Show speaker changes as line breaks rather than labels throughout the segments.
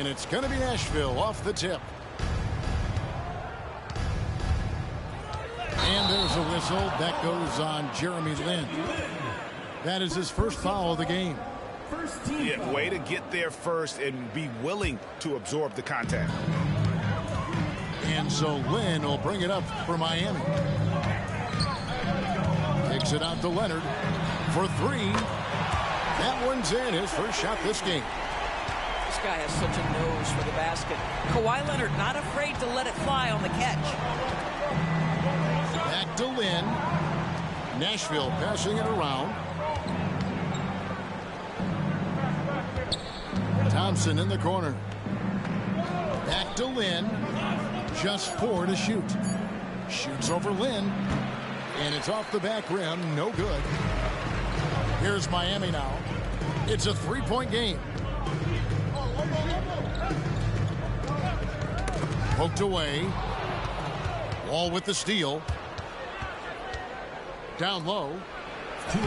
And it's going to be Nashville off the tip. And there's a whistle. That goes on Jeremy Lin. That is his first foul of the game.
Yeah, way to get there first and be willing to absorb the contact.
And so Lin will bring it up for Miami. Kicks it out to Leonard for three. That one's in. His first shot this game.
This guy has such a nose for the basket. Kawhi Leonard not afraid to let it fly on the catch.
Back to Lin. Nashville passing it around. Thompson in the corner. Back to Lin. Just 4 to shoot. Shoots over Lin. And it's off the back rim. No good. Here's Miami now. It's a 3-point game. Poked away. Wall with the steal. Down low.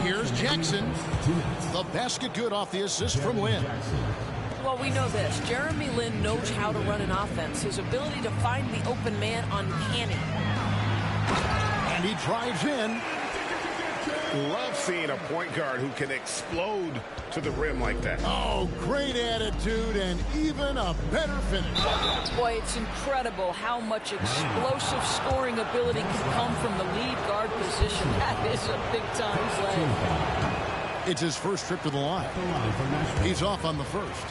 Here's Jackson. The basket good off the assist from Lin.
Well, we know this. Jeremy Lin knows how to run an offense. His ability to find the open man uncanny.
And he drives in.
Love seeing a point guard who can explode to the rim like that.
Oh, great attitude and even a better finish.
Boy, it's incredible how much explosive scoring ability can come from the lead guard position. That is a big-time play.
It's his first trip to the line. He's off on the first.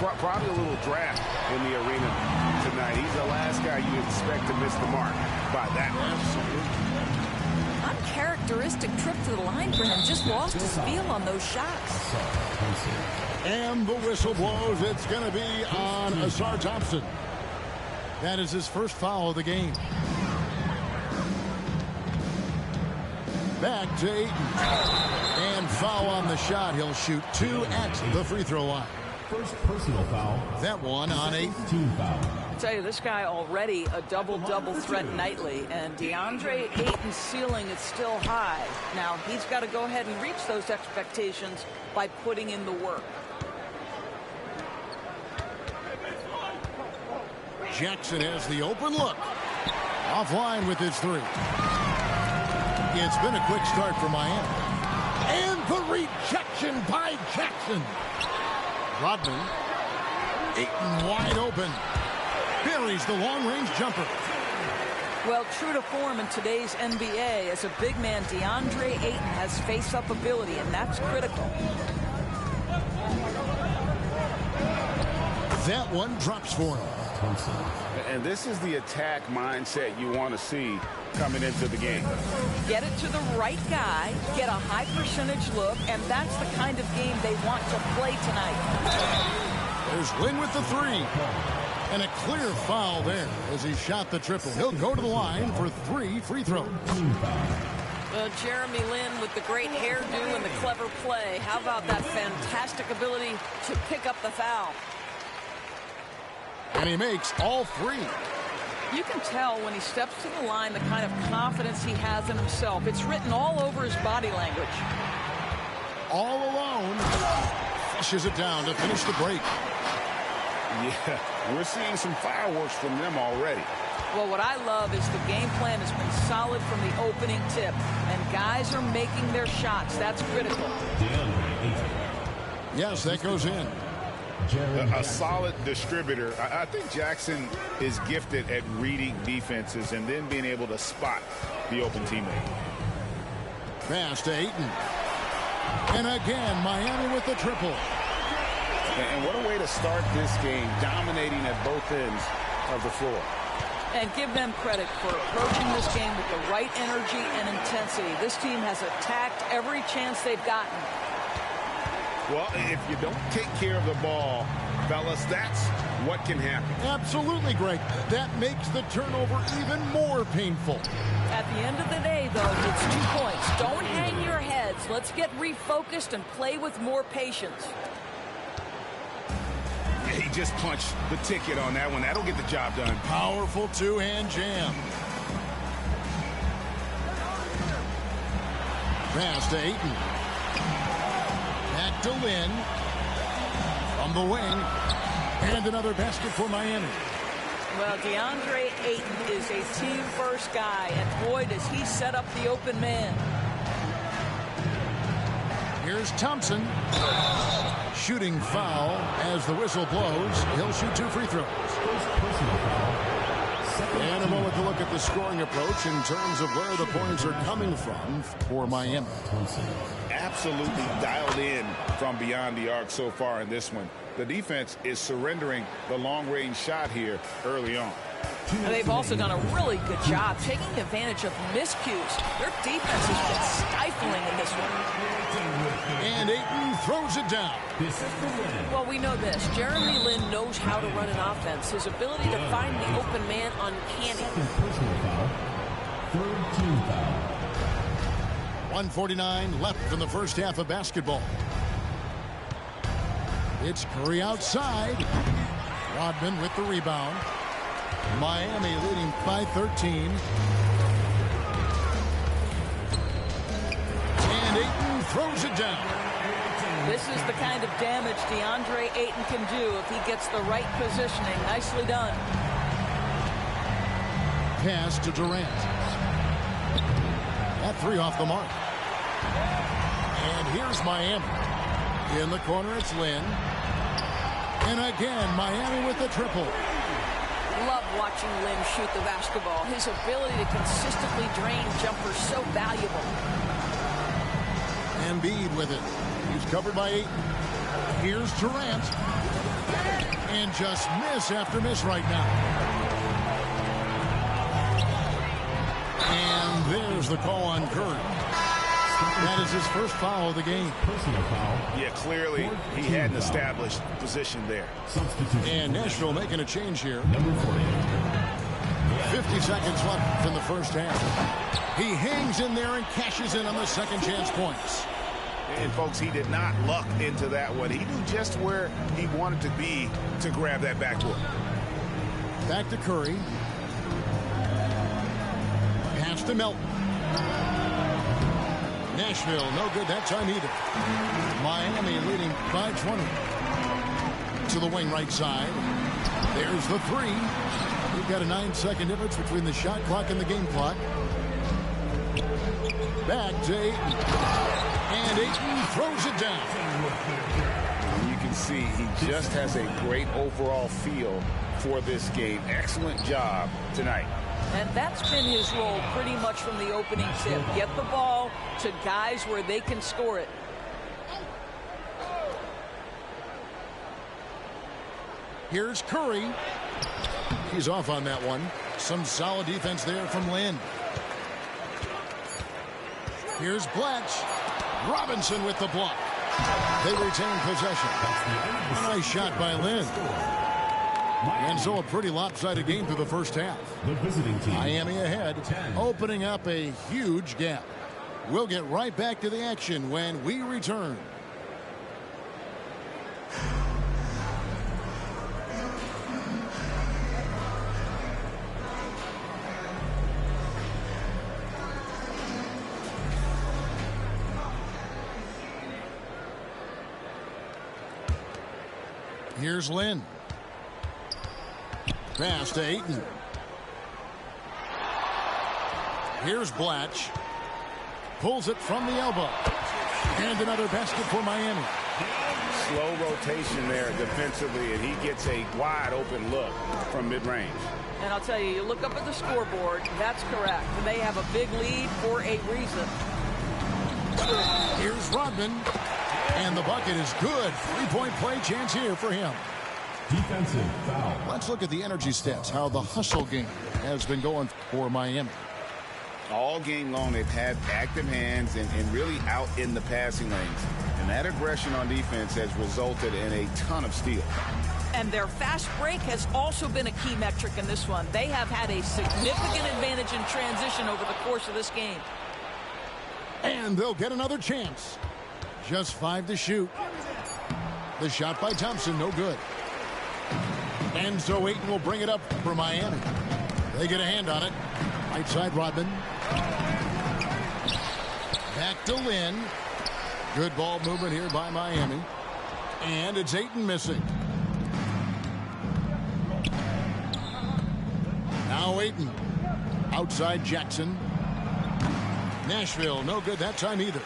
Well, probably a little draft in the arena tonight. He's the last guy you expect to miss the mark by that much.
Uncharacteristic trip to the line for him. Just lost his feel on those shots.
And the whistle blows. It's going to be on Ausar Thompson. That is his first foul of the game. Back to Ayton. And foul on the shot. He'll shoot 2 at the free throw line.
First personal foul.
That one on Ayton.
Team foul.
I tell you, this guy already a double-double threat nightly, and DeAndre Ayton's ceiling is still high. Now, he's got to go ahead and reach those expectations by putting in the work.
Jackson has the open look. Offline with his 3. It's been a quick start for Miami. And the rejection by Jackson. Rodman. Ayton wide open. Buries the long-range jumper.
Well, true to form in today's NBA, as a big man, DeAndre Ayton has face-up ability, and that's critical.
That one drops for him.
And this is the attack mindset you want to see coming into the game.
Get it to the right guy, get a high percentage look, and that's the kind of game they want to play tonight.
There's Lin with the 3. And a clear foul there as he shot the triple. He'll go to the line for 3 free throws.
Jeremy Lin with the great hairdo and the clever play. How about that fantastic ability to pick up the foul?
And he makes all 3.
You can tell when he steps to the line the kind of confidence he has in himself. It's written all over his body language.
All alone. Flushes it down to finish the break.
Yeah, we're seeing some fireworks from them already.
Well, what I love is the game plan has been solid from the opening tip, and guys are making their shots. That's critical.
Yes, that goes in.
A solid distributor. I think Jackson is gifted at reading defenses and then being able to spot the open teammate.
Pass to Ayton. And again, Miami with the triple.
And what a way to start this game, dominating at both ends of the floor.
And give them credit for approaching this game with the right energy and intensity. This team has attacked every chance they've gotten.
Well, if you don't take care of the ball, fellas, that's what can happen.
Absolutely, Greg. That makes the turnover even more painful.
At the end of the day, though, it's 2 points. Don't hang your heads. Let's get refocused and play with more patience.
He just punched the ticket on that one. That'll get the job done.
Powerful 2-hand jam. Pass to Ayton. Back to Lin. From the wing. And another basket for Miami.
Well, DeAndre Ayton is a team-first guy, and boy, does he set up the open man.
Here's Thompson. Shooting foul as the whistle blows. He'll shoot 2 free throws. And a moment to look at the scoring approach in terms of where the points are coming from for Miami.
Absolutely dialed in from beyond the arc so far in this one. The defense is surrendering the long-range shot here early on.
And they've also done a really good job taking advantage of miscues. Their defense has been stifling in this one.
And Ayton throws it down.
Well, we know this. Jeremy Lin knows how to run an offense. His ability to find the open man uncanny.
Personal foul. Third team foul.
1:49 left in the first half of basketball. It's Curry outside. Rodman with the rebound. Miami leading by 13. And Ayton throws it down.
This is the kind of damage DeAndre Ayton can do if he gets the right positioning. Nicely done.
Pass to Durant. That 3 off the mark. And here's Miami. In the corner, it's Lin. And again, Miami with the triple.
Love watching Lin shoot the basketball. His ability to consistently drain jumpers so valuable.
Embiid with it. He's covered by Ayton. Here's Durant. And just miss after miss right now. And there's the call on Curry. That is his first foul of the game.
Personal foul.
Yeah, clearly he had an established position there.
Substitution.
And Nashville making a change here.
Number 40.
50 seconds left in the first half. He hangs in there and cashes in on the second chance points.
And, folks, he did not luck into that one. He knew just where he wanted to be to grab that backboard.
Back to Curry. Pass to Melton. Nashville, no good that time either. Miami leading by 20. To the wing right side. There's the 3. We've got a 9-second difference between the shot clock and the game clock. Back to Ayton. And Ayton throws it down.
You can see he just has a great overall feel for this game. Excellent job tonight.
And that's been his role pretty much from the opening tip. Get the ball to guys where they can score it.
Here's Curry. He's off on that one. Some solid defense there from Lin. Here's Blatch. Robinson with the block. They retain possession. A nice shot by Lin. And so a pretty lopsided game through the first half.
The visiting team.
Miami ahead, opening up a huge gap. We'll get right back to the action when we return. Here's Lin. Pass to Ayton. Here's Blatch. Pulls it from the elbow. And another basket for Miami.
Slow rotation there defensively, and he gets a wide open look from mid-range.
And I'll tell you, you look up at the scoreboard, that's correct. And they have a big lead for a reason.
Here's Rodman. And the bucket is good. 3-point play chance here for him.
Defensive foul.
Let's look at the energy stats, how the hustle game has been going for Miami.
All game long, they've had active hands and really out in the passing lanes. And that aggression on defense has resulted in a ton of steals.
And their fast break has also been a key metric in this one. They have had a significant advantage in transition over the course of this game.
And they'll get another chance. Just 5 to shoot. The shot by Thompson, no good. And so Ayton will bring it up for Miami. They get a hand on it. Right side, Rodman. Back to Lin. Good ball movement here by Miami. And it's Ayton missing. Now Ayton. Outside Jackson. Nashville, no good that time either.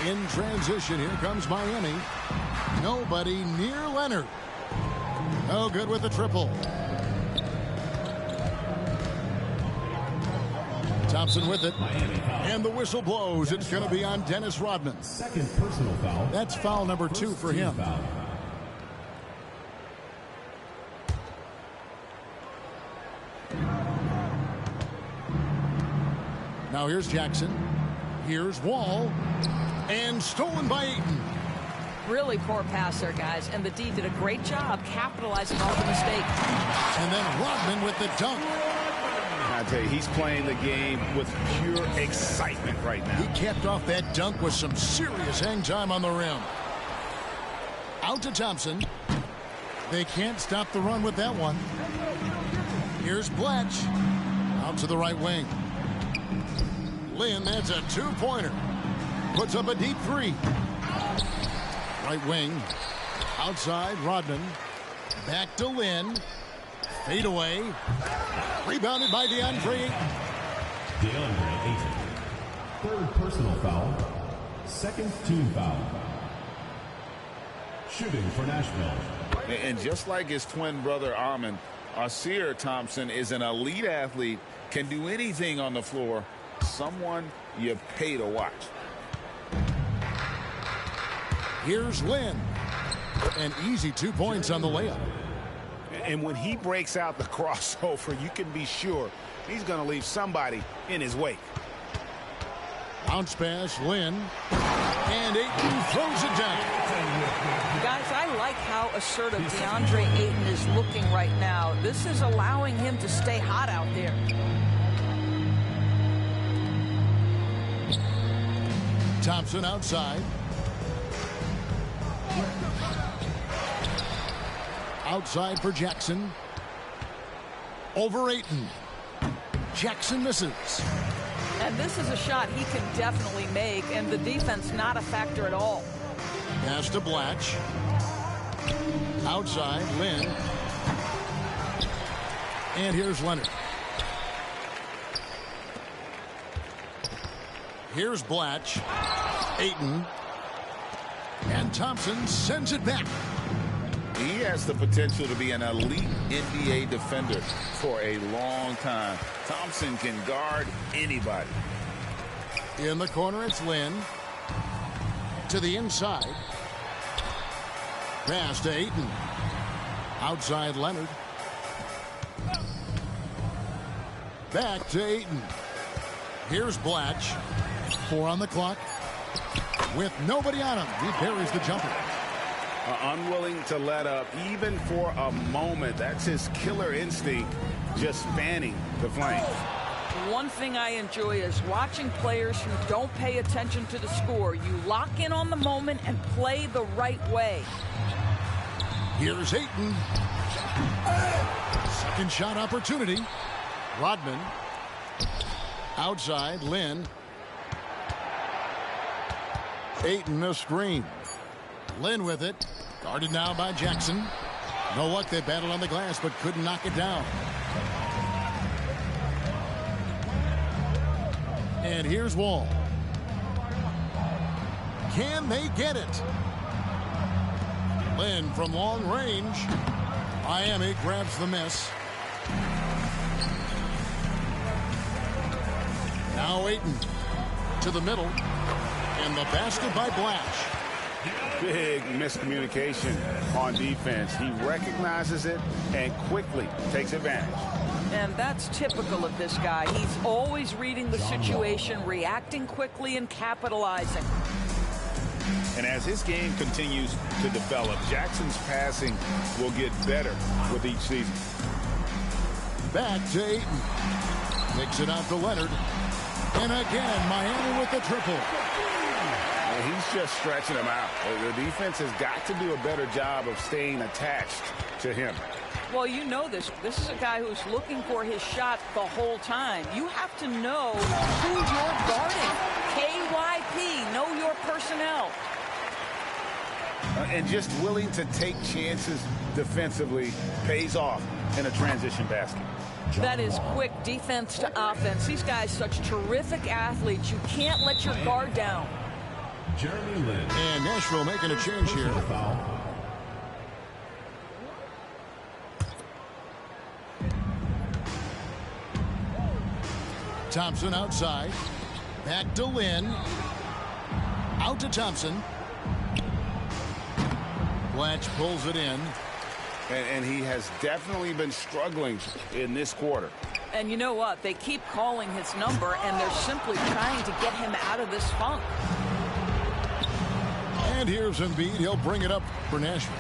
In transition, here comes Miami. Nobody near Leonard. No good with the triple. Thompson with it. And the whistle blows. It's going to be on Dennis Rodman.
Second personal foul.
That's foul number 2 for him.
Foul.
Now here's Jackson. Here's Wall. And stolen by Ayton.
Really poor pass there, guys. And the D did a great job capitalizing on the mistake.
And then Rodman with the dunk.
I tell you, he's playing the game with pure excitement right now.
He capped off that dunk with some serious hang time on the rim. Out to Thompson. They can't stop the run with that one. Here's Blatch. Out to the right wing. Lynn, that's a two-pointer. Puts up a deep three. Right wing. Outside, Rodman. Back to Lynn. Fade away. Rebounded by DeAndre Ayton.
DeAndre Ayton. Third personal foul. Second team foul. Shooting for Nashville.
And just like his twin brother Armin, Asir Thompson is an elite athlete, can do anything on the floor. Someone you pay to watch.
Here's Lynn. An easy 2 points on the layup.
And when he breaks out the crossover, you can be sure he's going to leave somebody in his wake.
Bounce pass, Lynn. And Ayton throws it down.
Guys, I like how assertive DeAndre Ayton is looking right now. This is allowing him to stay hot out there.
Thompson outside. Outside for Jackson. Over Ayton. Jackson misses.
And this is a shot he can definitely make, and the defense not a factor at all.
Pass to Blatch. Outside, Lynn. And here's Leonard. Here's Blatch. Ayton. And Thompson sends it back.
He has the potential to be an elite NBA defender for a long time. Thompson can guard anybody.
In the corner, it's Lynn. To the inside. Pass to Ayton. Outside, Leonard. Back to Ayton. Here's Blatch. 4 on the clock. With nobody on him, he buries the jumper.
Unwilling to let up even for a moment. That's his killer instinct, just fanning the flames.
One thing I enjoy is watching players who don't pay attention to the score. You lock in on the moment and play the right way.
Here's Ayton. Second shot opportunity. Rodman. Outside, Lynn. Ayton, a screen. Lynn with it. Guarded now by Jackson. No luck, they battled on the glass, but couldn't knock it down. And here's Wall. Can they get it? Lynn from long range. Miami grabs the miss. Now Ayton to the middle. And the basket by Blatch.
Big miscommunication on defense. He recognizes it and quickly takes advantage.
And that's typical of this guy. He's always reading the situation, reacting quickly, and capitalizing.
And as his game continues to develop, Jackson's passing will get better with each season.
Back to Ayton. Takes it out to Leonard. And again, Miami with the triple.
He's just stretching him out. The defense has got to do a better job of staying attached to him.
Well, you know this. This is a guy who's looking for his shot the whole time. You have to know who you're guarding. KYP, know your personnel.
And just willing to take chances defensively pays off in a transition basket.
That is quick defense to offense. These guys such terrific athletes. You can't let your guard down.
Jeremy Lin.
And Nashville making a change here.
Personal foul.
Thompson outside. Back to Lin. Out to Thompson. Blatch pulls it in.
And he has definitely been struggling in this quarter.
And you know what? They keep calling his number, and they're simply trying to get him out of this funk.
And here's Embiid. He'll bring it up for Nashville.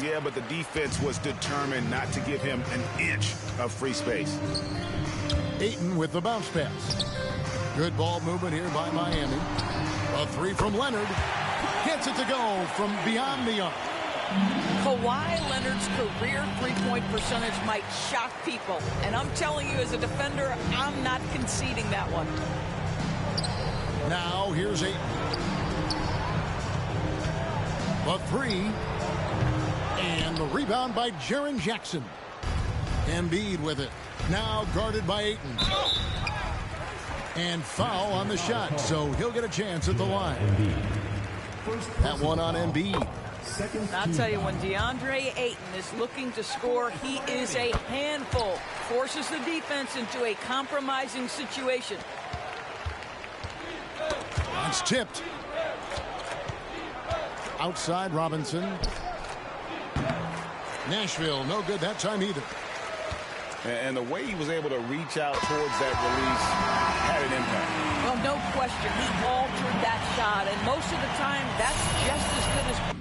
Yeah, but the defense was determined not to give him an inch of free space.
Ayton with the bounce pass. Good ball movement here by Miami. A three from Leonard. Gets it to go from beyond the arc.
Kawhi Leonard's career three-point percentage might shock people. And I'm telling you, as a defender, I'm not conceding that one.
Now here's Ayton. The three. And the rebound by Jaren Jackson. Embiid with it. Now guarded by Ayton. And foul on the shot, so he'll get a chance at the line. That one on Embiid.
I'll tell you, when DeAndre Ayton is looking to score, he is a handful. Forces the defense into a compromising situation.
It's tipped. Outside Robinson. Nashville, no good that time either.
And the way he was able to reach out towards that release had an impact.
Well, no question. He altered that shot, and most of the time, that's just as good as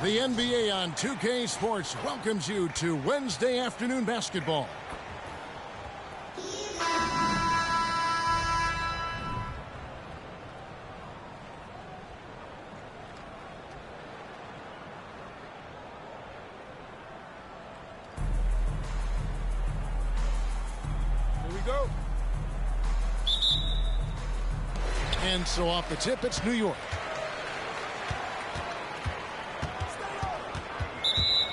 The NBA on 2K Sports welcomes you to Wednesday afternoon basketball.
Here we go.
And so off the tip, it's New York.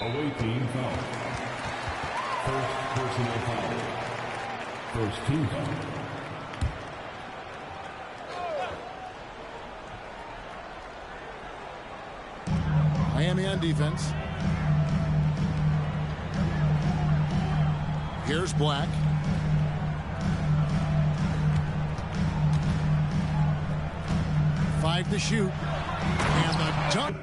Away team foul. First personal foul. First team foul.
Miami on defense. Here's Black. Five to shoot. And the dunk.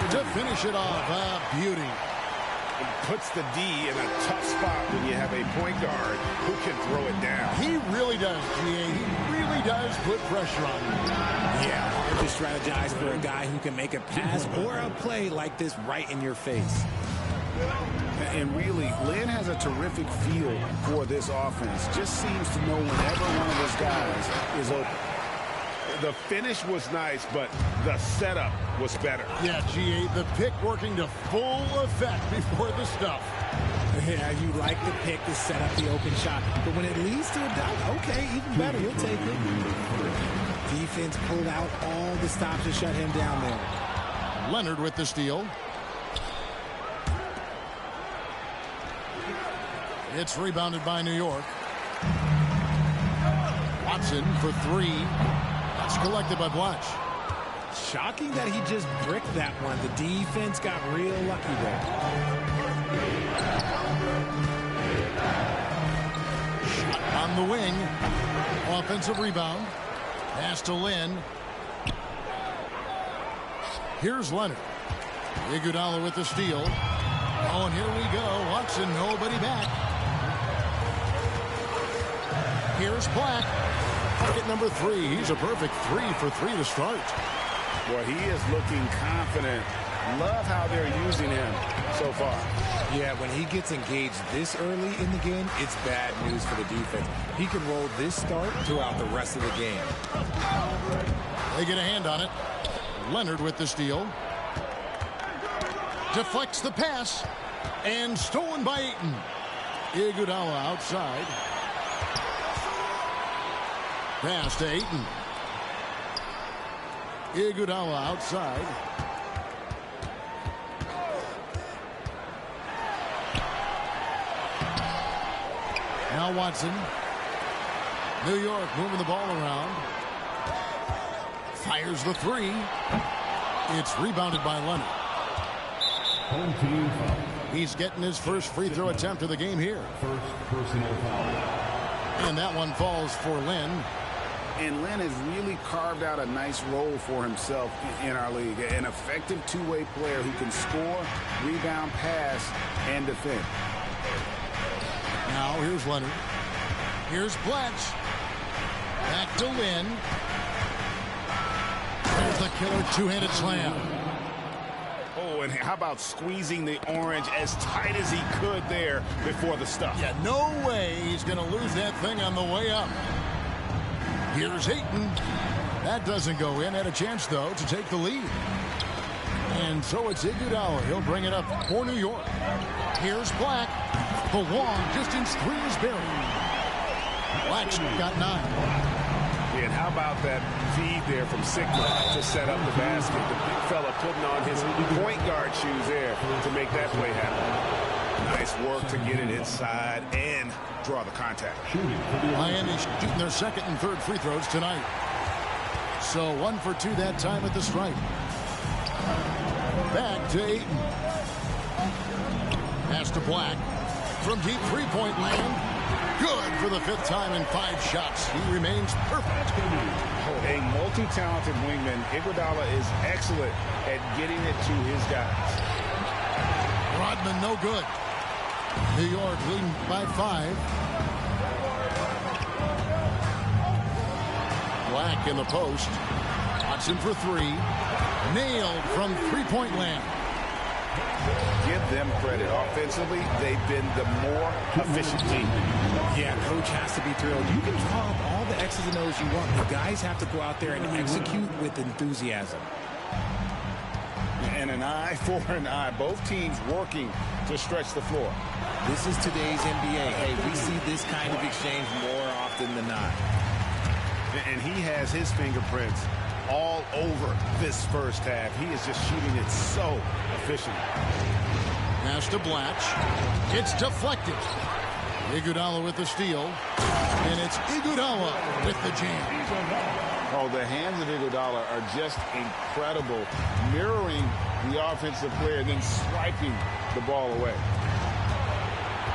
To finish it off, beauty.
It puts the D in a tough spot when you have a point guard who can throw it down.
He really does, GA. He really does put pressure on him.
Yeah, hard to strategize for a guy who can make a pass or a play like this right in your face.
And really, Lynn has a terrific feel for this offense. Just seems to know whenever one of his guys is open. The finish was nice, but the setup was better.
Yeah, GA, the pick working to full effect before the stuff.
Yeah, you like the pick to set up the open shot. But when it leads to a dunk, okay, even better, you'll take it. Defense pulled out all the stops to shut him down there.
Leonard with the steal. It's rebounded by New York. Watson for three. That's collected by Blatch.
Shocking that he just bricked that one. The defense got real lucky there.
Shot on the wing. Offensive rebound. Pass to Lynn. Here's Leonard. Iguodala with the steal. Oh, and here we go. Watson, nobody back. Here's Black. Bucket number three. He's a perfect 3 for 3 to start.
Boy, he is looking confident. Love how they're using him so far.
Yeah, when he gets engaged this early in the game, it's bad news for the defense. He can roll this start throughout the rest of the game.
They get a hand on it. Leonard with the steal. Deflects the pass. And stolen by Ayton. Iguodala outside. Pass to Ayton. Iguodala outside. Now Watson. New York moving the ball around. Fires the three. It's rebounded by Leonard.
Home team foul.
He's getting his first free throw attempt of the game here.
First personal foul.
And that one falls for Lynn.
And Lynn has really carved out a nice role for himself in our league. An effective two-way player who can score, rebound, pass, and defend.
Now here's Leonard. Here's Blatch. Back to Lynn. There's the killer two-handed slam.
Oh, and how about squeezing the orange as tight as he could there before the stuff?
Yeah, no way he's going to lose that thing on the way up. Here's Ayton. That doesn't go in. Had a chance, though, to take the lead. And so it's Iguodala. He'll bring it up for New York. Here's Black. The long distance three is buried. Black's got 9.
And how about that feed there from Sigma to set up the basket? The big fella putting on his point guard shoes there to make that play happen. Nice work to get it inside and draw the contact.
Miami's shooting their second and third free throws tonight. So 1 for 2 that time at the stripe. Back to Ayton. Pass to Black. From deep three-point land. Good for the 5th time in 5 shots. He remains perfect.
A multi-talented wingman, Iguodala is excellent at getting it to his guys.
Rodman, no good. New York leading by 5. Black in the post. Watson for 3. Nailed from three-point land.
Give them credit. Offensively, they've been the more efficient team.
Yeah, coach has to be thrilled. You can draw up all the X's and O's you want. The guys have to go out there and execute with enthusiasm.
And an eye for an eye. Both teams working to stretch the floor.
This is today's NBA. Hey, we see this kind of exchange more often than not.
And he has his fingerprints all over this first half. He is just shooting it so efficient.
Pass to Blatch. It's deflected. Iguodala with the steal. And it's Iguodala with the jam.
Oh, the hands of Iguodala are just incredible. Mirroring the offensive player, then swiping the ball away.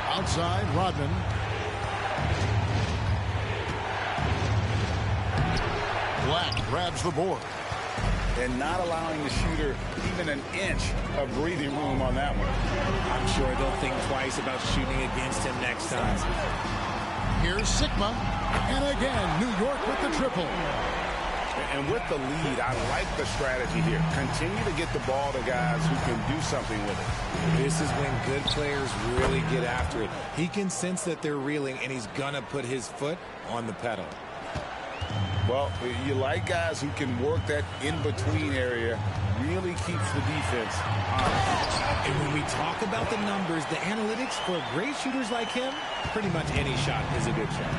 Outside, Rodman. Black grabs the board.
And not allowing the shooter even an inch of breathing room on that one.
I'm sure they'll think twice about shooting against him next time.
Here's Sigma. And again, New York with the triple.
And with the lead, I like the strategy here. Continue to get the ball to guys who can do something with it.
This is when good players really get after it. He can sense that they're reeling, and he's going to put his foot on the pedal.
Well, you like guys who can work that in-between area, really keeps the defense honest.
And when we talk about the numbers, the analytics for great shooters like him, pretty much any shot is a good shot.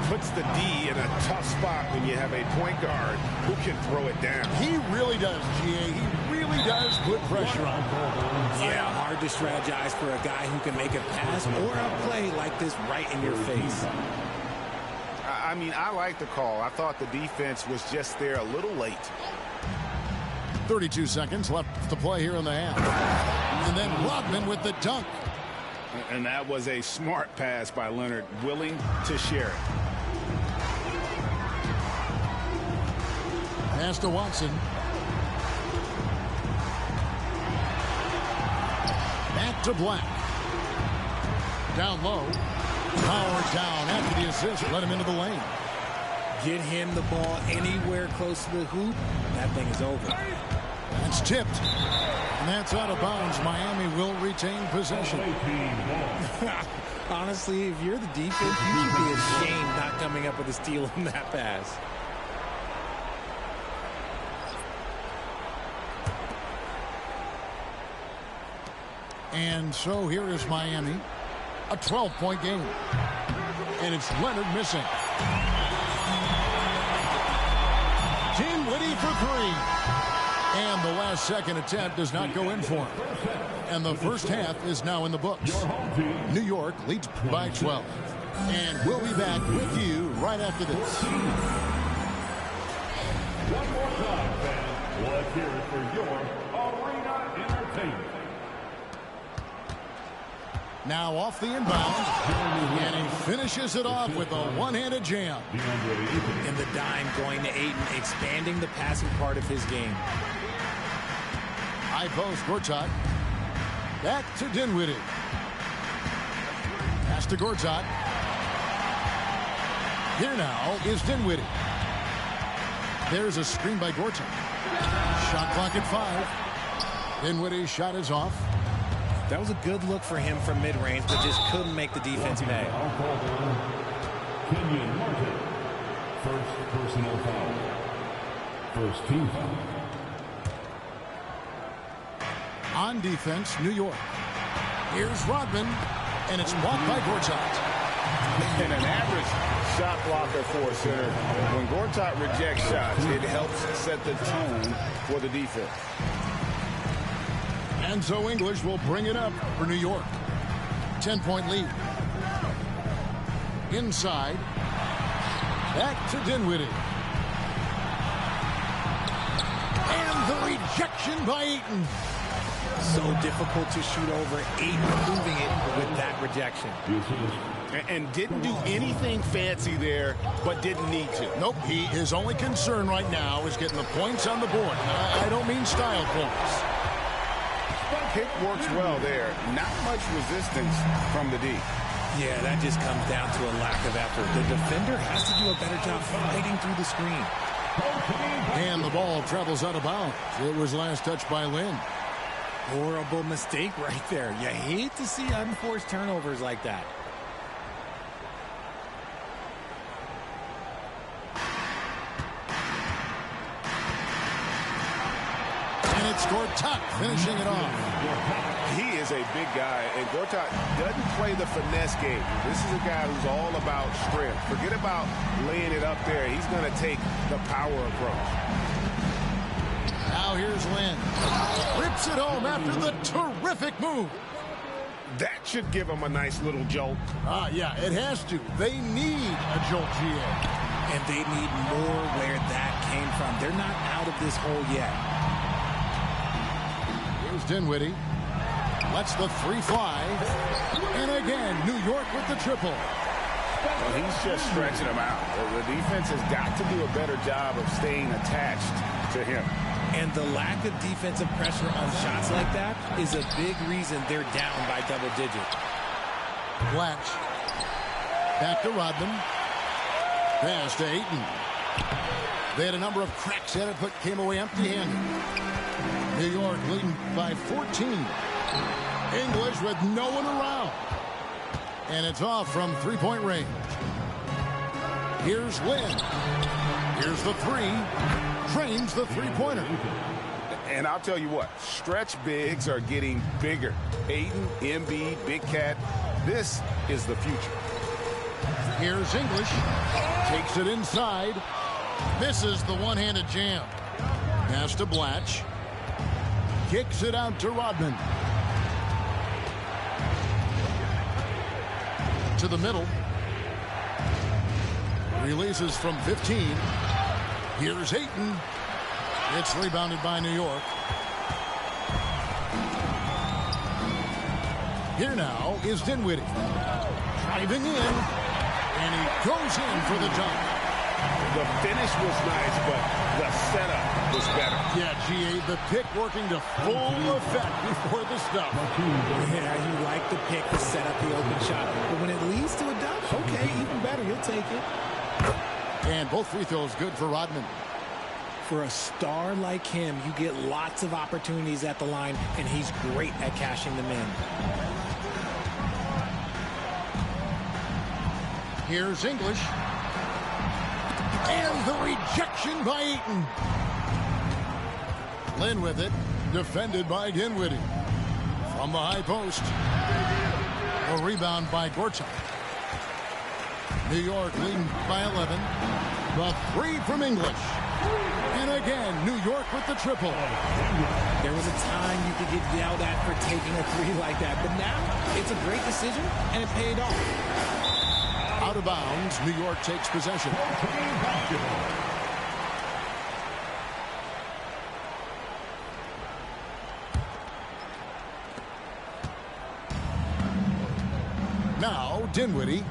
Puts the D in a tough spot when you have a point guard who can throw it down.
He really does, GA. He really does put pressure on.
Yeah, hard to strategize for a guy who can make a pass or a play like this right in your face.
I mean, I like the call. I thought the defense was just there a little late.
32 seconds left to play here in the half. And then Rodman with the dunk.
And that was a smart pass by Leonard, willing to share it.
Pass to Watson. Back to Black. Down low. Power down after the assist. Let him into the lane.
Get him the ball anywhere close to the hoop. That thing is over.
That's tipped. And that's out of bounds. Miami will retain possession.
Honestly, if you're the defense, you should be ashamed not coming up with a steal on that pass.
And so here is Miami. A 12-point game. And it's Leonard missing. Dinwiddie for 3. And the last second attempt does not go in for him. And the first half is now in the books. New York leads by 12. And we'll be back with you right after this.
One more time, fans. Let's hear it for your Arena Entertainment.
Now off the inbound, and he finishes it off with a one-handed jam.
And the dime going to Ayton, expanding the passing part of his game.
High post, Gortat. Back to Dinwiddie. Pass to Gortat. Here now is Dinwiddie. There's a screen by Gortat. Shot clock at 5. Dinwiddie's shot is off.
That was a good look for him from mid-range, but just couldn't make the defense pay.
Kenyon Martin. First personal foul. First team foul.
On defense, New York. Here's Rodman, and it's blocked by Gortat.
And an average shot blocker for a center. When Gortat rejects shots, it helps set the tone for the defense.
Enzo English will bring it up for New York. 10-point lead. Inside. Back to Dinwiddie. And the rejection by Ayton.
So difficult to shoot over. Ayton proving it with that rejection.
And didn't do anything fancy there, but didn't need to.
Nope, his only concern right now is getting the points on the board. I don't mean style points.
pick works well there. Not much resistance from the D.
Yeah, that just comes down to a lack of effort. The defender has to do a better job fighting through the screen.
And the ball travels out of bounds. It was last touched by Lynn.
Horrible mistake right there. You hate to see unforced turnovers like that.
And it's Gortat finishing it off.
He is a big guy, and Gortat doesn't play the finesse game. This is a guy who's all about strength. Forget about laying it up there. He's going to take the power approach.
Now here's Lynn. Rips it home after the terrific move.
That should give him a nice little jolt.
Yeah, it has to. They need a jolt, GA.
And they need more where that came from. They're not out of this hole yet.
Here's Dinwiddie. Lets the three fly. And again, New York with the triple.
Well, he's just stretching him out. The defense has got to do a better job of staying attached to him.
And the lack of defensive pressure on shots like that is a big reason they're down by double digit.
Blatch. Back to Rodman. Pass to Ayton. They had a number of cracks at it, but came away empty-handed. New York leading by 14. English with no one around. And it's off from three-point range. Here's Lynn. Here's the three. Drains the three-pointer.
And I'll tell you what, stretch bigs are getting bigger. Ayton, Embiid, Big Cat. This is the future.
Here's English. Takes it inside. Misses the one-handed jam. Pass to Blatch. Kicks it out to Rodman. To the middle. Releases from 15. Here's Ayton. It's rebounded by New York. Here now is Dinwiddie. Driving in. And he goes in for the dunk.
The finish was nice, but the setup was better.
Yeah, GA, the pick working to full effect before the stuff.
Yeah, you like the pick to set up the open shot. But when it leads to a dunk, okay, even better. You'll take it.
And both free throws good for Rodman.
For a star like him, you get lots of opportunities at the line, and he's great at cashing them in.
Here's English. And the rejection by Ayton. Lynn with it. Defended by Dinwiddie. From the high post. A rebound by Gortat. New York leading by 11. The three from English. And again, New York with the triple.
There was a time you could get yelled at for taking a three like that, but now it's a great decision, and it paid off.
Out of bounds, New York takes possession. Now, Dinwiddie.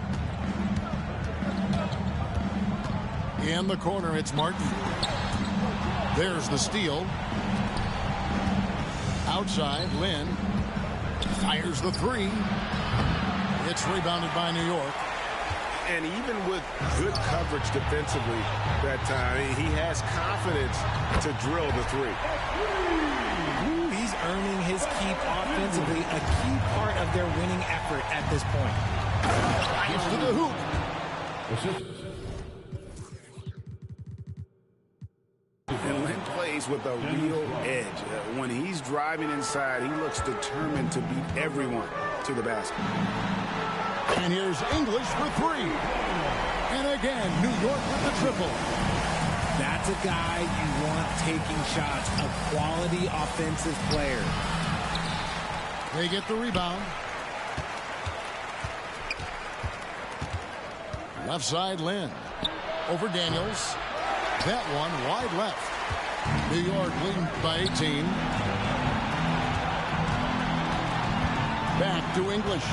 In the corner, it's Martin. There's the steal. Outside, Lynn. Fires the three. It's rebounded by New York.
And even with good coverage defensively that time, he has confidence to drill the three.
Ooh, he's earning his keep offensively, a key part of their winning effort at this point.
Gets to the hoop.
And Lynn plays with a real edge. When he's driving inside, he looks determined to beat everyone to the basket.
And here's English for three. And again, New York with the triple.
That's a guy you want taking shots, a quality offensive player.
They get the rebound. Left side, Lynn. Over Daniels. That one wide left. New York leading by 18. Back to English.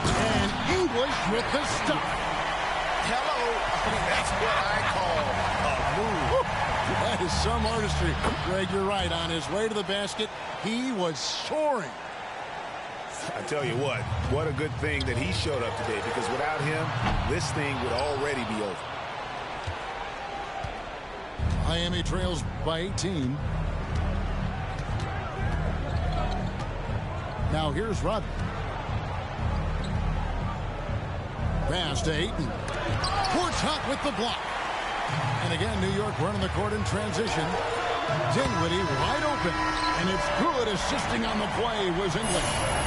And English with the stuff.
Hello. I mean, that's what I call a move.
That is some artistry. Greg, you're right. On his way to the basket, he was soaring.
I tell you what a good thing that he showed up today, because without him, this thing would already be over.
Miami trails by 18. Now here's Rodman. Pass to Ayton. Portuck with the block. And again, New York running the court in transition. Dinwiddie wide open. And it's good. Assisting on the play was English.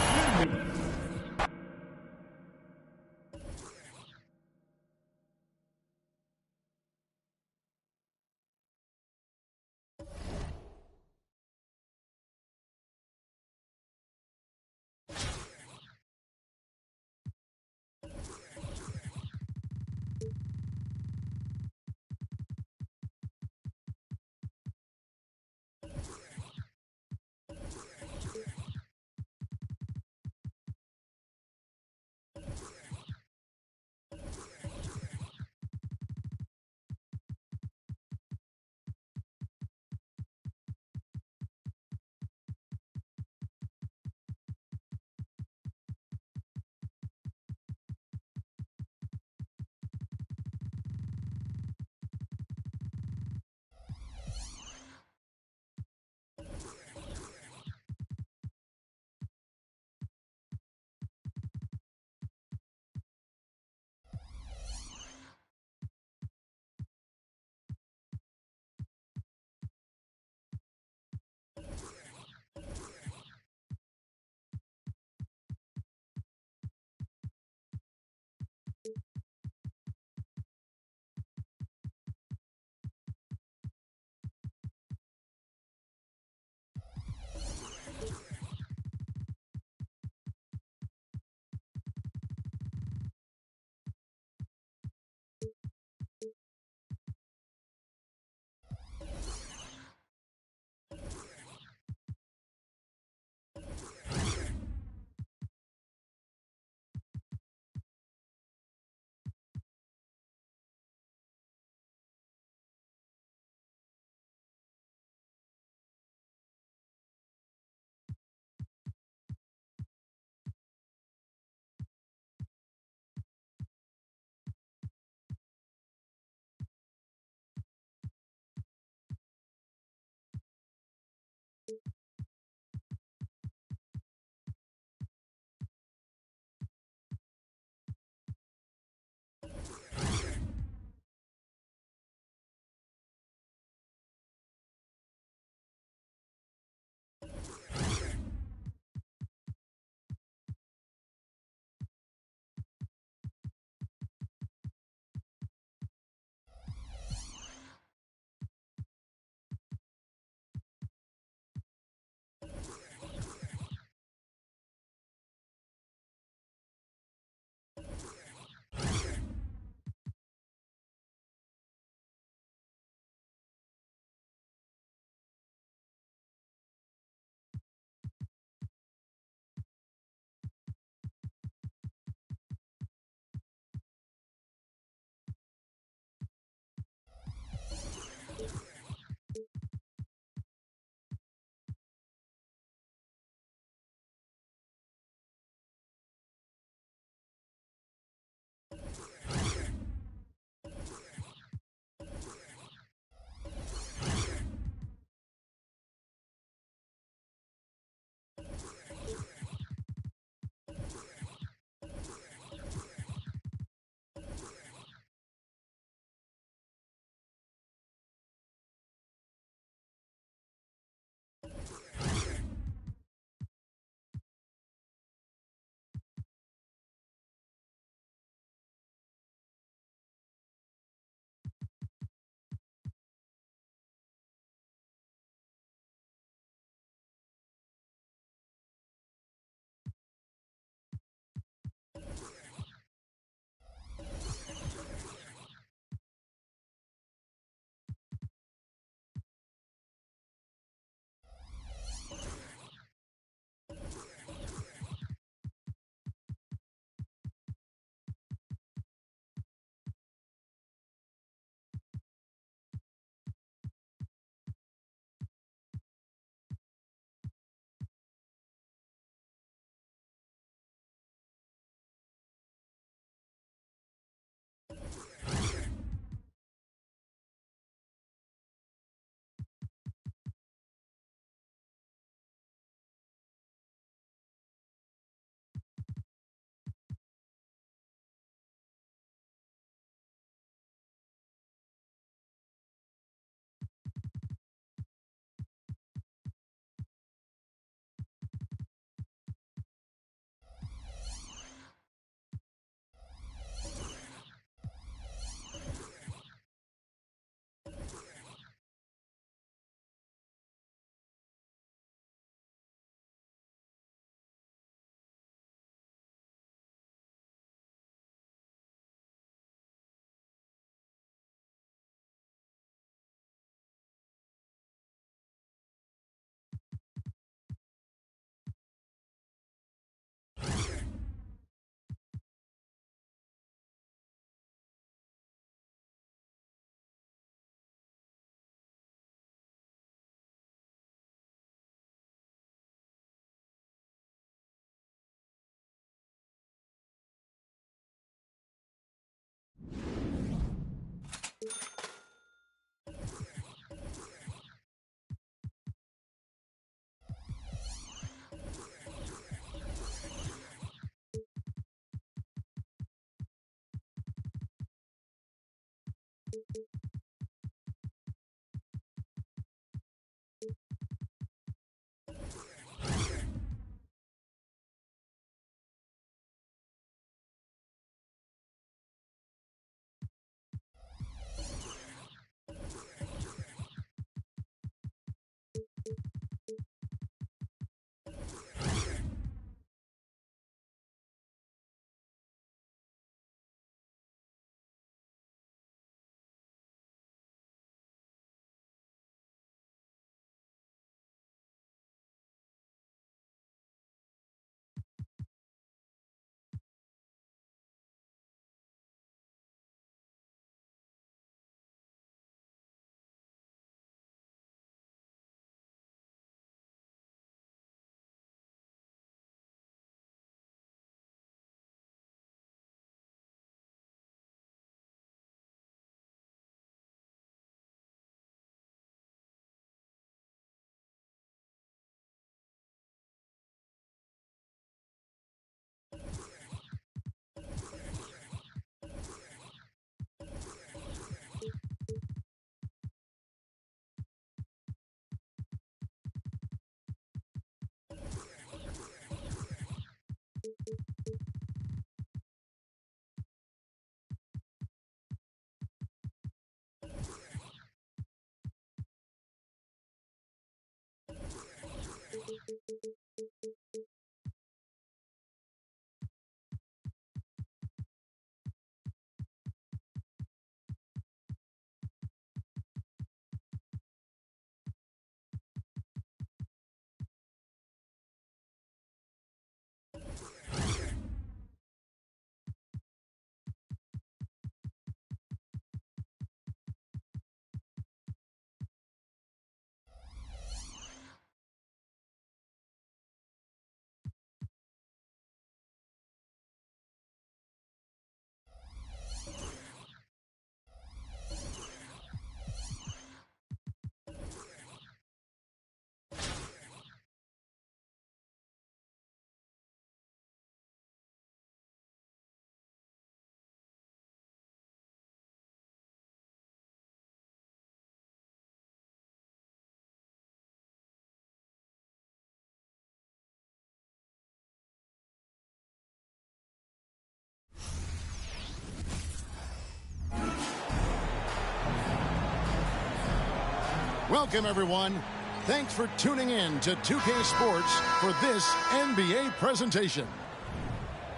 Welcome, everyone. Thanks for tuning in to 2K Sports for this NBA presentation.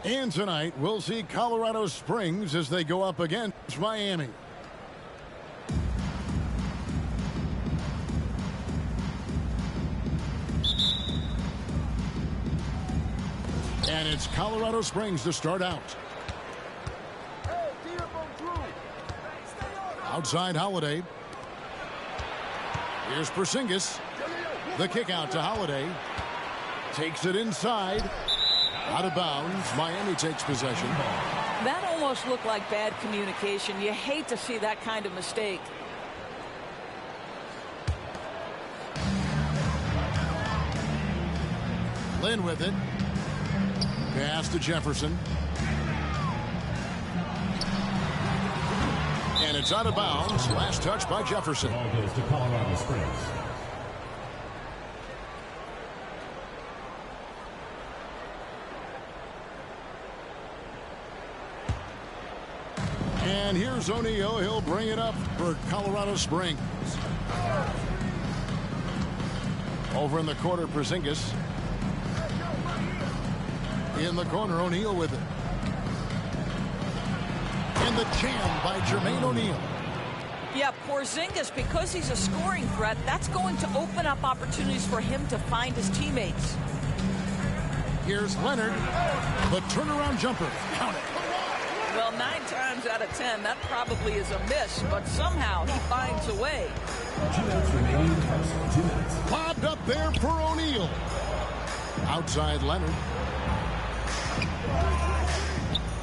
And tonight, we'll see Colorado Springs as they go up against Miami. And it's Colorado Springs to start out. Outside Holiday. Here's Porzingis. The kick out to Holiday. Takes it inside. Out of bounds. Miami takes possession.
That almost looked like bad communication. You hate to see that kind of mistake.
Lynn with it. Pass to Jefferson. And it's out of bounds. Last touch by Jefferson.
Ball goes to Colorado Springs.
And here's O'Neal. He'll bring it up for Colorado Springs. Over in the corner, Porzingis. In the corner, O'Neal with it. And the jam by Jermaine O'Neal.
Yeah, Porzingis, because he's a scoring threat, that's going to open up opportunities for him to find his teammates.
Here's Leonard. The turnaround jumper. Count it.
Well, 9 times out of 10, that probably is a miss, but somehow he finds a way.
2 minutes remaining. 2 minutes.
Lobbed up there for O'Neal. Outside Leonard.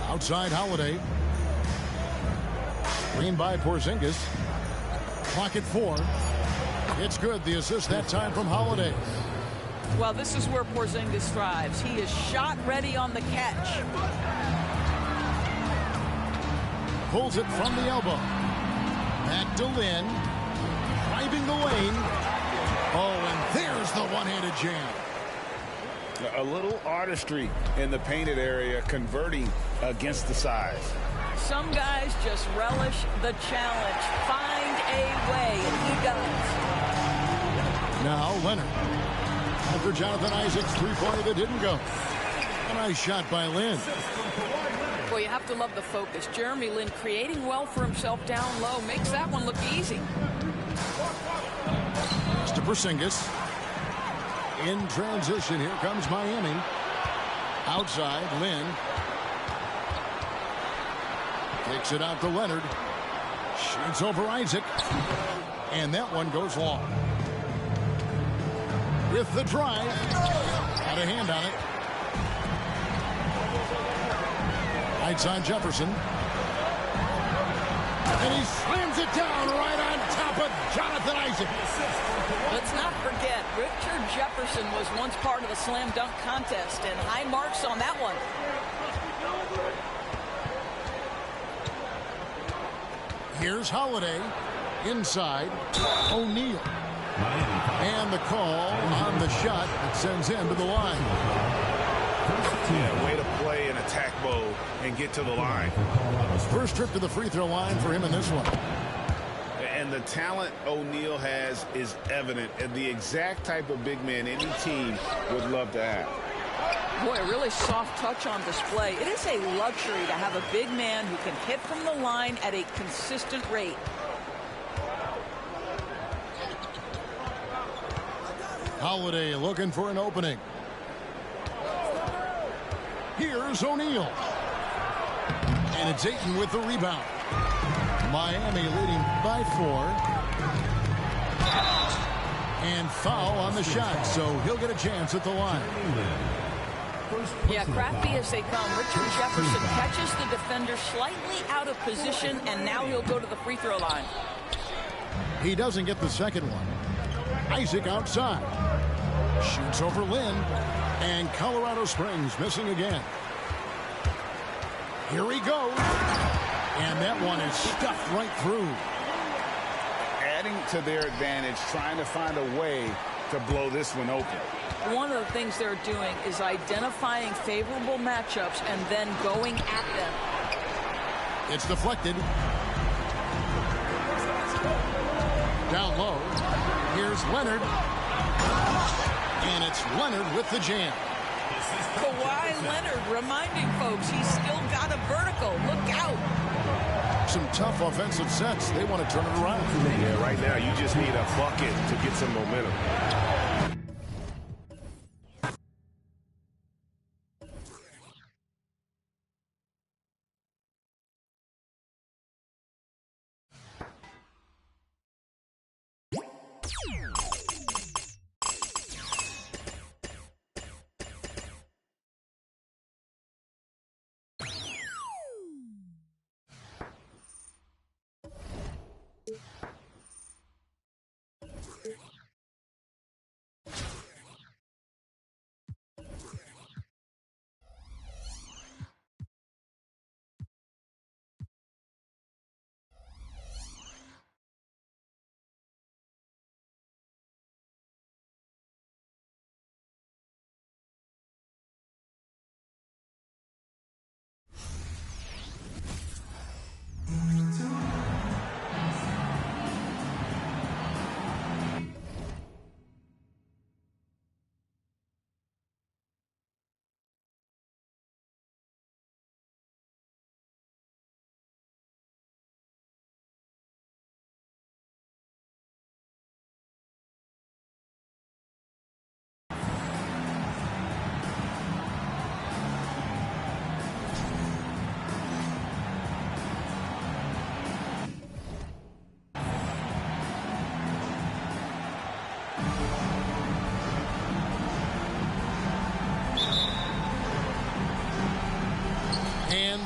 Outside Holiday. Screen by Porzingis. Clock at 4. It's good. The assist that time from Holiday.
Well, this is where Porzingis thrives. He is shot ready on the catch.
Pulls it from the elbow. Back to Lynn. Driving the lane. Oh, and there's the one-handed jam.
A little artistry in the painted area, converting against the size.
Some guys just relish the challenge. Find a way, and he does.
Now Leonard. After Jonathan Isaac's three-pointer that didn't go. A nice shot by Lynn.
Well, you have to love the focus. Jeremy Lin creating well for himself down low makes that one look easy.
It's to Porzingis. In transition, here comes Miami. Outside, Lynn. Takes it out to Leonard. Shoots over Isaac. And that one goes long. With the drive. Got a hand on it. Lights on Jefferson. And he slams it down right on top of Jonathan Isaac.
Let's not forget, Richard Jefferson was once part of the slam dunk contest, and high marks on that one.
Here's Holiday. Inside. O'Neal. And the call on the shot that sends him to the line.
Yeah, way to play in attack mode and get to the line.
First trip to the free throw line for him in this one.
And the talent O'Neal has is evident, and the exact type of big man any team would love to have.
Boy, a really soft touch on display. It is a luxury to have a big man who can hit from the line at a consistent rate.
Holiday looking for an opening. Here's O'Neal. And it's Ayton with the rebound. Miami leading by 4. And foul on the shot, so he'll get a chance at the line.
Yeah, crafty as they come. Richard Jefferson catches the defender slightly out of position, and now he'll go to the free throw line.
He doesn't get the second one. Isaac outside. Shoots over Lynn. And Colorado Springs missing again. Here he goes. And that one is stuffed right through.
Adding to their advantage, trying to find a way to blow this one open.
One of the things they're doing is identifying favorable matchups and then going at them.
It's deflected. Down low. Here's Leonard. And it's Leonard with the jam.
Kawhi Leonard reminding folks he's still got a vertical. Look out.
Some tough offensive sets. They want to turn it around.
Yeah, right now you just need a bucket to get some momentum.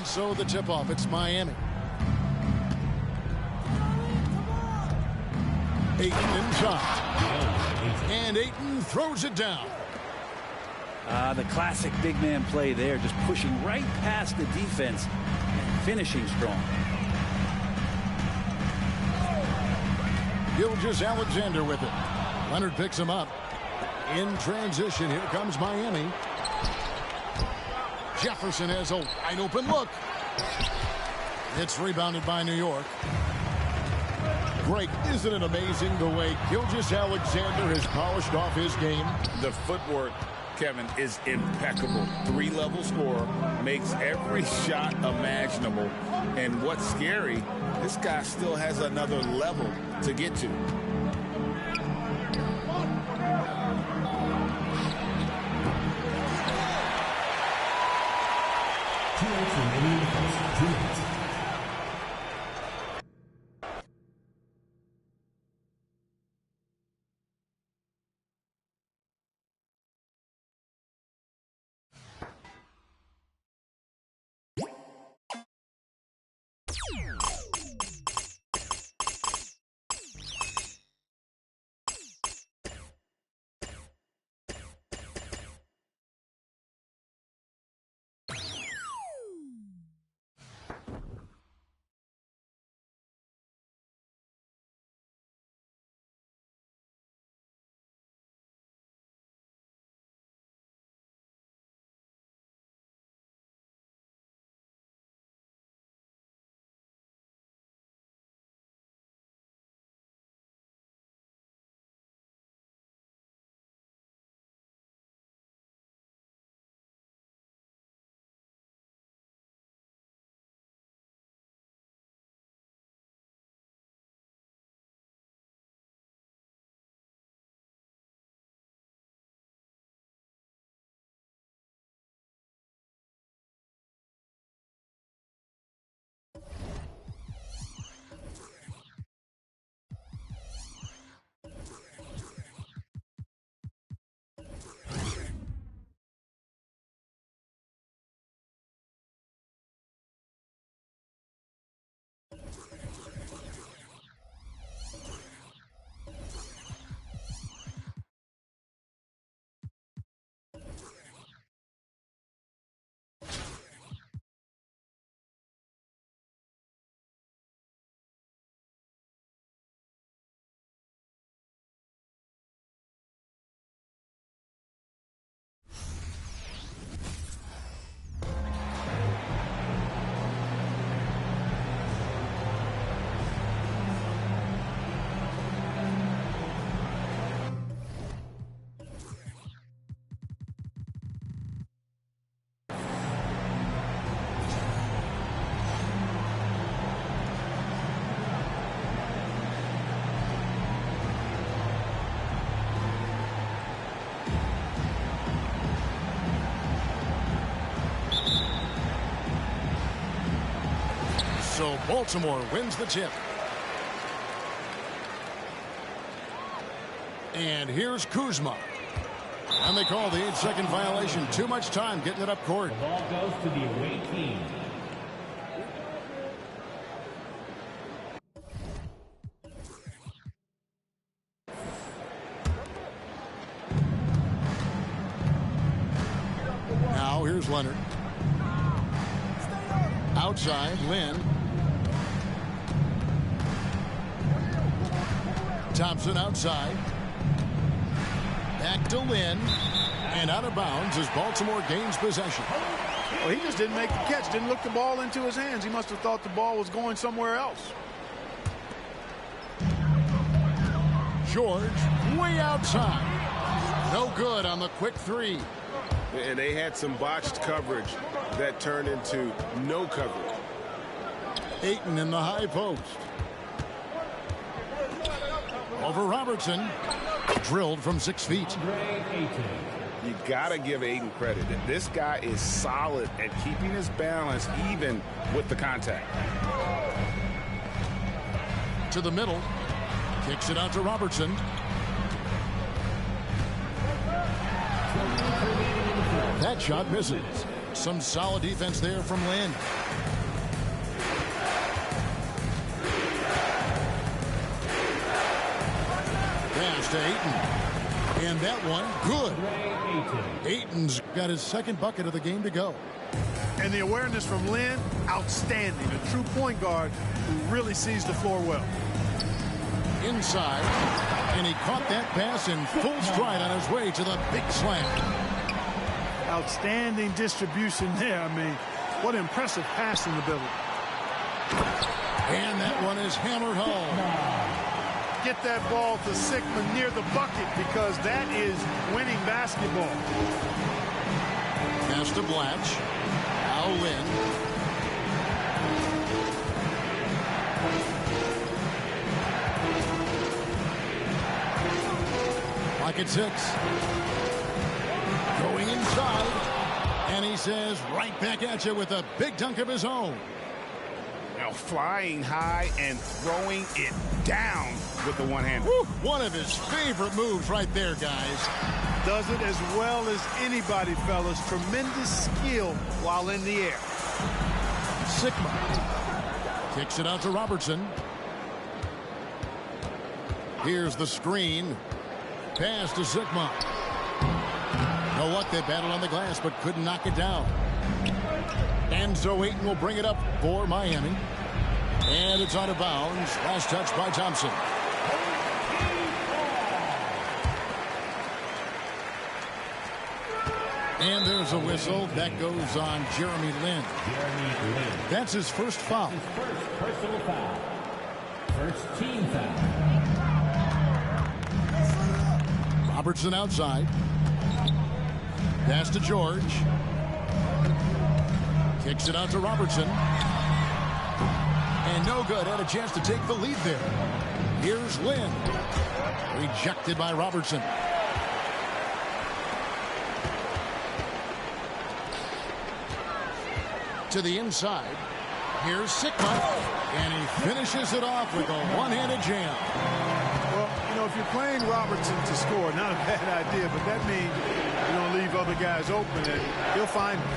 So the tip-off, it's Miami. Ayton inside. And Ayton throws it down.
The classic big man play there, just pushing right past the defense and finishing strong.
Gilgeous-Alexander with it. Leonard picks him up. In transition, here comes Miami. Jefferson has a wide open look. It's rebounded by New York. Greg, isn't it amazing the way Gilgeous-Alexander has polished off his game?
The footwork, Kevin, is impeccable. 3-level scorer, makes every shot imaginable. And what's scary, this guy still has another level to get to.
So Baltimore wins the tip. And here's Kuzma. And they call the 8-second violation. Too much time getting it up court.
The ball goes to the away team.
Now here's Leonard. Outside, Lynn. Thompson outside. Back to Lynn. And out of bounds as Baltimore gains possession.
Well, he just didn't make the catch. Didn't look the ball into his hands. He must have thought the ball was going somewhere else.
George way outside. No good on the quick three.
And they had some botched coverage that turned into no coverage.
Ayton in the high post. Over Robertson. Drilled from 6 feet.
You got to give Ayton credit. This guy is solid at keeping his balance even with the contact.
To the middle. Kicks it out to Robertson. That shot misses. Some solid defense there from Lynn. Pass to Ayton. And that one, good. Ayton's got his second bucket of the game to go.
And the awareness from Lynn, outstanding. A true point guard who really sees the floor well.
inside. And he caught that pass in full stride on his way to the big slam.
Outstanding distribution there. I mean, what impressive passing ability.
And that one is hammered home.
Get that ball to Sickman near the bucket because that is winning basketball.
Pass to Blatch. Now Lynn. Clock at 6. Going inside. And he says, right back at you with a big dunk of his own.
Now flying high and throwing it down with the one-hand.
One of his favorite moves right there, guys.
Does it as well as anybody, fellas. Tremendous skill while in the air.
Sigma kicks it out to Robertson. Here's the screen. Pass to Sigma. Know what? They battled on the glass but couldn't knock it down. And so Ayton will bring it up for Miami. And it's out of bounds. Last touch by Thompson. And there's a whistle. That goes on Jeremy Lin. That's his first foul.
His first personal foul. First team foul.
Robertson outside. Pass to George. Kicks it out to Robertson. And no good. Had a chance to take the lead there. Here's Lynn. Rejected by Robertson. To the inside. Here's Sigma. And he finishes it off with a one-handed jam.
Well, you know, if you're playing Robertson to score, not a bad idea, but that means you don't leave other guys open, and he'll find them.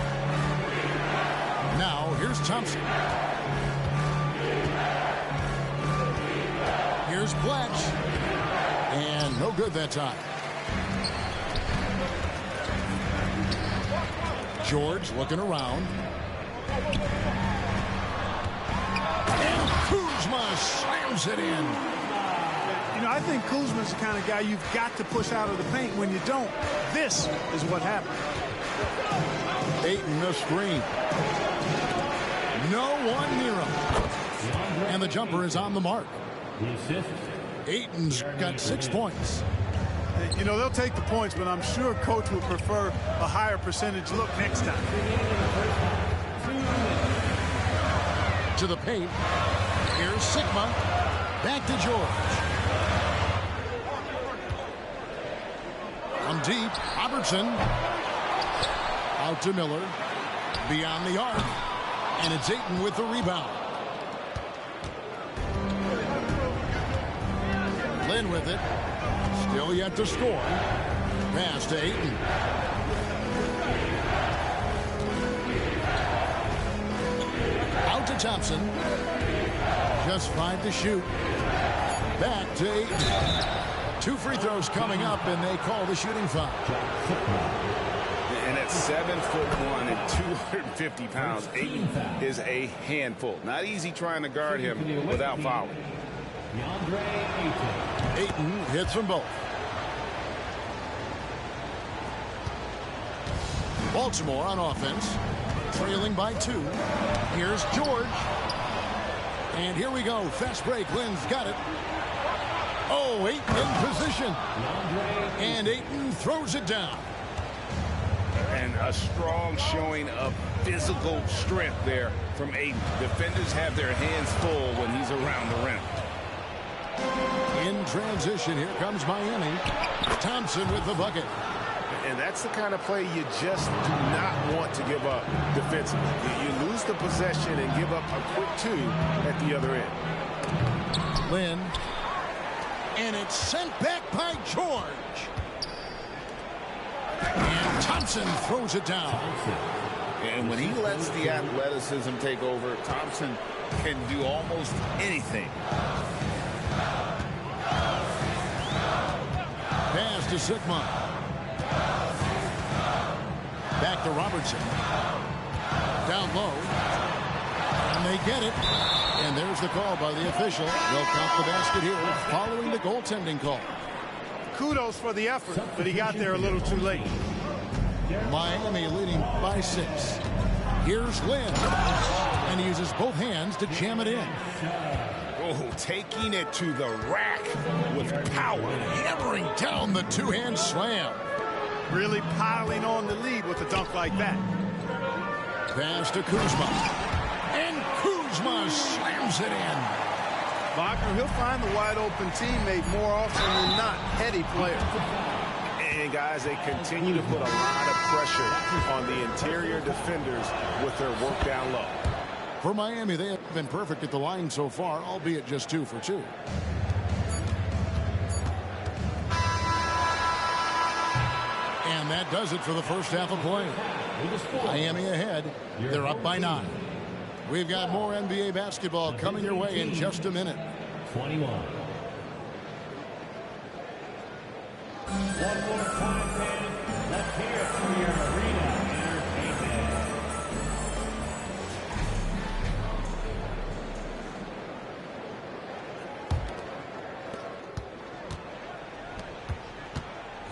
Now, here's Thompson. Here's Blatch. And no good that time. George looking around. And Kuzma slams it in.
You know, I think Kuzma's the kind of guy you've got to push out of the paint. When you don't, this is what happens.
Ayton the screen. No one near him. And the jumper is on the mark. Ayton's got 6 points.
You know, they'll take the points, but I'm sure coach would prefer a higher percentage look next time.
To the paint. Here's Sigma. Back to George. On deep. Robertson. Out to Miller. Beyond the arc. And it's Ayton with the rebound. Lynn with it. Still yet to score. Pass to Ayton. Out to Thompson. Just 5 to shoot. Back to Ayton. 2 free throws coming up, and they call the shooting foul.
And at 7'1" and 250 pounds, Ayton is a handful. Not easy trying to guard him without fouling.
Ayton hits from both. Baltimore on offense, trailing by 2. Here's George. And here we go. Fast break. Lynn's got it. Oh, Ayton in position. And Ayton throws it down.
And a strong showing of physical strength there from Ayton. Defenders have their hands full when he's around the rim.
In transition, here comes Miami. Thompson with the bucket.
And that's the kind of play you just do not want to give up defensively. You lose the possession and give up a quick 2 at the other end.
Lynn. And it's sent back by George. And Thompson throws it down.
And when he lets the athleticism take over, Thompson can do almost anything.
Pass to Sigma. Back to Robertson. Down low. And they get it. And there's the call by the official. They'll count the basket here following the goaltending call.
Kudos for the effort, but he got there a little too late.
Miami leading by 6. Here's Lynn. And he uses both hands to jam it in.
Oh, taking it to the rack with power.
Hammering down the two-hand slam.
Really piling on the lead with a dunk like that.
Pass to Kuzma. And Kuzma slams it in.
Wagner, he'll find the wide-open teammate more often than not. Heady player.
And, guys, they continue to put a lot of pressure on the interior defenders with their work down low.
For Miami, they have been perfect at the line so far, albeit just 2 for 2. And that does it for the first half of play. Miami ahead. They're up by 9. We've got more NBA basketball coming your way in just a minute.
21. One more time, fans. Let's hear it for your arena entertainment.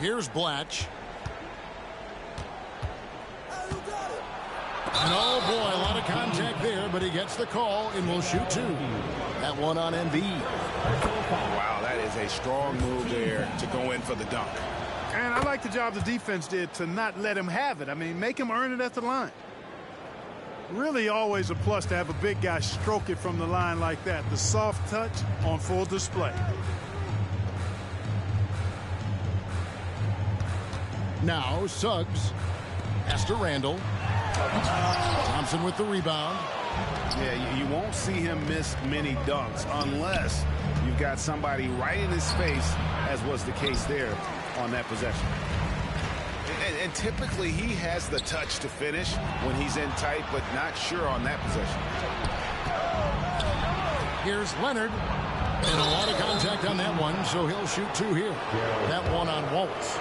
Here's Blatch. And oh boy, a lot of contact there, but he gets the call and will shoot 2. That one on Embiid.
Wow, that is a strong move there to go in for the dunk.
And I like the job the defense did to not let him have it. I mean, make him earn it at the line. Really always a plus to have a big guy stroke it from the line like that. The soft touch on full display.
Now Suggs. Pass to Randall. Thompson with the rebound.
Yeah, you won't see him miss many dunks unless you've got somebody right in his face, as was the case there on that possession. And typically he has the touch to finish when he's in tight, but not sure on that possession.
Here's Leonard. And a lot of contact on that one, so he'll shoot 2 here. That one on Waltz.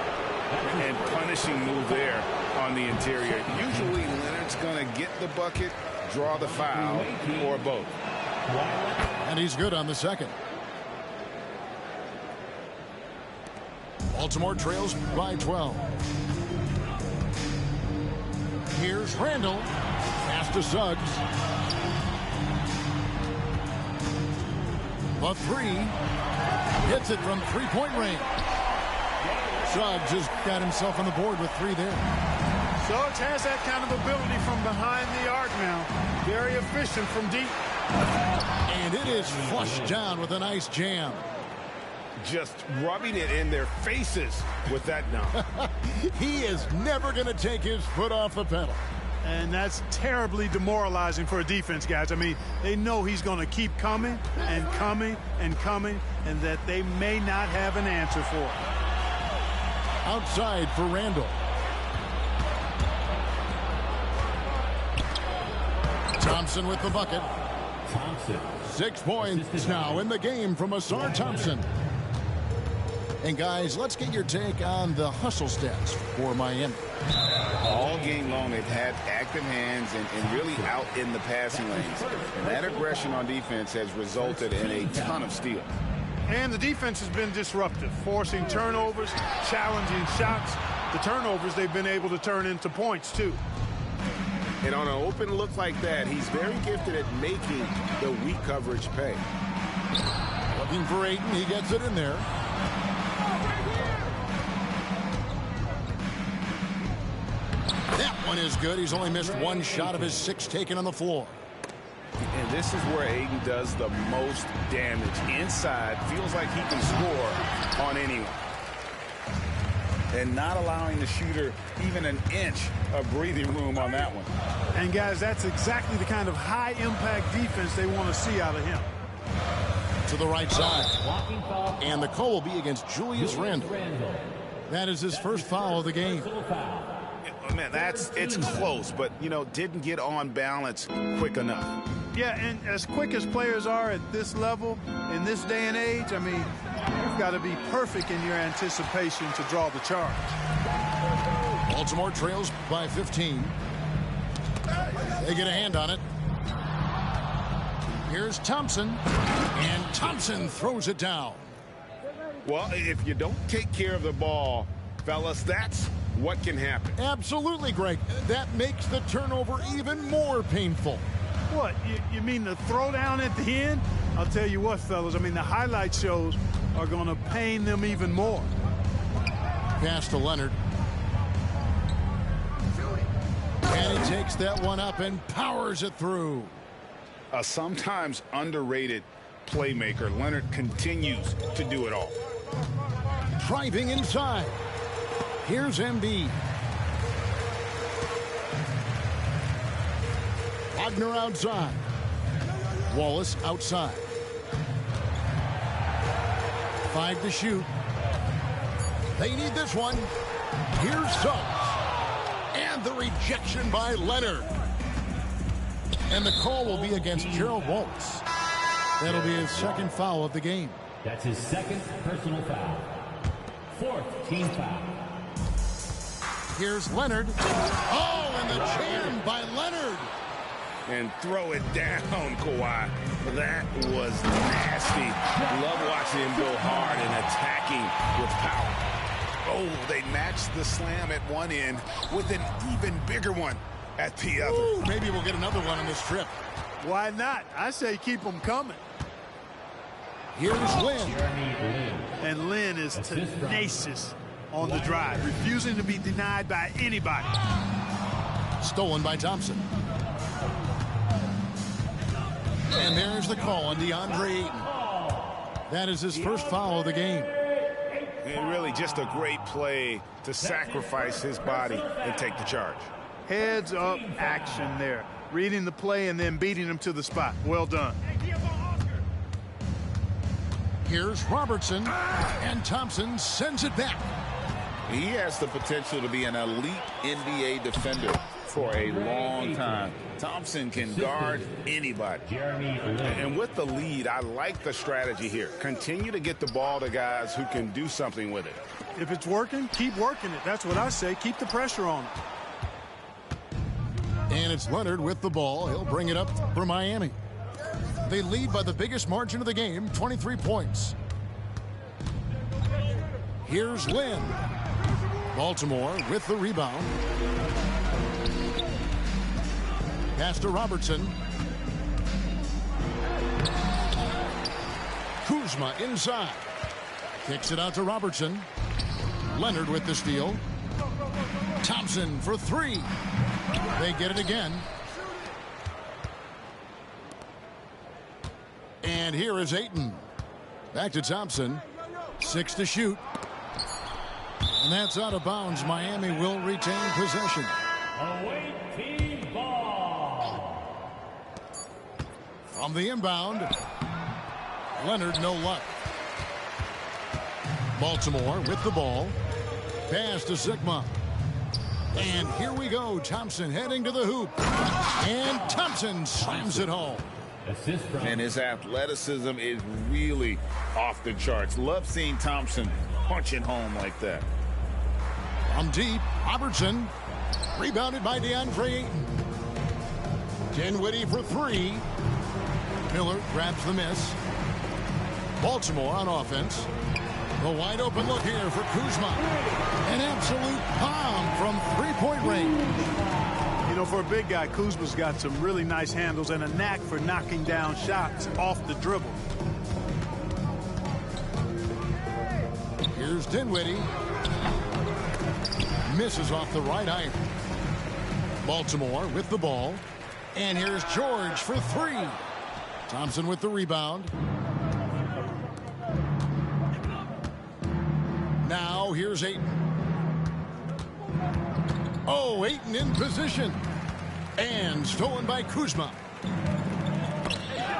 And punishing move there on the interior. Usually Leonard's going to get the bucket, draw the foul, or both.
And he's good on the second. Baltimore trails by 12. Here's Randall. Pass to Suggs. A 3. Hits it from 3-point range. Suggs has got himself on the board with 3 there.
Suggs has that kind of ability from behind the arc now. Very efficient from deep.
And it is flushed down with a nice jam.
Just rubbing it in their faces with that dunk.
He is never going to take his foot off the pedal.
And that's terribly demoralizing for a defense, guys. I mean, they know he's going to keep coming and coming and coming, and that they may not have an answer for it.
Outside for Randall. Thompson with the bucket.
Thompson.
6 points now in the game from Ausar Thompson. And guys, let's get your take on the hustle stats for Miami.
All game long, they've had active hands and really out in the passing lanes. And that aggression on defense has resulted in a ton of steals.
And the defense has been disruptive, forcing turnovers, challenging shots. The turnovers they've been able to turn into points, too.
And on an open look like that, he's very gifted at making the weak coverage pay.
Looking for Ayton. He gets it in there. That one is good. He's only missed 1 shot of his 6 taken on the floor.
And this is where Ayton does the most damage. Inside, feels like he can score on anyone. And not allowing the shooter even an inch of breathing room on that one.
And, guys, that's exactly the kind of high-impact defense they want to see out of him.
To the right side. And the call will be against Julius Randle. That is his first foul of the game.
Man, it's close, but, you know, didn't get on balance quick enough.
Yeah, and as quick as players are at this level, in this day and age, I mean, you've got to be perfect in your anticipation to draw the charge.
Baltimore trails by 15. They get a hand on it. Here's Thompson, and Thompson throws it down.
Well, if you don't take care of the ball, fellas, that's what can happen.
Absolutely, Greg. That makes the turnover even more painful.
What, you mean the throwdown at the end? I'll tell you what, fellas, I mean, the highlight shows are going to pain them even more.
Pass to Leonard. And he takes that one up and powers it through.
A sometimes underrated playmaker. Leonard continues to do it all.
Driving inside. Here's Embiid. Wagner outside. Wallace outside. 5 to shoot. They need this one. Here's Suggs. And the rejection by Leonard. And the call will be against Gerald Wallace. That'll be his second foul of the game.
That's his second personal foul. 4th team foul.
Here's Leonard. Oh, and the jam by Leonard.
And throw it down, Kawhi. That was nasty. Love watching him go hard and attacking with power. Oh, they matched the slam at one end with an even bigger one at the other.
Ooh, maybe we'll get another one on this trip.
Why not? I say keep them coming.
Here's Lynn.
And Lynn is tenacious on the drive, refusing to be denied by anybody.
Stolen by Thompson. And there's the call on DeAndre Ayton. That is his first foul of the game.
And really just a great play to sacrifice his body and take the charge.
Heads up action there. Reading the play and then beating him to the spot. Well done.
Here's Robertson. And Thompson sends it back.
He has the potential to be an elite NBA defender for a long time. Thompson can guard anybody.
And with the lead, I like the strategy here. Continue to get the ball to guys who can do something with it.
If it's working, keep working it. That's what I say. Keep the pressure on it.
And it's Leonard with the ball. He'll bring it up for Miami. They lead by the biggest margin of the game, 23 points. Here's Lynn. Baltimore with the rebound. Pass to Robertson. Kuzma inside. Kicks it out to Robertson. Leonard with the steal. Thompson for 3. They get it again. And here is Ayton. Back to Thompson. 6 to shoot. And that's out of bounds. Miami will retain possession.
Away team ball.
From the inbound. Leonard, no luck. Baltimore with the ball. Pass to Sigma. And here we go. Thompson heading to the hoop. And Thompson slams it home.
And his athleticism is really off the charts. Love seeing Thompson punching home like that.
From deep, Robertson. Rebounded by DeAndre Ayton. Dinwiddie for 3. Miller grabs the miss. Baltimore on offense. The wide open look here for Kuzma. An absolute bomb from 3-point range.
You know, for a big guy, Kuzma's got some really nice handles and a knack for knocking down shots off the dribble.
Here's Dinwiddie. Misses off the right iron. Baltimore with the ball. And here's George for 3. Thompson with the rebound. Now here's Ayton. Oh, Ayton in position. And stolen by Kuzma.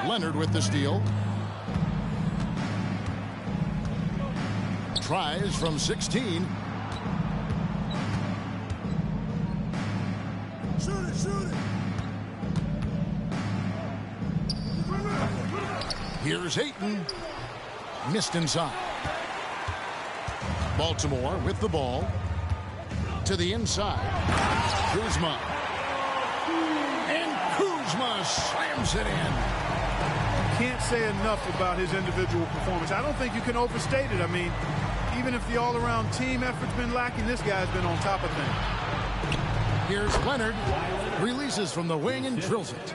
Leonard with the steal. Tries from 16. Shoot it, shoot it. Here's Ayton. Missed inside. Baltimore with the ball. To the inside. Kuzma. And Kuzma slams it in.
can't say enough about his individual performance. I don't think you can overstate it. I mean, even if the all-around team effort's been lacking, this guy's been on top of things.
Here's Leonard. Releases from the wing and drills it.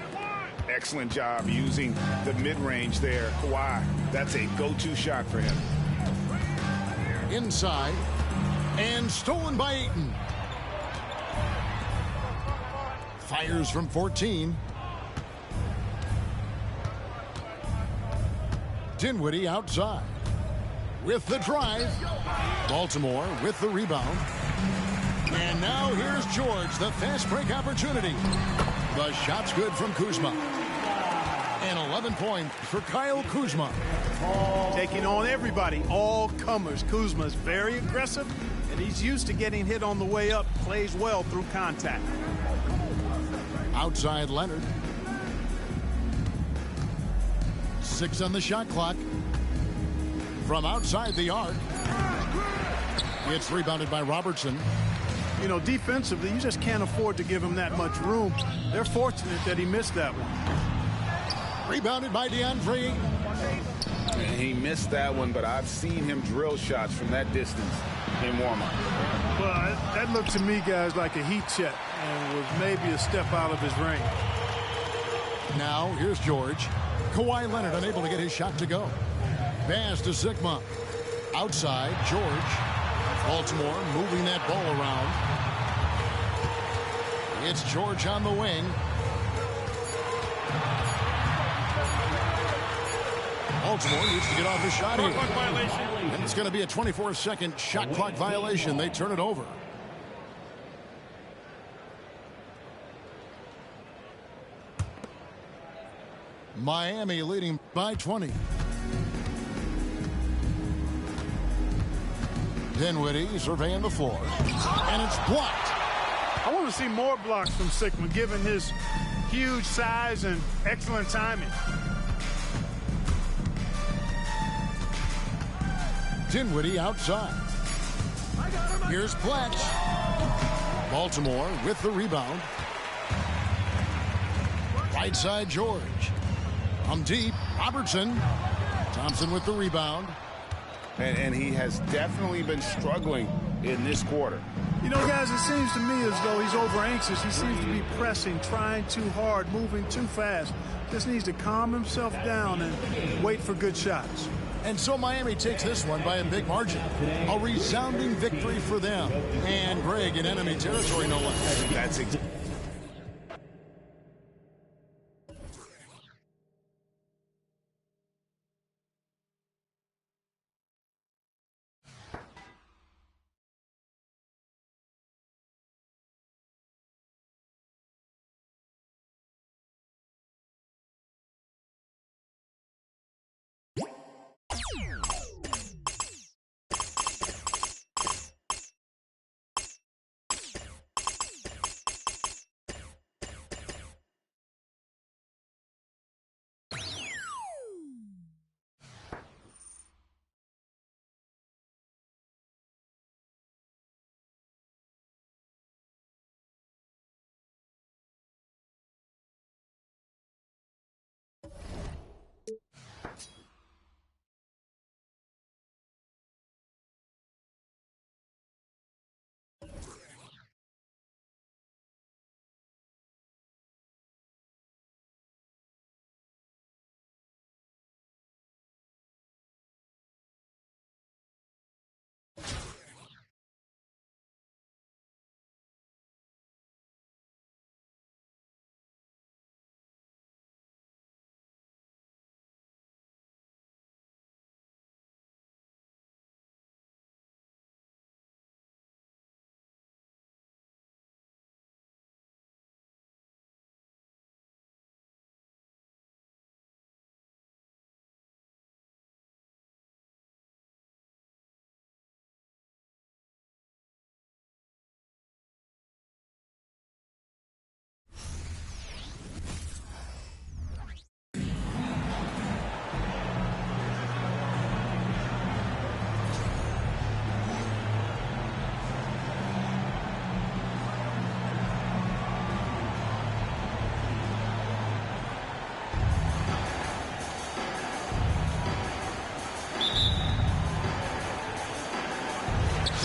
Excellent job using the mid-range there. Kawhi, that's a go-to shot for him.
Inside. And stolen by Ayton. Fires from 14. Dinwiddie outside. With the drive. Baltimore with the rebound. And now here's George, the fast break opportunity. The shot's good from Kuzma. And 11 points for Kyle Kuzma.
Taking on everybody, all comers. Kuzma's very aggressive, and he's used to getting hit on the way up. Plays well through contact.
Outside Leonard. 6 on the shot clock. From outside the arc. It's rebounded by Robertson.
You know, defensively, you just can't afford to give him that much room. They're fortunate that he missed that one.
Rebounded by DeAndre.
And he missed that one, but I've seen him drill shots from that distance in warm-up.
Well, that looked to me, guys, like a heat check and was maybe a step out of his range.
Now, here's George. Kawhi Leonard unable to get his shot to go. Pass to Sigma. Outside, George. Baltimore moving that ball around. It's George on the wing. Baltimore needs to get off the shot here. And it's going to be a 24-second shot clock violation. They turn it over. Miami leading by 20. Dinwiddie surveying the floor. And it's blocked.
I want to see more blocks from Sigma, given his huge size and excellent timing.
Dinwiddie outside. Here's Pletch. Baltimore with the rebound. Right side, George. From deep, Robertson. Thompson with the rebound.
And he has definitely been struggling in this quarter.
You know, guys, it seems to me as though he's over anxious. He seems to be pressing, trying too hard, moving too fast. Just needs to calm himself down and wait for good shots.
And so Miami takes this one by a big margin. A resounding victory for them. And Greg in enemy territory, no less.
That's exactly.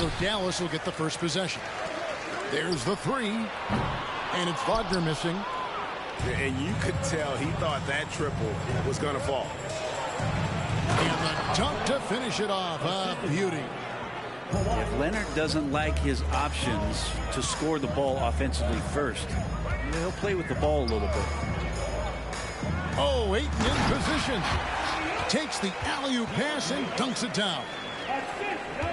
So Dallas will get the first possession. There's the three. And it's Wagner missing.
And you could tell he thought that triple was going to fall.
And the dunk to finish it off. A beauty.
If Leonard doesn't like his options to score the ball offensively first, he'll play with the ball a little bit.
Oh, Ayton in position. Takes the alley-oop pass and dunks it down.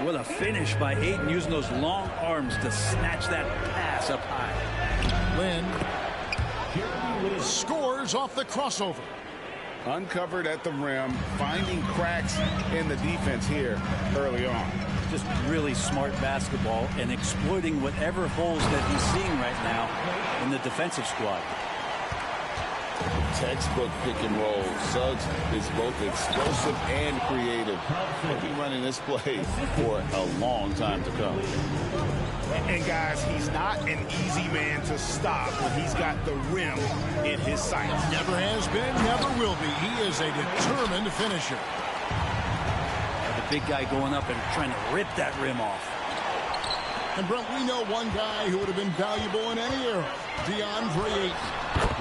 What a finish by Ayton, using those long arms to snatch that pass up high.
Lynn scores off the crossover.
Uncovered at the rim, finding cracks in the defense here early on.
Just really smart basketball and exploiting whatever holes that he's seeing right now in the defensive squad.
Textbook pick and roll. Suggs is both explosive and creative. He'll be running this play for a long time to come.
And guys, he's not an easy man to stop when he's got the rim in his sights.
Never has been, never will be. He is a determined finisher.
The big guy going up and trying to rip that rim off.
And Brent, we know one guy who would have been valuable in any era, DeAndre Ayton.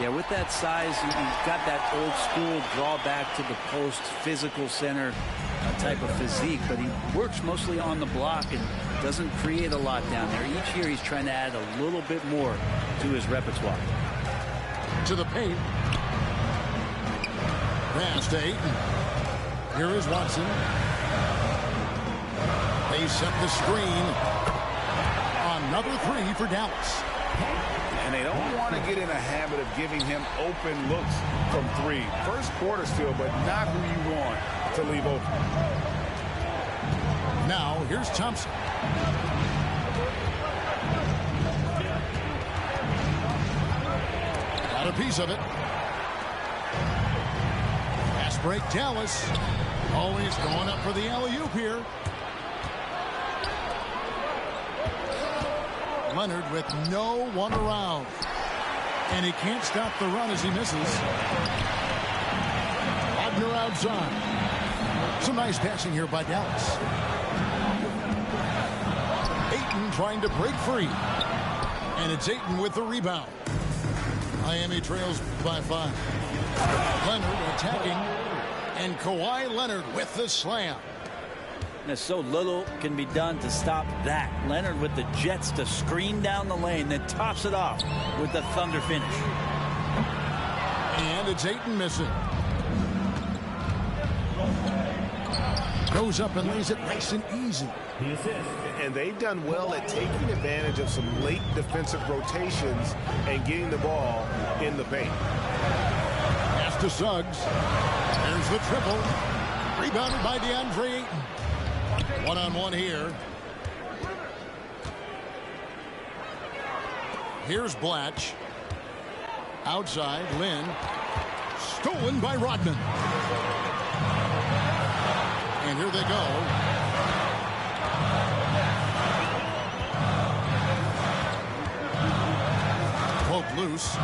Yeah, with that size, he's got that old school drawback to the post, physical center type of physique, but he works mostly on the block and doesn't create a lot down there. Each year he's trying to add a little bit more to his repertoire.
To the paint. Pass to Ayton. Here is Watson. They set the screen. Another three for Dallas.
And they don't want to get in a habit of giving him open looks from three. First quarter still, but not who you want to leave open.
Now, here's Thompson. Got a piece of it. Fast break, Dallas. Always going up for the alley-oop here. Leonard with no one around. And he can't stop the run as he misses. Wagner outside. Some nice passing here by Dallas. Ayton trying to break free. And it's Ayton with the rebound. Miami trails by 5. Leonard attacking. And Kawhi Leonard with the slam.
And so little can be done to stop that. Leonard with the jets to screen down the lane, then tops it off with the thunder finish.
And it's Ayton missing. Goes up and lays it nice and easy.
And they've done well at taking advantage of some late defensive rotations and getting the ball in the paint.
Pass to Suggs. There's the triple. Rebounded by DeAndre Ayton. One-on-one here. Here's Blatch. Outside, Lynn. Stolen by Rodman. And here they go. Poke loose.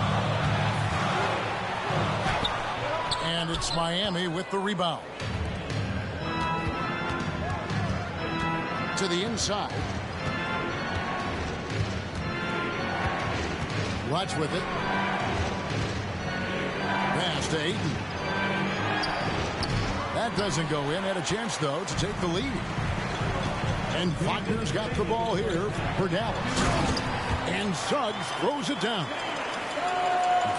And it's Miami with the rebound. To the inside. Rodge with it. Pass to Ayton. That doesn't go in. Had a chance, though, to take the lead. And Wagner's got the ball here for Dallas. And Suggs throws it down.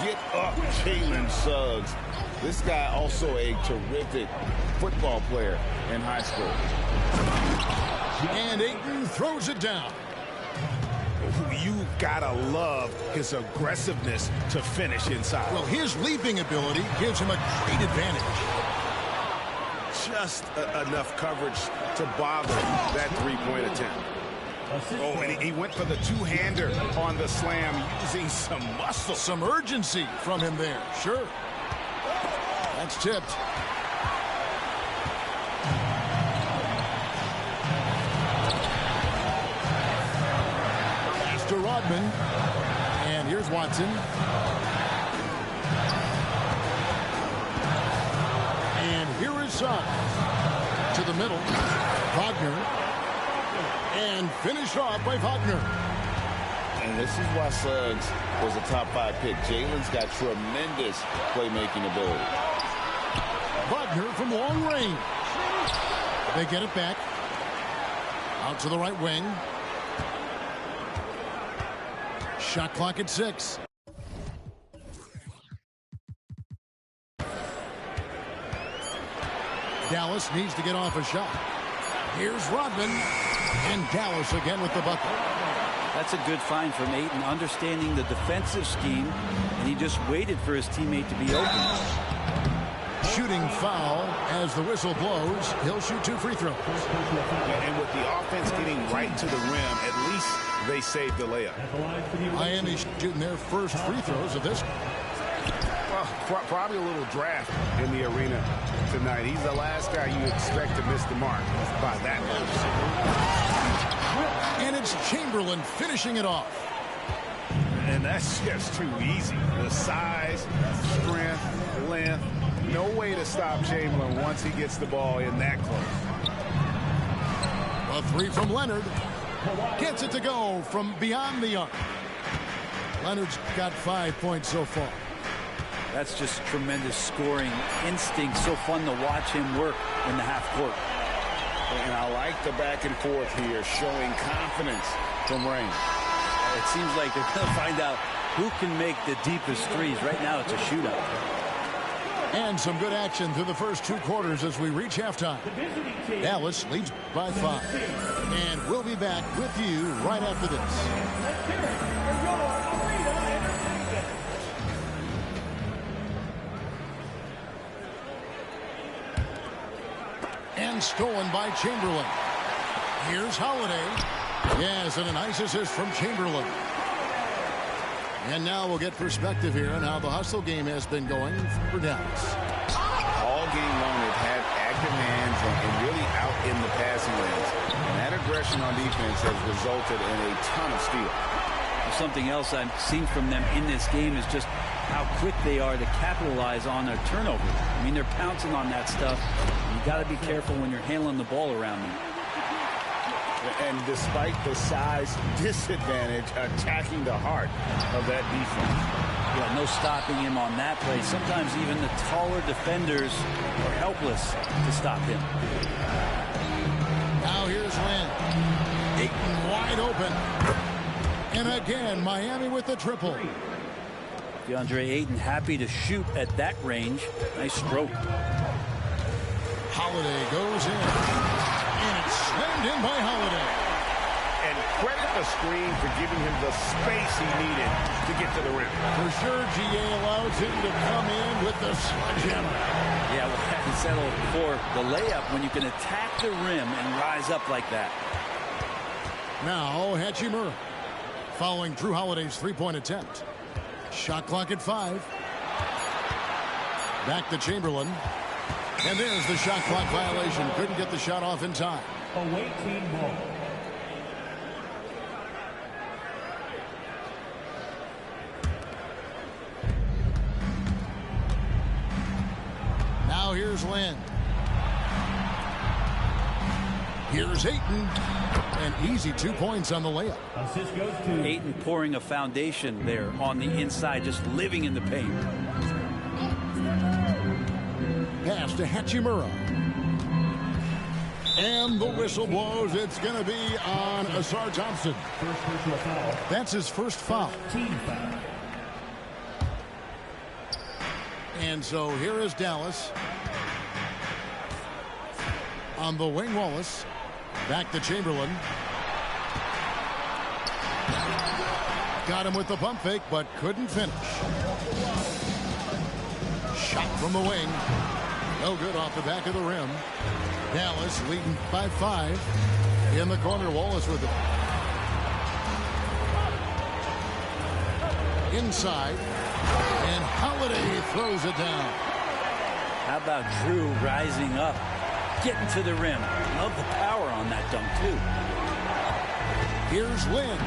Get up, Jalen Suggs. This guy also a terrific football player in high school.
And Ayton throws it down.
You gotta love his aggressiveness to finish inside.
Well, his leaping ability gives him a great advantage.
Just enough coverage to bother that three-point attempt. Oh, and he went for the two-hander on the slam using some muscle.
Some urgency from him there. Sure. That's tipped. To Rodman. And here's Watson. And here is Suggs. To the middle. Wagner. And finished off by Wagner.
And this is why Suggs was a top 5 pick. Jalen's got tremendous playmaking ability.
Wagner from long range. They get it back. Out to the right wing. Shot clock at 6. Dallas needs to get off a shot. Here's Rodman. And Dallas again with the bucket.
That's a good find from Ayton, understanding the defensive scheme, and he just waited for his teammate to be open.
Shooting foul as the whistle blows. He'll shoot 2 free throws.
And with the offense getting right to the rim, at least they saved the layup.
Miami shooting their first free throws of this.
Well, probably a little draft in the arena tonight. He's the last guy you expect to miss the mark by that much.
And it's Chamberlain finishing it off.
And that's just too easy. The size, strength, length. No way to stop Chamberlain once he gets the ball in that close.
A 3 from Leonard. Gets it to go from beyond the arc. Leonard's got 5 points so far.
That's just tremendous scoring instinct. So fun to watch him work in the half court.
And I like the back and forth here, showing confidence from Rain.
It seems like they're going to find out who can make the deepest threes. Right now it's a shootout.
And some good action through the first 2 quarters as we reach halftime. Dallas leads by 5. And we'll be back with you right after this. And stolen by Chamberlain. Here's Holiday. Yes, and a nice assist from Chamberlain. And now we'll get perspective here on how the hustle game has been going for Dallas.
All game long, they've had active hands and really out in the passing lanes. And that aggression on defense has resulted in a ton of steals.
Something else I've seen from them in this game is just how quick they are to capitalize on their turnovers. I mean, they're pouncing on that stuff. You got to be careful when you're handling the ball around them.
And despite the size disadvantage, attacking the heart of that defense.
Yeah, no stopping him on that play. Sometimes even the taller defenders are helpless to stop him.
Now here's Lynn. Ayton wide open. And again, Miami with the triple.
DeAndre Ayton happy to shoot at that range. Nice stroke.
Holiday goes in. And it's slammed in by Holiday.
And credit the screen for giving him the space he needed to get to the rim.
For sure, GA allows him to come in with the sledgehammer.
Yeah, well, I can settle for the layup when you can attack the rim and rise up like that.
Now, Hachimura following Drew Holiday's 3-point attempt. Shot clock at 5. Back to Chamberlain. And there's the shot clock violation. Couldn't get the shot off in time.
Away team ball.
Now here's Lynn. Here's Ayton. An easy 2 points on the layup.
Assist goes to
Ayton pouring a foundation there on the inside, just living in the paint.
Pass to Hachimura. And the whistle blows. It's going to be on Asar Thompson.
first personal foul.
That's his first foul.
Team foul.
And so here is Dallas. On the wing, Wallace. Back to Chamberlain. Got him with the pump fake, but couldn't finish. Shot from the wing. No good off the back of the rim. Dallas leading by 5. In the corner, Wallace with it. Inside. And Holiday throws it down.
How about Drew rising up, getting to the rim? Love the power on that dunk, too.
Here's Lynn.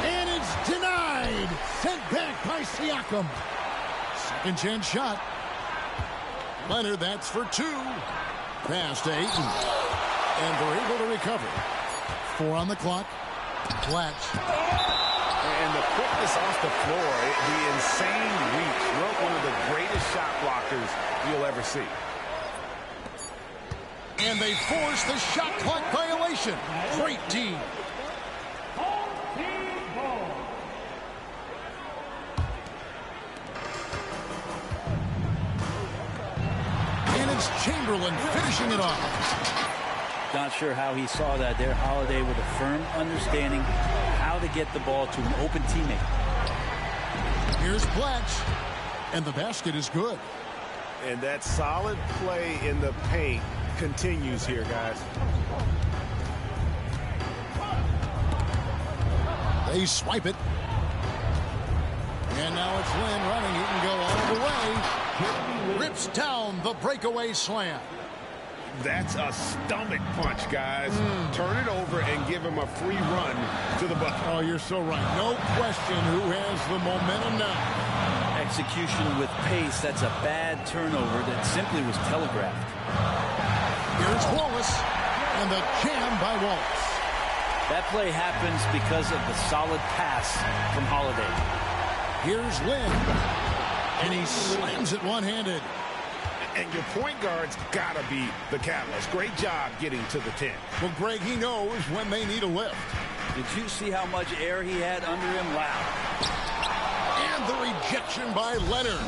And it's denied. Sent back by Siakam. Second chance shot. Leonard, that's for 2. Pass to Ayton. And they're able to recover. 4 on the clock. Blatch.
And the quickness off the floor, the insane reach. One of the greatest shot blockers you'll ever see.
And they force the shot clock violation. Great D. And it's Chamberlain finishing it off.
Not sure how he saw that there. Holiday with a firm understanding how to get the ball to an open teammate.
Here's Blatch. And the basket is good.
And that solid play in the paint continues here, guys.
They swipe it. And now it's Lin running. He can go all the way. Rips down the breakaway slam.
That's a stomach punch, guys. Turn it over and give him a free run to the bucket.
Oh, you're so right. No question who has the momentum now.
Execution with pace. That's a bad turnover that simply was telegraphed.
Here's Wallace. And the jam by Wallace.
That play happens because of the solid pass from Holiday.
Here's Lin. And he slams it one-handed.
And your point guard's got to be the catalyst. Great job getting to the 10.
Well, Greg, he knows when they need a lift.
Did you see how much air he had under him? Wow.
And the rejection by Leonard.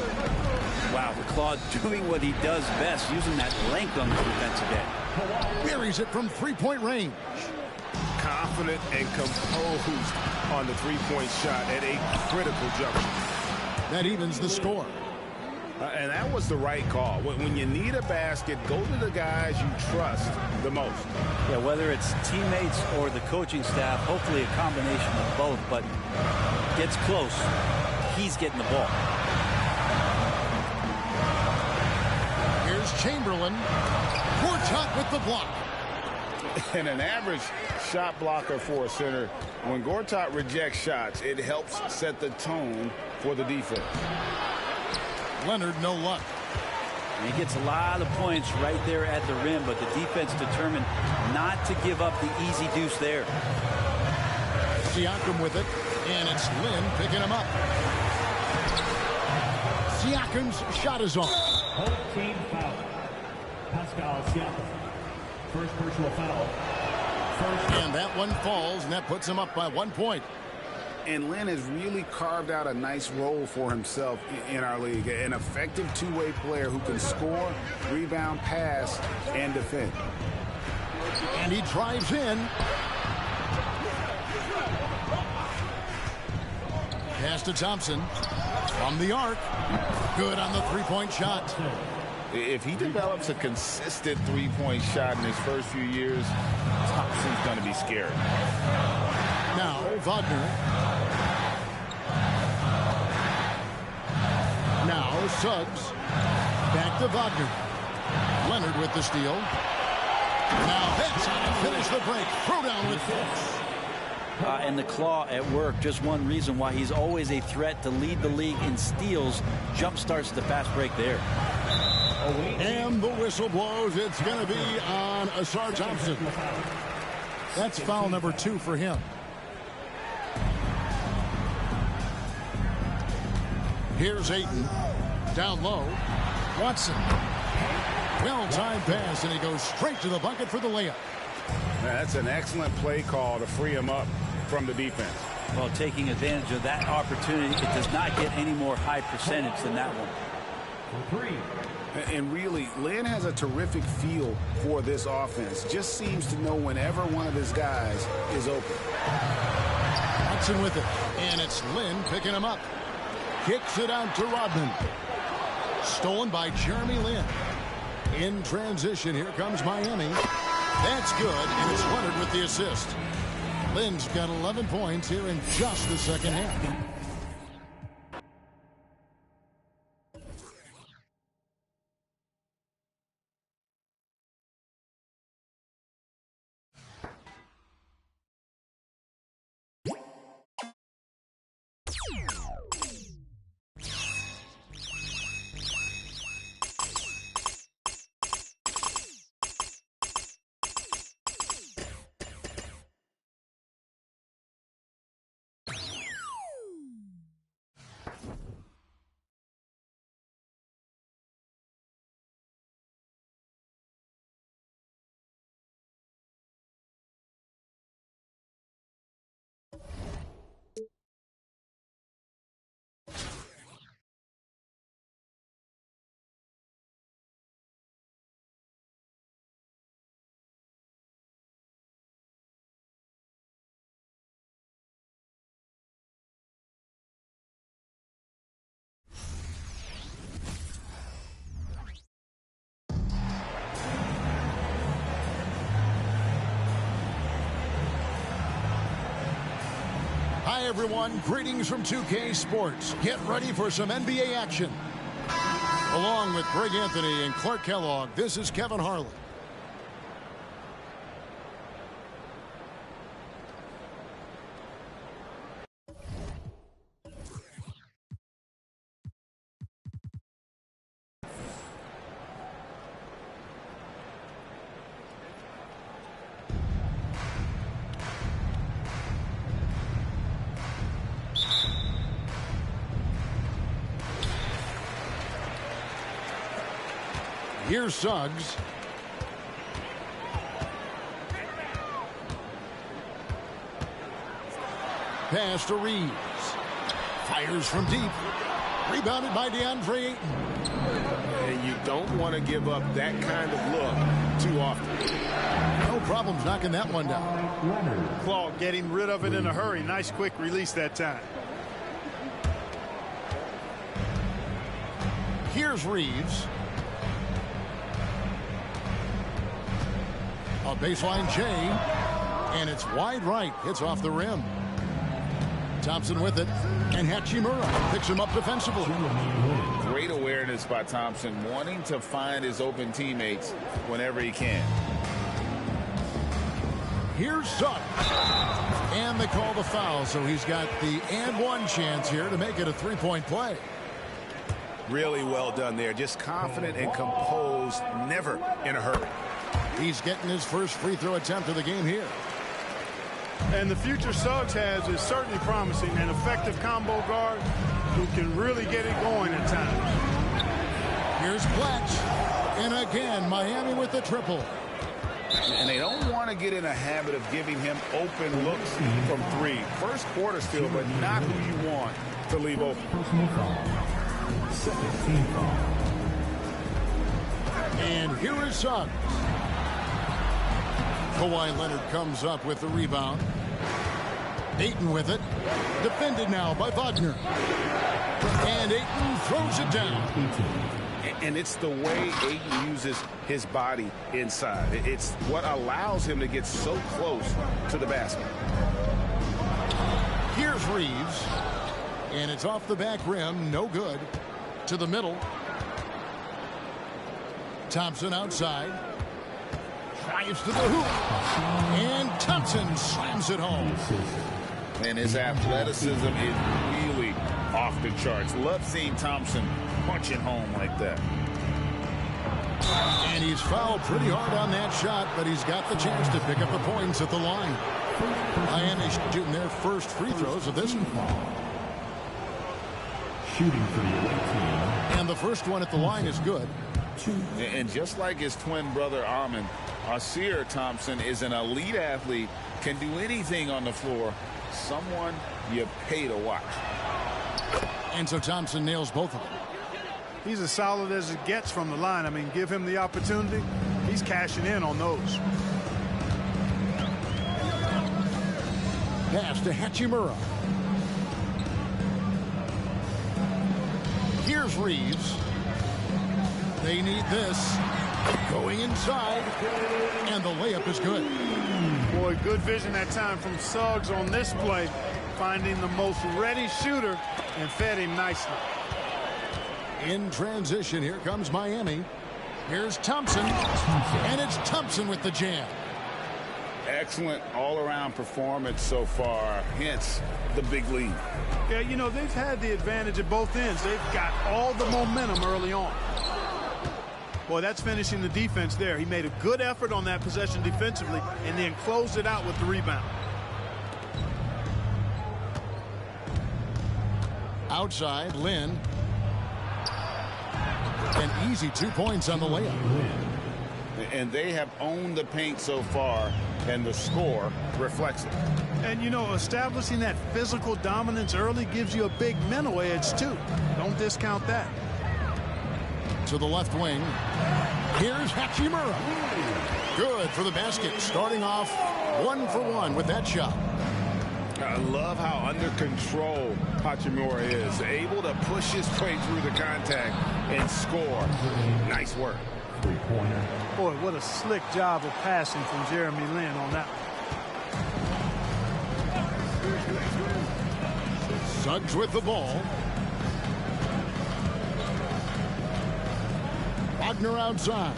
Wow, the Claw doing what he does best, using that length on the defensive end.
Buries it from three-point range.
Confident and composed on the three-point shot at a critical juncture.
That evens the score.
And that was the right call. When you need a basket, go to the guys you trust the most.
Yeah, whether it's teammates or the coaching staff, hopefully a combination of both, but gets close, he's getting the ball.
Here's Chamberlain. Gortat with the block.
And an average shot blocker for a center, when Gortat rejects shots, it helps set the tone for the defense.
Leonard, no luck.
And he gets a lot of points right there at the rim, but the defense determined not to give up the easy deuce there.
Siakam with it, and it's Lin picking him up. Siakam's shot is on.
Home team foul. Pascal Siakam. First personal foul.
And that one falls, and that puts him up by 1 point.
And Lin has really carved out a nice role for himself in our league. An effective two-way player who can score, rebound, pass, and defend.
And he drives in. Pass to Thompson. From the arc. Good on the three-point shot.
If he develops a consistent three-point shot in his first few years, Thompson's going to be scary.
Now, Wagner. Now, Suggs. Back to Wagner. Leonard with the steal. Now, that's how to finish the break. Throw down with force.
And the Claw at work. Just one reason why he's always a threat to lead the league in steals. Jump starts the fast break there.
And the whistle blows. It's going to be on Ausar Thompson. That's foul number 2 for him. Here's Ayton. Down low. Watson. Well-timed pass, and he goes straight to the bucket for the layup.
That's an excellent play call to free him up from the defense.
Well, taking advantage of that opportunity, it does not get any more high percentage than that one.
And really, Lin has a terrific feel for this offense. Just seems to know whenever one of his guys is open.
Watson with it, and it's Lin picking him up. Kicks it out to Rodman. Stolen by Jeremy Lin. In transition, here comes Miami. That's good, and it's Leonard with the assist. Lin's got 11 points here in just the second half. everyone. Greetings from 2K Sports. Get ready for some NBA action. Along with Greg Anthony and Clark Kellogg, this is Kevin Harlan. Here's Suggs. Pass to Reeves. Fires from deep. Rebounded by DeAndre Ayton.
And you don't want to give up that kind of look too often.
No problems knocking that one down.
Claude getting rid of it in a hurry. Nice quick release that time.
Here's Reeves. A baseline J, and it's wide right. Hits off the rim. Thompson with it, and Hachimura picks him up defensively.
Great awareness by Thompson, wanting to find his open teammates whenever he can.
Here's Suggs. And they call the foul, so he's got the and one chance here to make it a three-point play.
Really well done there. Just confident and composed, never in a hurry.
He's getting his first free throw attempt of the game here.
And the future Suggs has is certainly promising. An effective combo guard who can really get it going at times.
Here's Blatch. And again, Miami with the triple.
And they don't want to get in a habit of giving him open looks from three. First quarter still, but not who you want to leave open.
And here is Suggs. Kawhi Leonard comes up with the rebound. Ayton with it. Defended now by Wagner. And Ayton throws it down.
And it's the way Ayton uses his body inside. It's what allows him to get so close to the basket.
Here's Reeves. And it's off the back rim. No good. To the middle. Thompson outside. Drives to the hoop. And Thompson slams it home.
And his athleticism is really off the charts. Love seeing Thompson punching home like that.
And he's fouled pretty hard on that shot, but he's got the chance to pick up the points at the line. Miami's shooting their first free throws of this one.
Shooting for the away team.
And the first one at the line is good.
And just like his twin brother Armin, Asir Thompson is an elite athlete, can do anything on the floor. Someone you pay to watch.
And so Thompson nails both of them.
He's as solid as it gets from the line. I mean, give him the opportunity. He's cashing in on those.
Pass to Hachimura. Here's Reeves. They need this. Going inside. And the layup is good.
Boy, good vision that time from Suggs on this play. Finding the most ready shooter and fed him nicely.
In transition, here comes Miami. Here's Thompson. And it's Thompson with the jam.
Excellent all-around performance so far, hence the big lead.
Yeah, you know, they've had the advantage at both ends. They've got all the momentum early on. Boy, that's finishing the defense there. He made a good effort on that possession defensively and then closed it out with the rebound.
Outside, Lynn. An easy 2 points on the layup.
And they have owned the paint so far, and the score reflects it.
And, you know, establishing that physical dominance early gives you a big mental edge, too. Don't discount that.
To the left wing. Here's Hachimura. Good for the basket. Starting off 1 for 1 with that shot.
I love how under control Hachimura is. Able to push his way through the contact and score. Nice work.
Three-pointer.
Boy, what a slick job of passing from Jeremy Lin on that one.
Suggs with the ball. Wagner outside.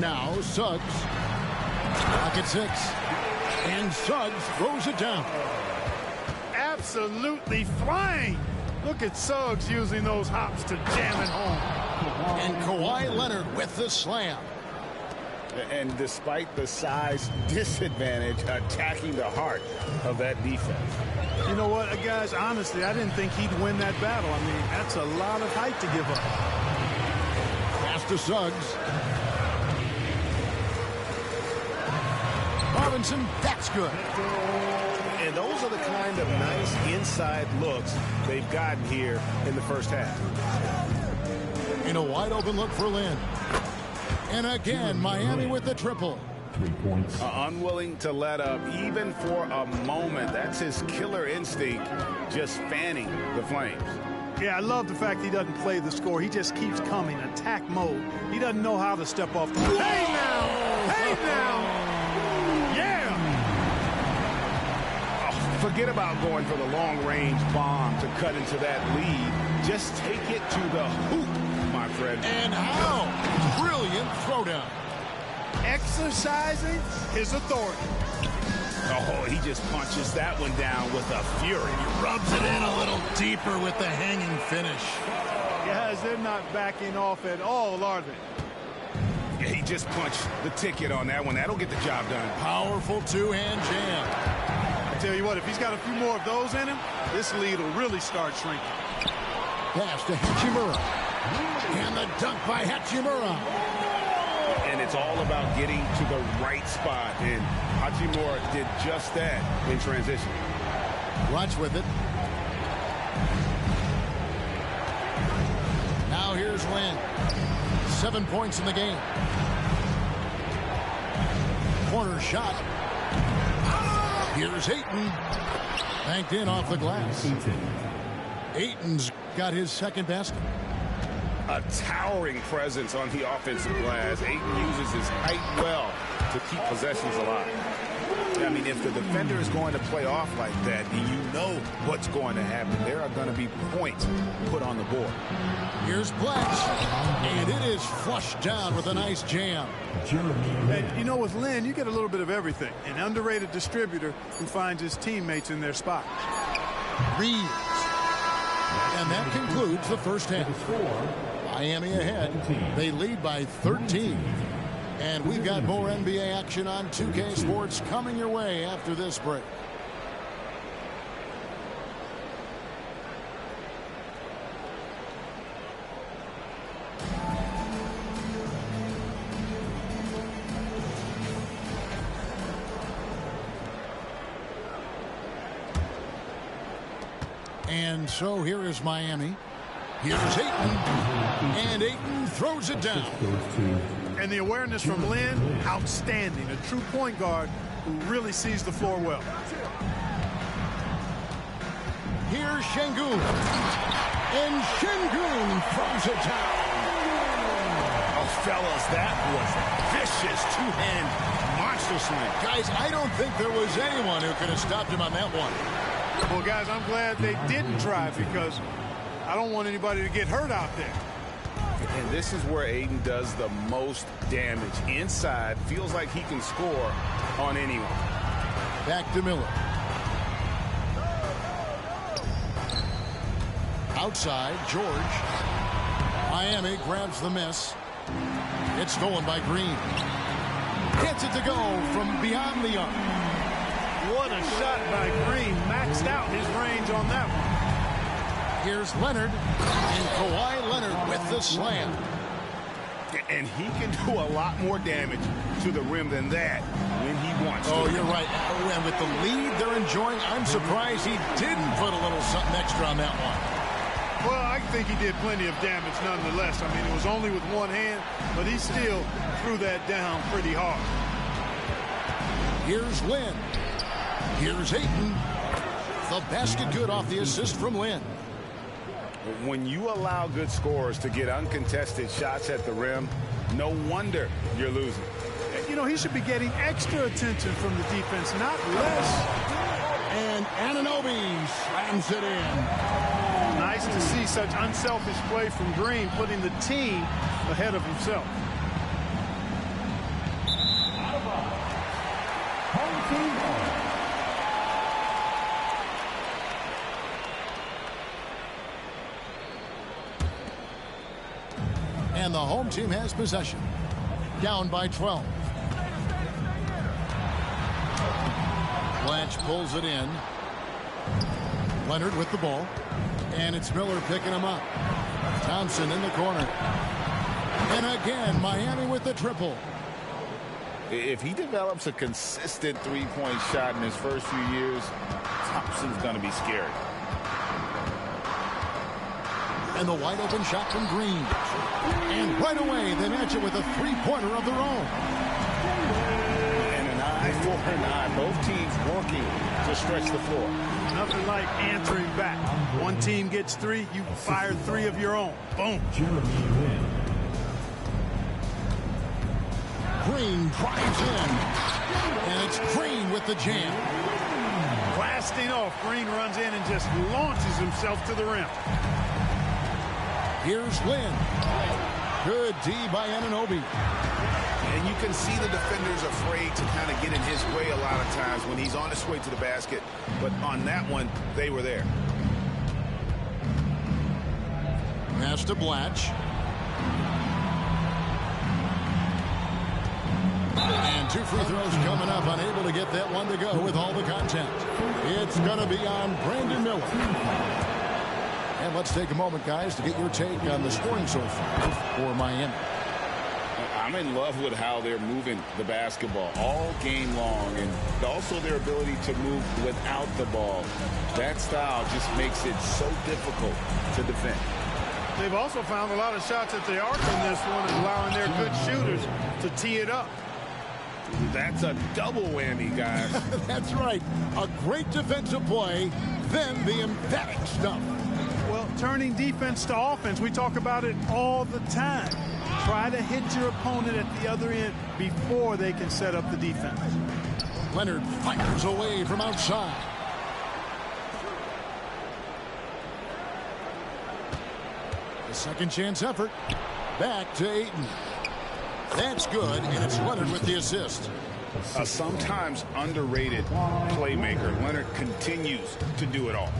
Now Suggs. Pocket 6. And Suggs throws it down.
Absolutely flying. Look at Suggs using those hops to jam it home.
And Kawhi Leonard with the slam.
And despite the size disadvantage, attacking the heart of that defense.
You know what, guys, honestly, I didn't think he'd win that battle. I mean, that's a lot of height to give up.
Pass to Suggs. Robinson, that's good.
And those are the kind of nice inside looks they've gotten here in the first half.
In a wide open look for Lin. And again, Miami with the triple.
3 points.
Unwilling to let up even for a moment. That's his killer instinct, just fanning the flames.
Yeah, I love the fact he doesn't play the score. He just keeps coming, attack mode. He doesn't know how to step off the... Hey now! Hey now! Yeah!
Oh, forget about going for the long-range bomb to cut into that lead. Just take it to the hoop, my friend.
And how? Brilliant throwdown.
Exercising his authority.
Oh, he just punches that one down with a fury.
He rubs it in a little deeper with the hanging finish.
Guys, they're not backing off at all, are they?
Yeah, he just punched the ticket on that one. That'll get the job done.
Powerful two-hand jam.
I tell you what, if he's got a few more of those in him, this lead will really start shrinking.
Pass to Hachimura. And the dunk by Hachimura.
And it's all about getting to the right spot. And Hachimura did just that in transition.
Watch with it. Now here's Lin. 7 points in the game. Corner shot. Here's Ayton. Banked in off the glass. Ayton's got his second basket.
A towering presence on the offensive glass. Ayton uses his height well to keep possessions alive. I mean, if the defender is going to play off like that, you know what's going to happen. There are going to be points put on the board.
Here's Bledge. And it is flushed down with a nice jam.
And you know, with Lin, you get a little bit of everything. An underrated distributor who finds his teammates in their spot.
Reeves. And that concludes the first half. Miami ahead. They lead by 13. And we've got more NBA action on 2K Sports coming your way after this break. And so here is Miami. Here's Ayton. And Ayton throws it down.
And the awareness from Lin, outstanding. A true point guard who really sees the floor well.
Here's Şengün. And Şengün throws it down.
Oh, fellas, that was vicious two-hand monster swing.
Guys, I don't think there was anyone who could have stopped him on that one.
Well, guys, I'm glad they didn't try because I don't want anybody to get hurt out there.
And this is where Ayton does the most damage. Inside, feels like he can score on anyone.
Back to Miller. Outside, George. Miami grabs the miss. It's stolen by Green. Gets it to go from beyond the arc.
What a shot by Green. Maxed out his range on that one.
Here's Leonard. And Kawhi Leonard with the slam.
And he can do a lot more damage to the rim than that when he wants to.
Oh, you're right. And with the lead they're enjoying, I'm surprised he didn't put a little something extra on that one.
Well, I think he did plenty of damage nonetheless. I mean, it was only with one hand, but he still threw that down pretty hard.
Here's Lin. Here's Ayton. The basket good off the assist from Lin.
When you allow good scorers to get uncontested shots at the rim, no wonder you're losing.
You know, he should be getting extra attention from the defense, not less.
And Anunoby slams it in.
Nice to see such unselfish play from Green, putting the team ahead of himself.
And the home team has possession. Down by 12. Blanche pulls it in. Leonard with the ball. And it's Miller picking him up. Thompson in the corner. And again, Miami with the triple.
If he develops a consistent three-point shot in his first few years, Thompson's going to be scary.
And the wide open shot from Green. And right away, they match it with a three-pointer of their own.
And an eye for an eye. Both teams working to stretch the floor.
Nothing like answering back. One team gets three, you fire three of your own. Boom.
Green drives in. And it's Green with the jam.
Blasting off, Green runs in and just launches himself to the rim.
Here's Lynn. Good D by Anunoby.
And you can see the defenders afraid to kind of get in his way a lot of times when he's on his way to the basket. But on that one, they were there.
Pass to Blatch. And two free throws coming up. Unable to get that one to go with all the contact. It's going to be on Brandon Miller. And let's take a moment, guys, to get your take on the scoring so far for Miami.
I'm in love with how they're moving the basketball all game long, and also their ability to move without the ball. That style just makes it so difficult to defend.
They've also found a lot of shots at the arc in this one, allowing their good shooters to tee it up.
That's a double whammy, guys.
That's right. A great defensive play, then the emphatic stuff.
Well, turning defense to offense, we talk about it all the time. Try to hit your opponent at the other end before they can set up the defense.
Leonard fires away from outside. The second chance effort. Back to Ayton. That's good, and it's Leonard with the assist.
A sometimes underrated playmaker. Leonard continues to do it all.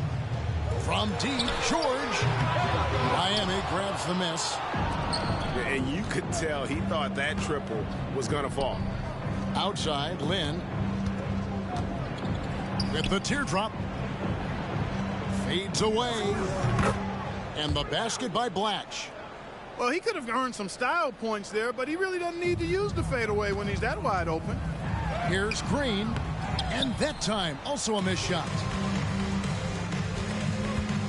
From deep, George. Miami grabs the miss.
And you could tell he thought that triple was going to fall.
Outside, Lynn. With the teardrop. Fades away. And the basket by Blatch.
Well, he could have earned some style points there, but he really doesn't need to use the fadeaway when he's that wide open.
Here's Green. And that time, also a missed shot.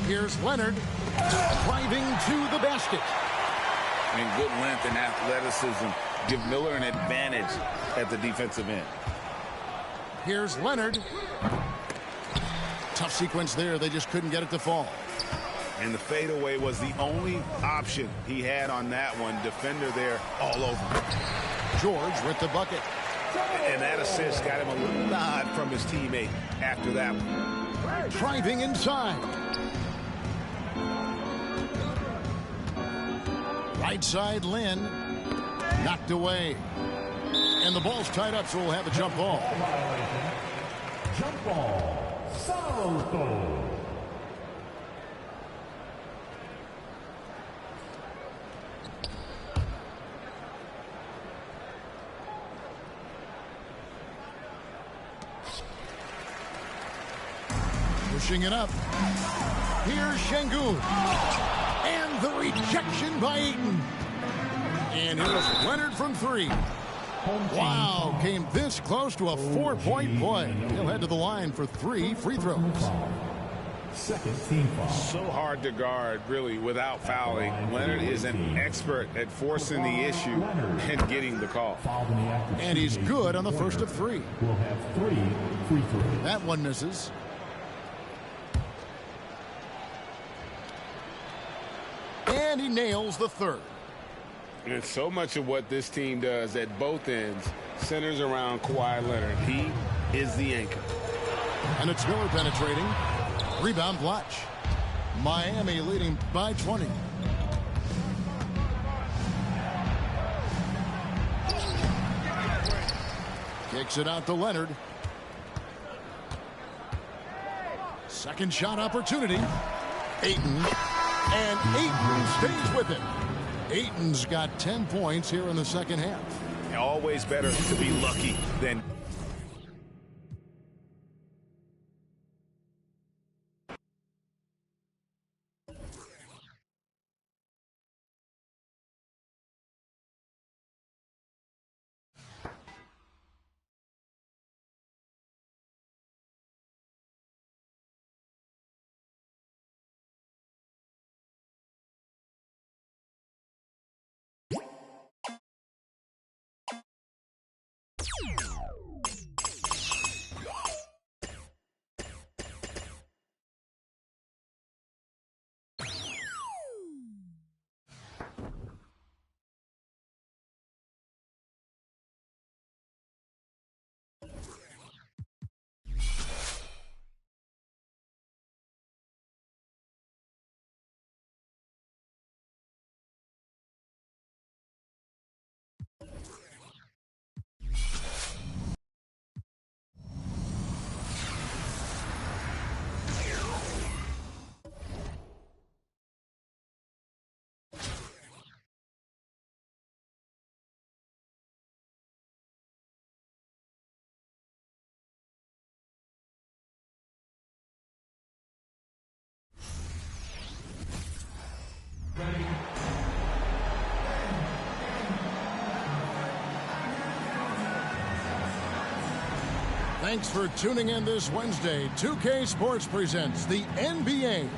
Here's Leonard. Driving to the basket.
And good length and athleticism give Miller an advantage at the defensive end.
Here's Leonard. Tough sequence there. They just couldn't get it to fall.
And the fadeaway was the only option he had on that one. Defender there all over.
George with the bucket.
And that assist got him a little nod from his teammate after that one.
Driving inside. Right side, Lynn. Knocked away. And the ball's tied up, so we'll have a jump ball.
Jump ball. Salto.
Pushing it up. Here's Şengün. And the rejection by Ayton. And here's Leonard from three. Wow, came this close to a four-point play. He'll head to the line for 3 free throws.
Second team foul.
So hard to guard, really, without fouling. Leonard is an expert at forcing the issue and getting the call.
And he's good on the first of 3.
We'll have 3 free throws.
That one misses. He nails the third.
And so much of what this team does at both ends
Centers around Kawhi Leonard. He is the anchor.
And it's Miller penetrating. Rebound Blatch. Miami leading by 20. Kicks it out to Leonard. Second shot opportunity. Ayton. And Ayton stays with it. Ayton's got 10 points here in the second half.
Always better to be lucky than...
Thanks for tuning in this Wednesday. 2K Sports presents the NBA.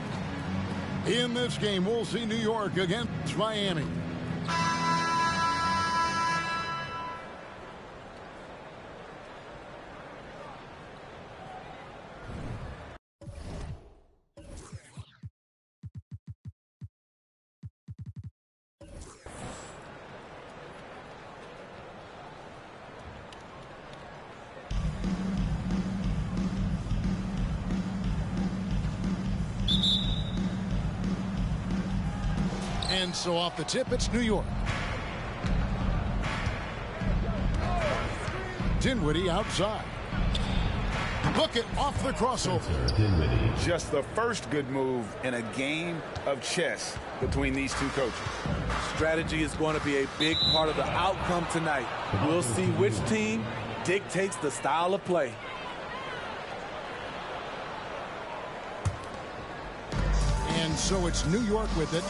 In this game, we'll see New York against Miami. And so off the tip, it's New York. Dinwiddie outside. Bucket off the crossover.
Just the first good move in a game of chess between these two coaches.
Strategy is going to be a big part of the outcome tonight. We'll see which team dictates the style of play.
And so it's New York with it.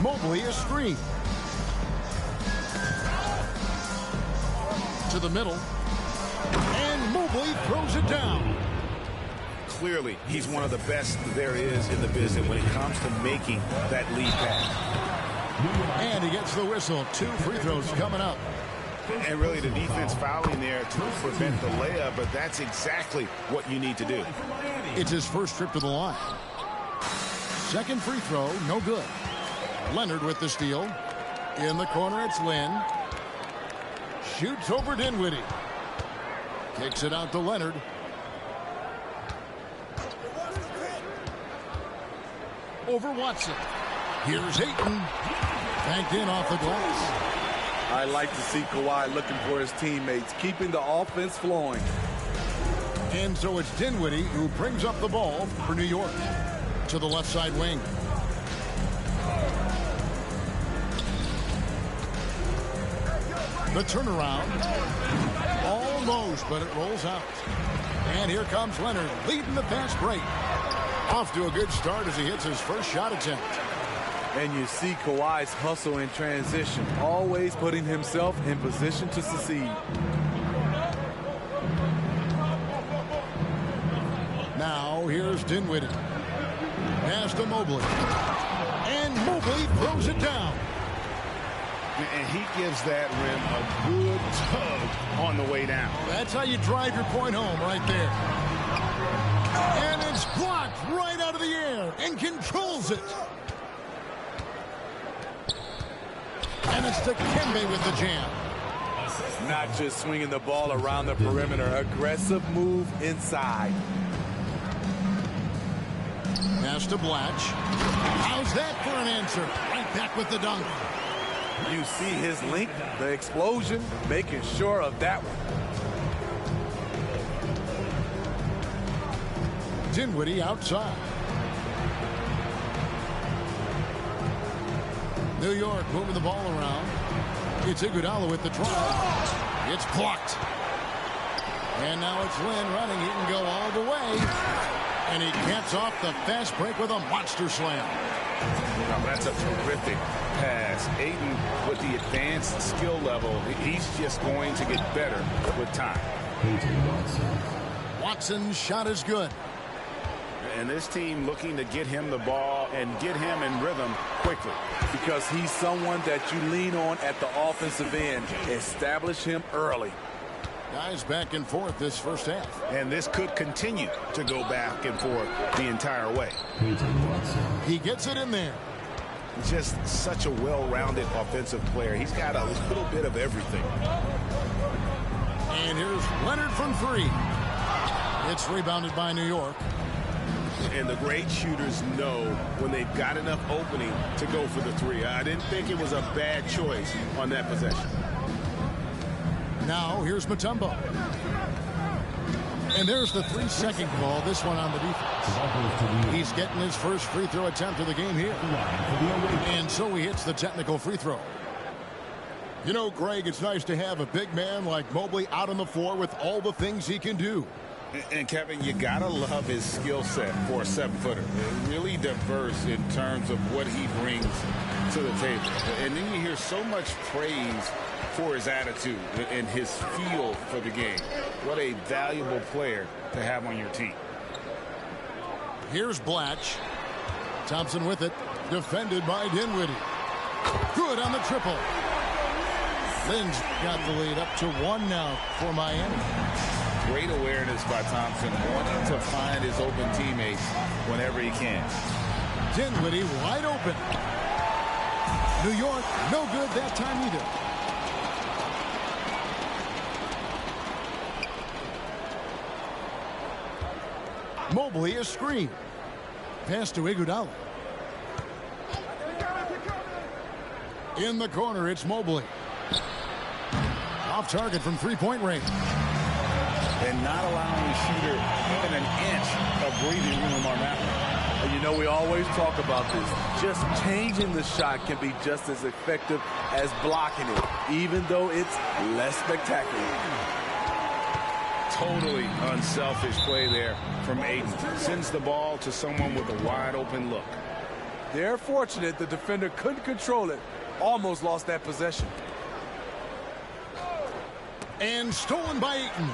Mobley a screen. To the middle. And Mobley throws it down.
Clearly, he's one of the best there is in the business when it comes to making that lead pass.
And he gets the whistle. 2 free throws coming up.
And really the defense fouling there to prevent the layup, but that's exactly what you need to do.
It's his first trip to the line. Second free throw, no good. Leonard with the steal. In the corner, it's Lynn. Shoots over Dinwiddie. Kicks it out to Leonard. Over Watson. Here's Ayton. Banked in off the glass.
I like to see Kawhi looking for his teammates, keeping the offense flowing.
And so it's Dinwiddie who brings up the ball for New York to the left side wing. The turnaround. Almost, but it rolls out. And here comes Leonard leading the fast break. Off to a good start as he hits his first shot attempt.
And you see Kawhi's hustle in transition, always putting himself in position to succeed.
Now here's Dinwiddie. Pass to Mobley. And Mobley throws it down.
And he gives that rim a good tug on the way down.
That's how you drive your point home right there. And it's blocked right out of the air and controls it. And it's Dikembe with the jam.
Not just swinging the ball around the perimeter. Aggressive move inside.
Pass to Blatch. How's that for an answer? Right back with the dunk.
You see his length, the explosion, making sure of that one.
Dinwiddie outside. New York moving the ball around. It's Iguodala with the drive. It's blocked. And now it's Lin running. He can go all the way. And he caps off the fast break with a monster slam.
Now, that's a terrific pass. Ayton, with the advanced skill level, he's just going to get better with time.
Watson's shot is good.
And this team looking to get him the ball and get him in rhythm quickly.
Because he's someone that you lean on at the offensive end. Establish him early.
Guys back and forth this first half.
And this could continue to go back and forth the entire way.
He gets it in there.
Just such a well-rounded offensive player. He's got a little bit of everything.
And here's Leonard from three. It's rebounded by New York.
And the great shooters know when they've got enough opening to go for the three. I didn't think it was a bad choice on that possession.
Now here's Mutombo. And there's the 3-second call, this one on the defense. He's getting his first free throw attempt of the game here. And so he hits the technical free throw. You know, Greg, it's nice to have a big man like Mobley out on the floor with all the things he can do.
And Kevin, you gotta love his skill set for a 7-footer. Really diverse in terms of what he brings to the table. And then you hear so much praise for his attitude and his feel for the game. What a valuable player to have on your team.
Here's Blatch. Thompson with it. Defended by Dinwiddie. Good on the triple. Lin's got the lead up to 1 now for Miami.
Great awareness by Thompson, wanting to find his open teammates whenever he can.
Dinwiddie wide open. New York, no good that time either. Mobley a screen. Pass to Iguodala. In the corner, it's Mobley. Off target from three-point range.
And not allowing the shooter even an inch of breathing room on that one.
And you know, we always talk about this. Just changing the shot can be just as effective as blocking it, even though it's less spectacular.
Totally unselfish play there from Ayton. Sends the ball to someone with a wide open look.
They're fortunate the defender couldn't control it. Almost lost that possession.
And stolen by Ayton.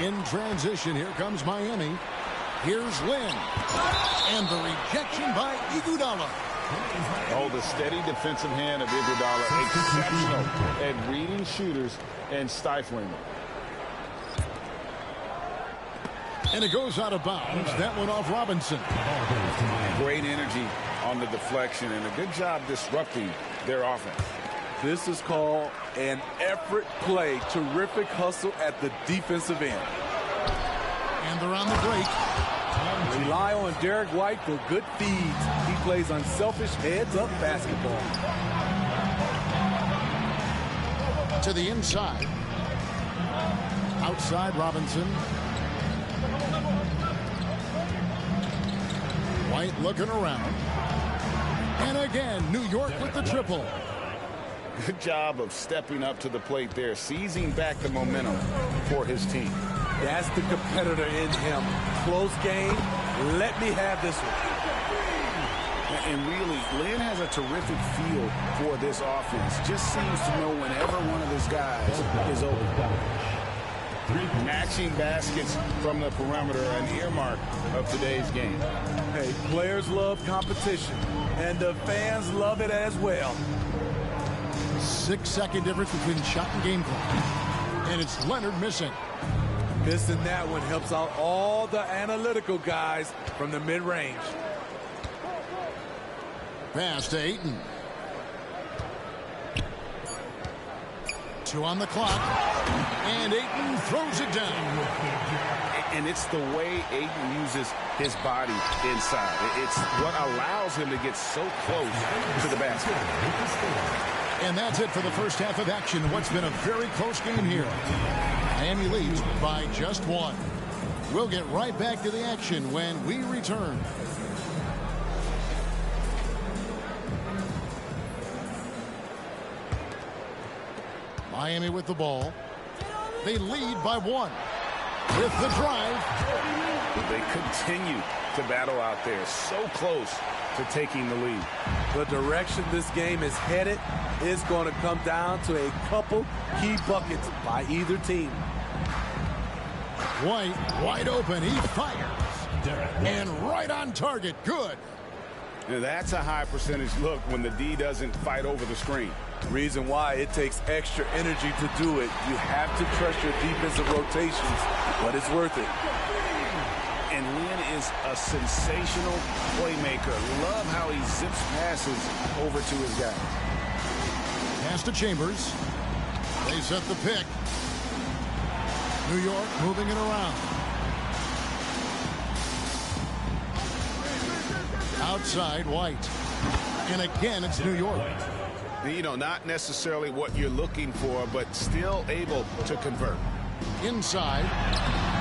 In transition, here comes Miami. Here's Lin. And the rejection by Iguodala.
Oh, the steady defensive hand of Iguodala. Exceptional at reading shooters and stifling them.
And it goes out of bounds. That one off Robinson.
Great energy on the deflection and a good job disrupting their offense.
This is called an effort play. Terrific hustle at the defensive end.
And they're on the break.
Rely on Derek White for good feeds. He plays unselfish heads-up basketball.
To the inside. Outside Robinson. White looking around. And again, New York with the triple.
Good job of stepping up to the plate there, seizing back the momentum for his team.
That's the competitor in him. Close game. Let me have this one.
And really, Lin has a terrific feel for this offense. Just seems to know whenever one of his guys is open. Matching baskets from the perimeter, an earmark of today's game.
Hey, players love competition, and the fans love it as well.
6-second difference between shot and game clock. And it's Leonard missing.
Missing that one helps out all the analytical guys from the mid-range.
Pass to Ayton. 2 on the clock. And Ayton throws it down.
And it's the way Ayton uses his body inside. It's what allows him to get so close to the basket.
And that's it for the first half of action. What's been a very close game here. Miami leads by just 1. We'll get right back to the action when we return. Miami with the ball. They lead by 1. With the drive.
They continue to battle out there. So close to taking the lead.
The direction this game is headed is going to come down to a couple key buckets by either team.
White wide open. He fires. And right on target. Good.
Now that's a high percentage look when the D doesn't fight over the screen.
Reason why it takes extra energy to do it. You have to trust your defensive rotations, but it's worth it.
And Lin is a sensational playmaker. Love how he zips passes over to his guy.
Pass to Chambers. They set the pick. New York moving it around. Outside, White. And again, it's New York.
You know, not necessarily what you're looking for, but still able to convert.
Inside,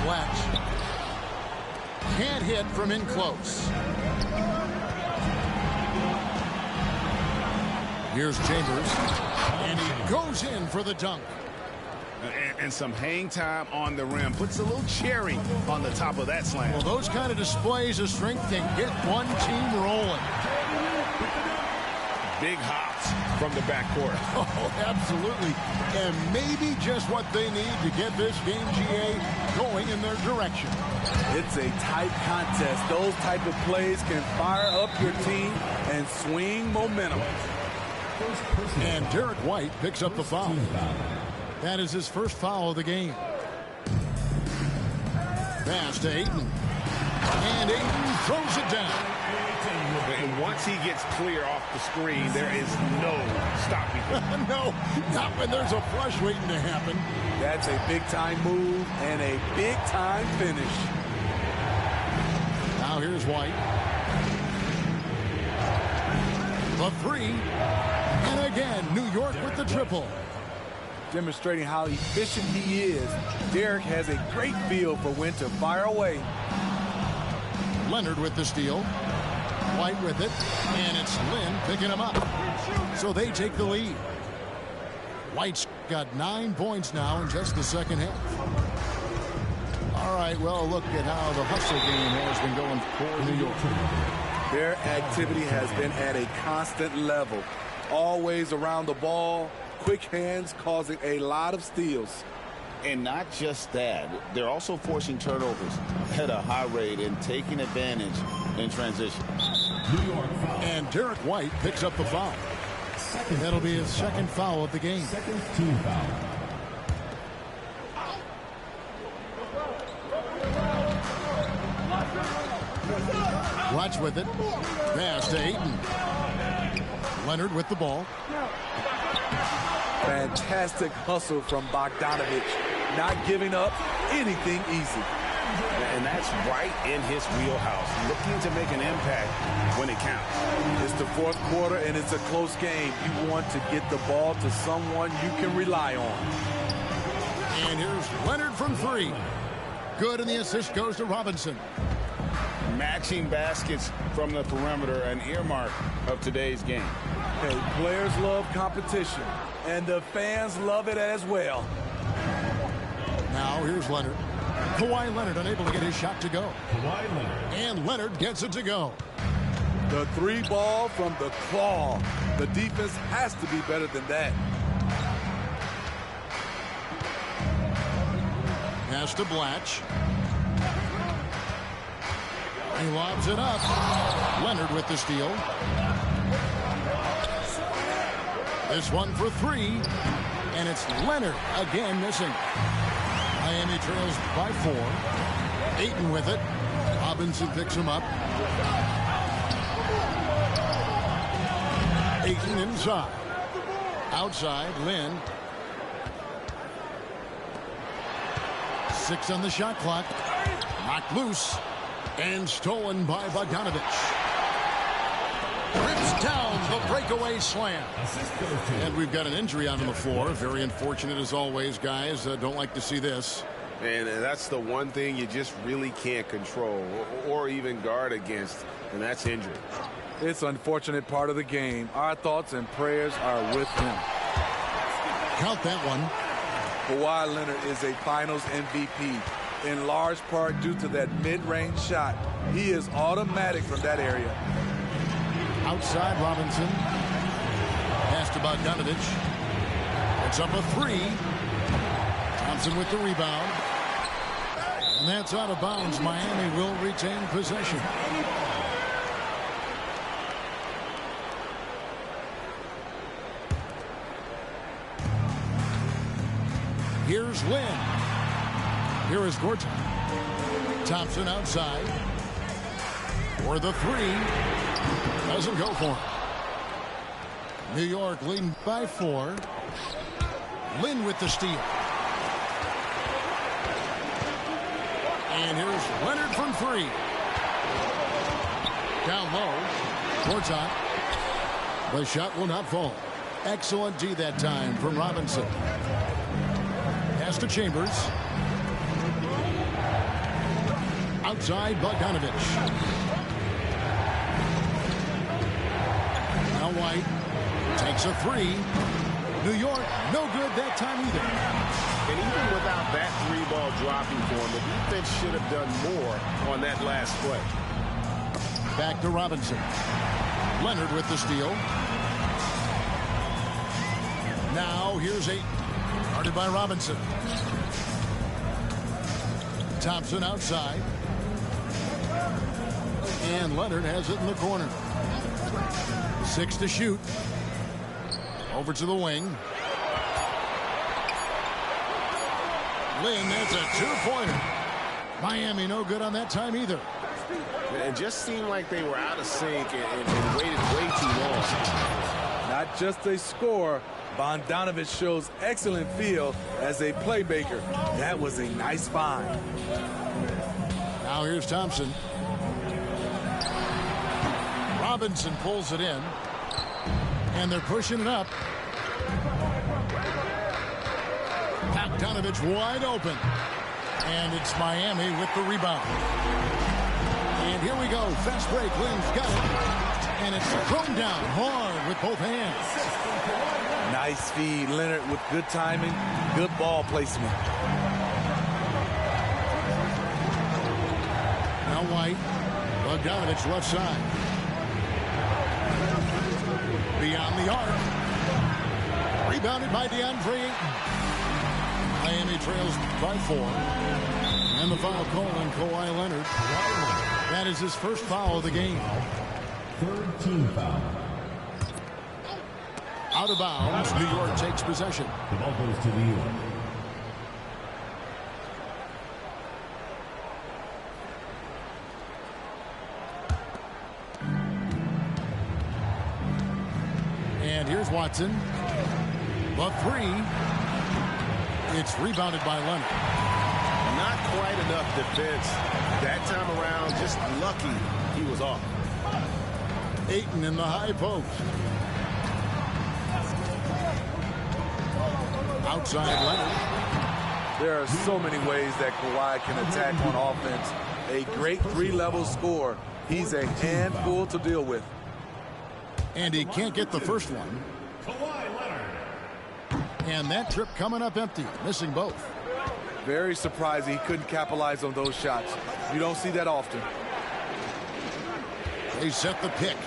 Blatch. Can't hit from in close. Here's Chambers. And he goes in for the dunk.
And some hang time on the rim. Puts a little cherry on the top of that slam.
Well, those kind of displays of strength can get one team rolling.
Big hops from the backcourt.
Oh, absolutely. And maybe just what they need to get this game, GA, going in their direction.
It's a tight contest. Those type of plays can fire up your team and swing momentum.
And Derek White picks up the foul. That is his first foul of the game. Pass to Ayton. And Ayton throws it down.
And once he gets clear off the screen, there is no stopping him.
No, not when there's a flush waiting to happen.
That's a big-time move and a big-time finish.
Now here's White. The 3. And again, New York with the triple.
Demonstrating how efficient he is, Derek has a great feel for when to fire away.
Leonard with the steal. White with it, and it's Lin picking him up. So they take the lead. White's got 9 points now in just the second half. All right, well, look at how the hustle game has been going for New York.
Their activity has been at a constant level. Always around the ball, quick hands causing a lot of steals.
And not just that, they're also forcing turnovers at a high rate and taking advantage in transition.
And Derek White picks up the foul. That'll be his second foul of the game.
Second team foul.
Watch with it. Pass to Ayton. Leonard with the ball.
Fantastic hustle from Bogdanovic. Not giving up anything easy.
And that's right in his wheelhouse. Looking to make an impact when it counts.
It's the fourth quarter and it's a close game. You want to get the ball to someone you can rely on.
And here's Leonard from 3. Good, and the assist goes to Robinson.
Matching baskets from the perimeter, an earmark of today's game.
Hey, players love competition, and the fans love it as well.
Now here's Leonard. Kawhi Leonard unable to get his shot to go.
Kawhi Leonard.
And Leonard gets it to go.
The 3 ball from the claw. The defense has to be better than that.
Pass to Blatch. He lobs it up. Leonard with the steal. This one for 3. And it's Leonard again missing. Miami trails by 4. Ayton with it. Robinson picks him up. Ayton inside. Outside, Lin. 6 on the shot clock. Knocked loose and stolen by Bogdanovich. Rips down the breakaway slam. And we've got an injury out on the floor. Very unfortunate as always, guys. Don't like to see this.
And that's the one thing you just really can't control or even guard against, and that's injury.
It's an unfortunate part of the game. Our thoughts and prayers are with him.
Count that one.
Kawhi Leonard is a Finals MVP, in large part due to that mid-range shot. He is automatic from that area.
Outside Robinson. Pass to Bogdanovich. It's up a 3. Thompson with the rebound. And that's out of bounds. Miami will retain possession. Here's Lynn. Here is Gortat. Thompson outside. For the 3. Doesn't go for him. New York leading by 4. Lynn with the steal. And here's Leonard from 3. Down low. Gortat. The shot will not fall. Excellent D that time from Robinson. Pass to Chambers. Outside Bogdanovich. Now White takes a 3. New York, no good that time either.
And even without that 3-ball dropping for him, the defense should have done more on that last play.
Back to Robinson. Leonard with the steal. Now here's 8. Guarded by Robinson. Thompson outside. And Leonard has it in the corner. 6 to shoot. Over to the wing. Lynn, that's a 2-pointer. Miami no good on that time either.
It just seemed like they were out of sync and waited way too long.
Not just a scorer, Bogdanovich shows excellent feel as a playmaker. That was a nice find.
Now here's Thompson. Robinson pulls it in. And they're pushing it up. Bogdanovich wide open. And it's Miami with the rebound. And here we go. Fast break. Lynn's got it. And it's thrown down hard with both hands.
Nice feed. Leonard with good timing, good ball placement.
Now White. Bogdanovich left side. Beyond the arc. Rebounded by DeAndre Ayton. Miami trails by 4. And the foul call on Kawhi Leonard. That is his first foul of the game.
Third team foul.
Out of bounds. New York takes possession.
The ball goes to New York.
And here's Watson. The 3. It's rebounded by Leonard.
Not quite enough defense that time around. Just lucky he was off.
Ayton in the high post. Outside Leonard.
There are so many ways that Kawhi can attack on offense. A great 3-level scorer. He's a handful to deal with.
And he can't get the first one. And that trip coming up empty, missing both.
Very surprising he couldn't capitalize on those shots. You don't see that often.
They set the pick.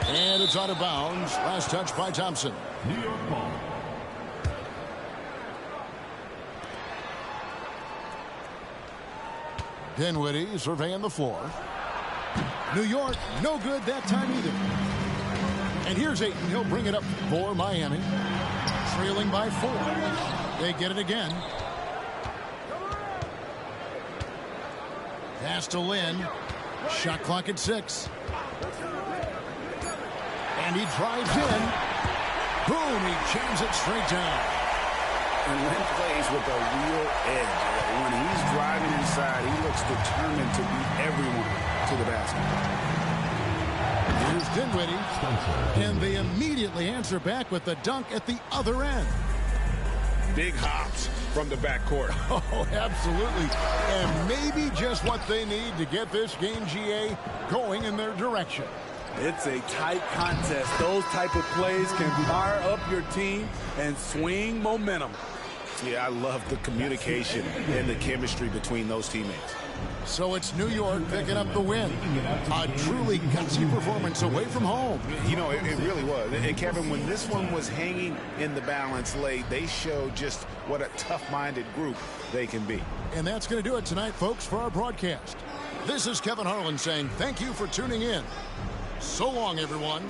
And it's out of bounds. Last touch by Thompson.
New York ball.
Dinwiddie surveying the floor. New York, no good that time either. And here's Ayton. He'll bring it up for Miami. Trailing by 4. They get it again. Pass to Lynn. Shot clock at 6. And he drives in. Boom, he jams it straight down.
And Len plays with a real edge. When he's driving inside, he looks determined to beat everyone to the basket.
Here's Dinwiddie, and they immediately answer back with the dunk at the other end.
Big hops from the backcourt.
Oh, absolutely. And maybe just what they need to get this game, GA, going in their direction.
It's a tight contest. Those type of plays can fire up your team and swing momentum.
Yeah, I love the communication and the chemistry between those teammates.
So it's New York picking up the win. A truly gutsy performance away from home.
You know, it really was. And Kevin, when this one was hanging in the balance late, they showed just what a tough-minded group they can be.
And that's going to do it tonight, folks, for our broadcast. This is Kevin Harlan saying thank you for tuning in. So long, everyone.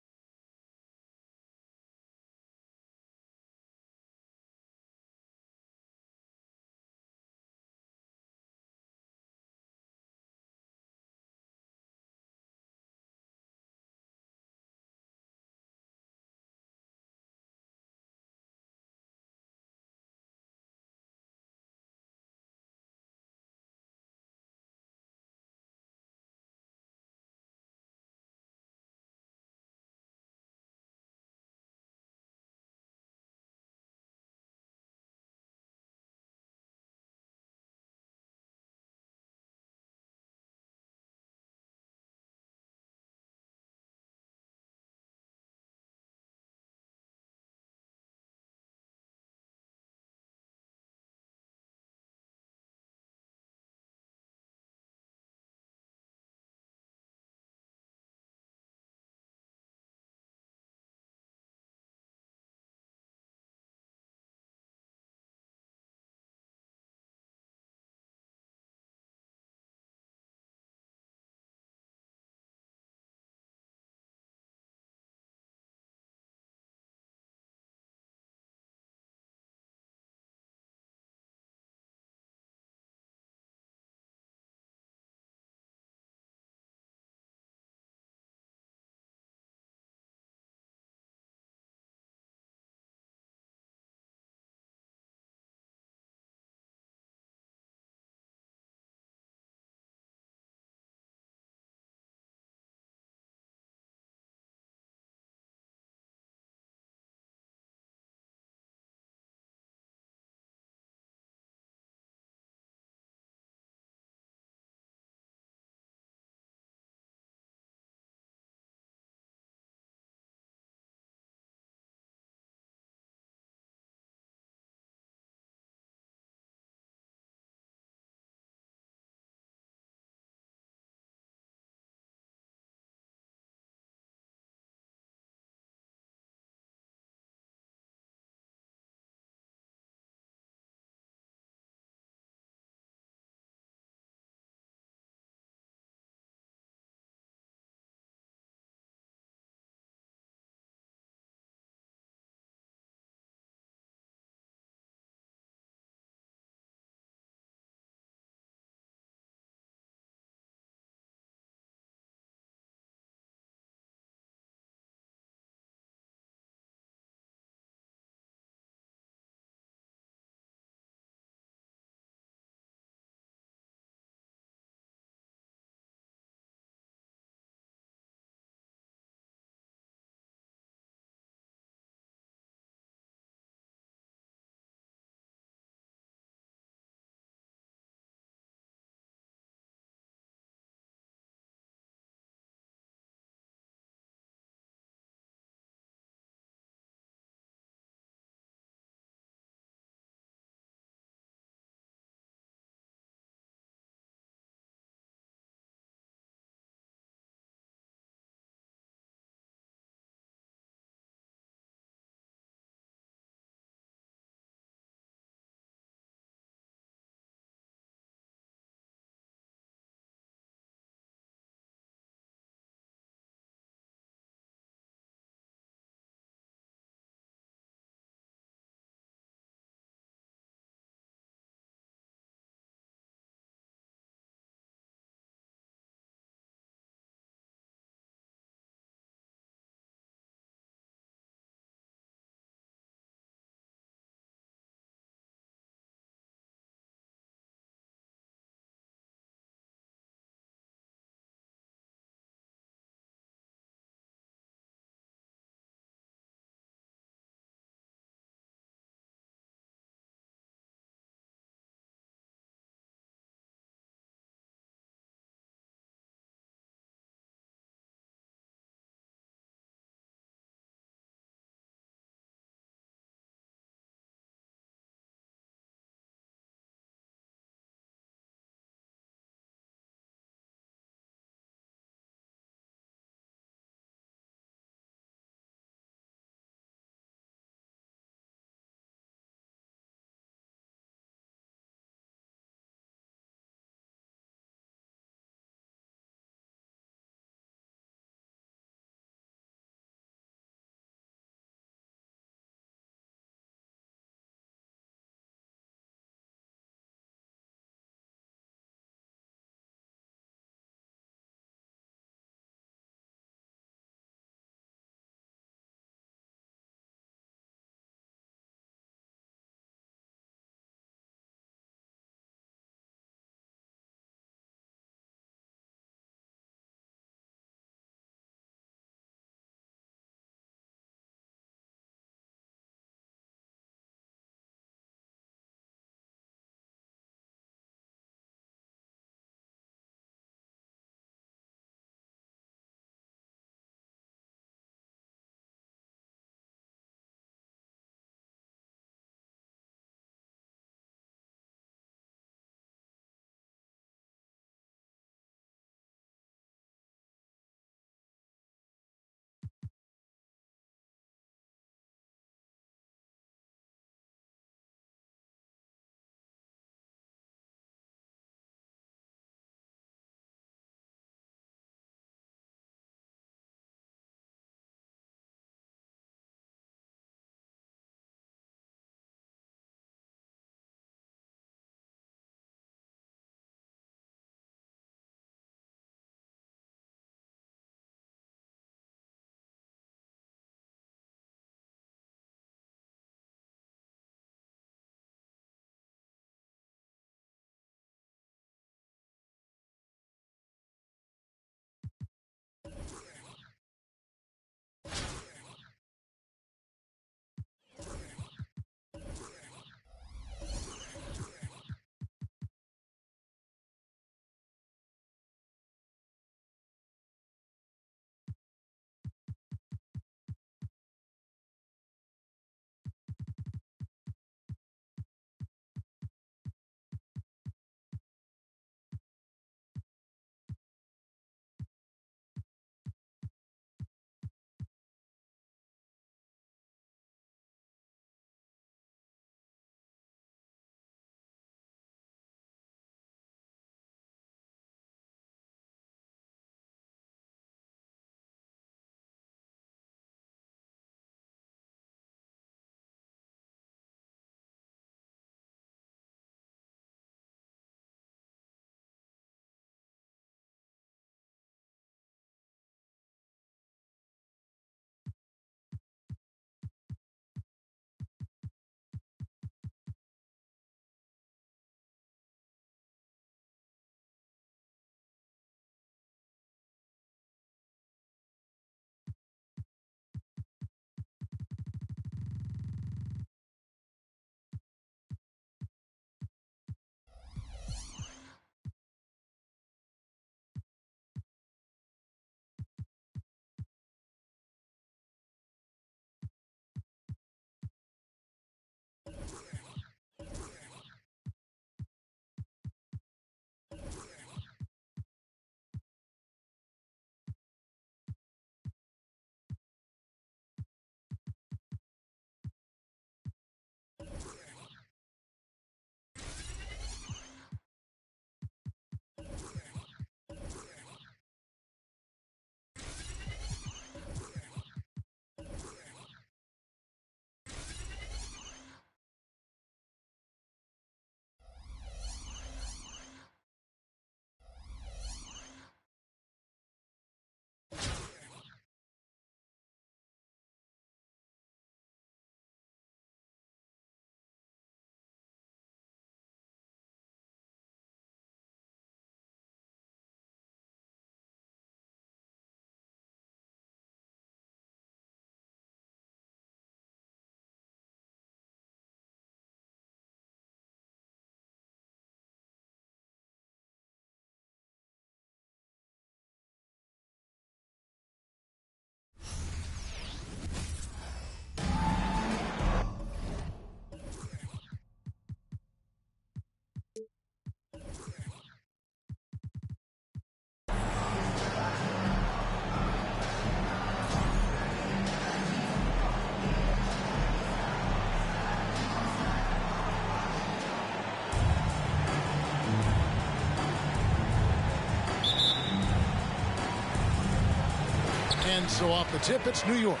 And so off the tip, it's New York.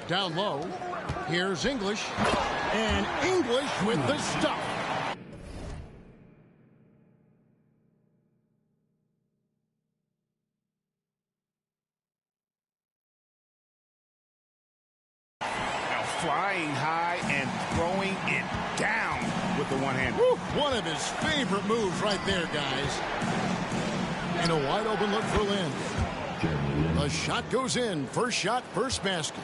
Down low, here's English. And English with the stuff.
Flying high and throwing it down with the one hand.
One of his favorite moves right there, guys. And a wide open look for Lin. A shot goes in. First shot, first basket.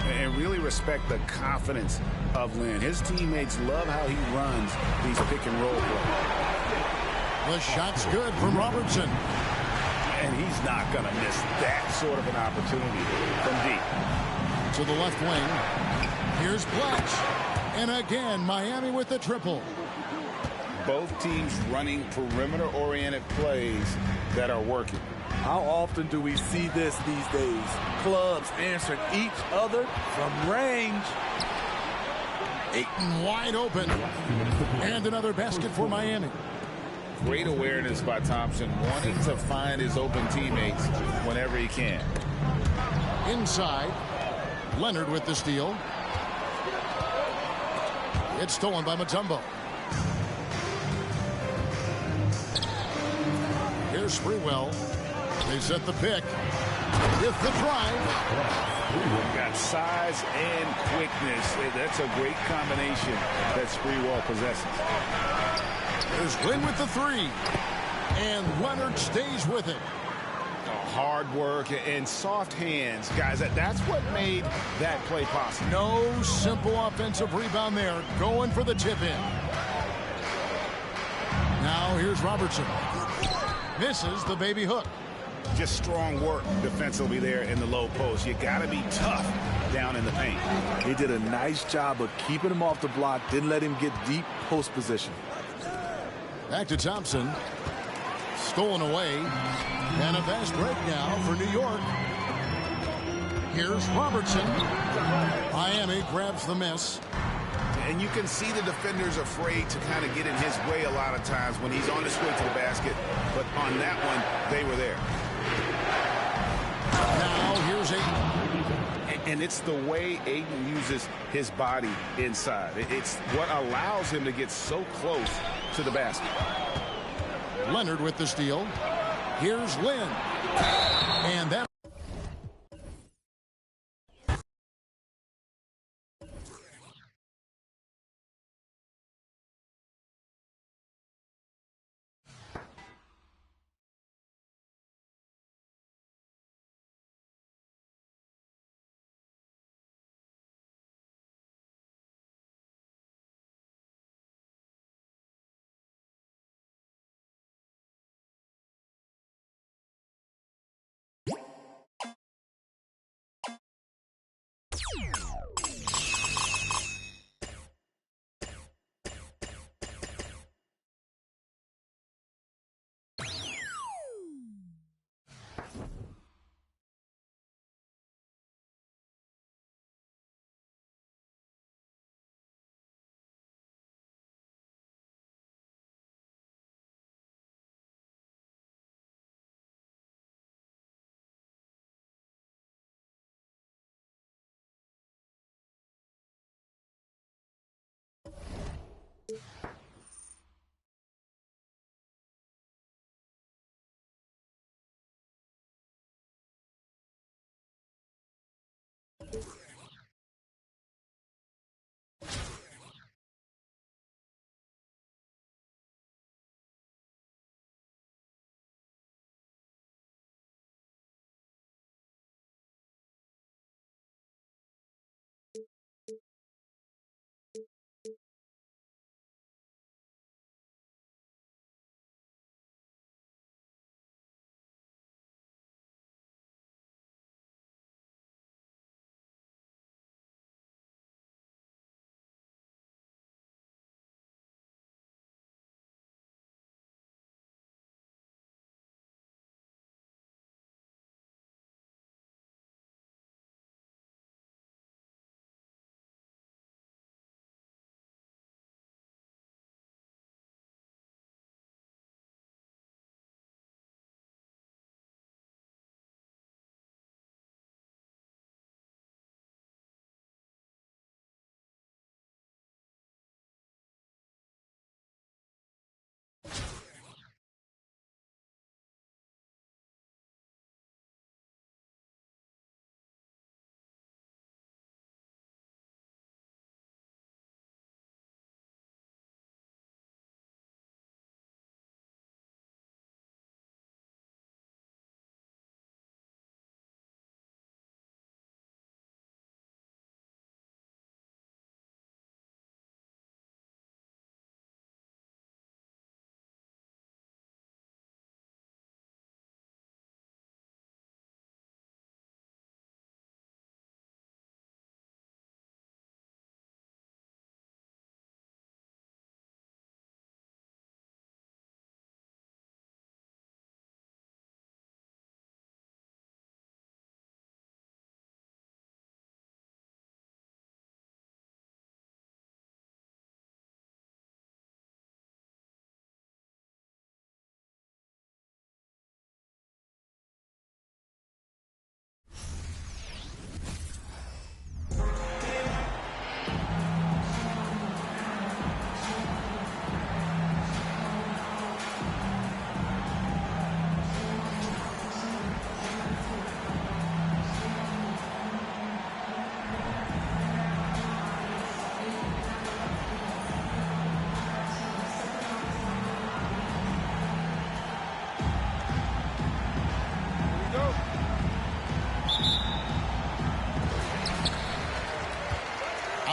And really respect the confidence of Lin. His teammates love how he runs these pick and roll plays.
The shot's good from Robertson.
And he's not going to miss that sort of an opportunity from deep.
To the left wing. Here's Blatch. And again, Miami with the triple.
Both teams running perimeter-oriented plays that are working.
How often do we see this these days? Clubs answering each other from range.
Ayton wide open. And another basket for Miami.
Great awareness by Thompson, wanting to find his open teammates whenever he can.
Inside, Leonard with the steal. It's stolen by Mutombo. Here's Sprewell. They set the pick. With the drive.
Got size and quickness. That's a great combination that Sprewell possesses.
There's Lin with the three. And Leonard stays with it.
Hard work and soft hands, guys. That's what made that play possible.
No simple offensive rebound there. Going for the tip in. Now here's Robertson. Misses the baby hook.
Just strong work defensively there in the low post. You got to be tough down in the paint.
He did a nice job of keeping him off the block. Didn't let him get deep post position.
Back to Thompson. Stolen away. And a fast break now for New York. Here's Robertson. Miami grabs the miss.
And you can see the defenders afraid to kind of get in his way a lot of times when he's on his way to the basket. But on that one, they were there.
Now here's Ayton.
And it's the way Ayton uses his body inside. It's what allows him to get so close to the basket.
Leonard with the steal. Here's Lin. And that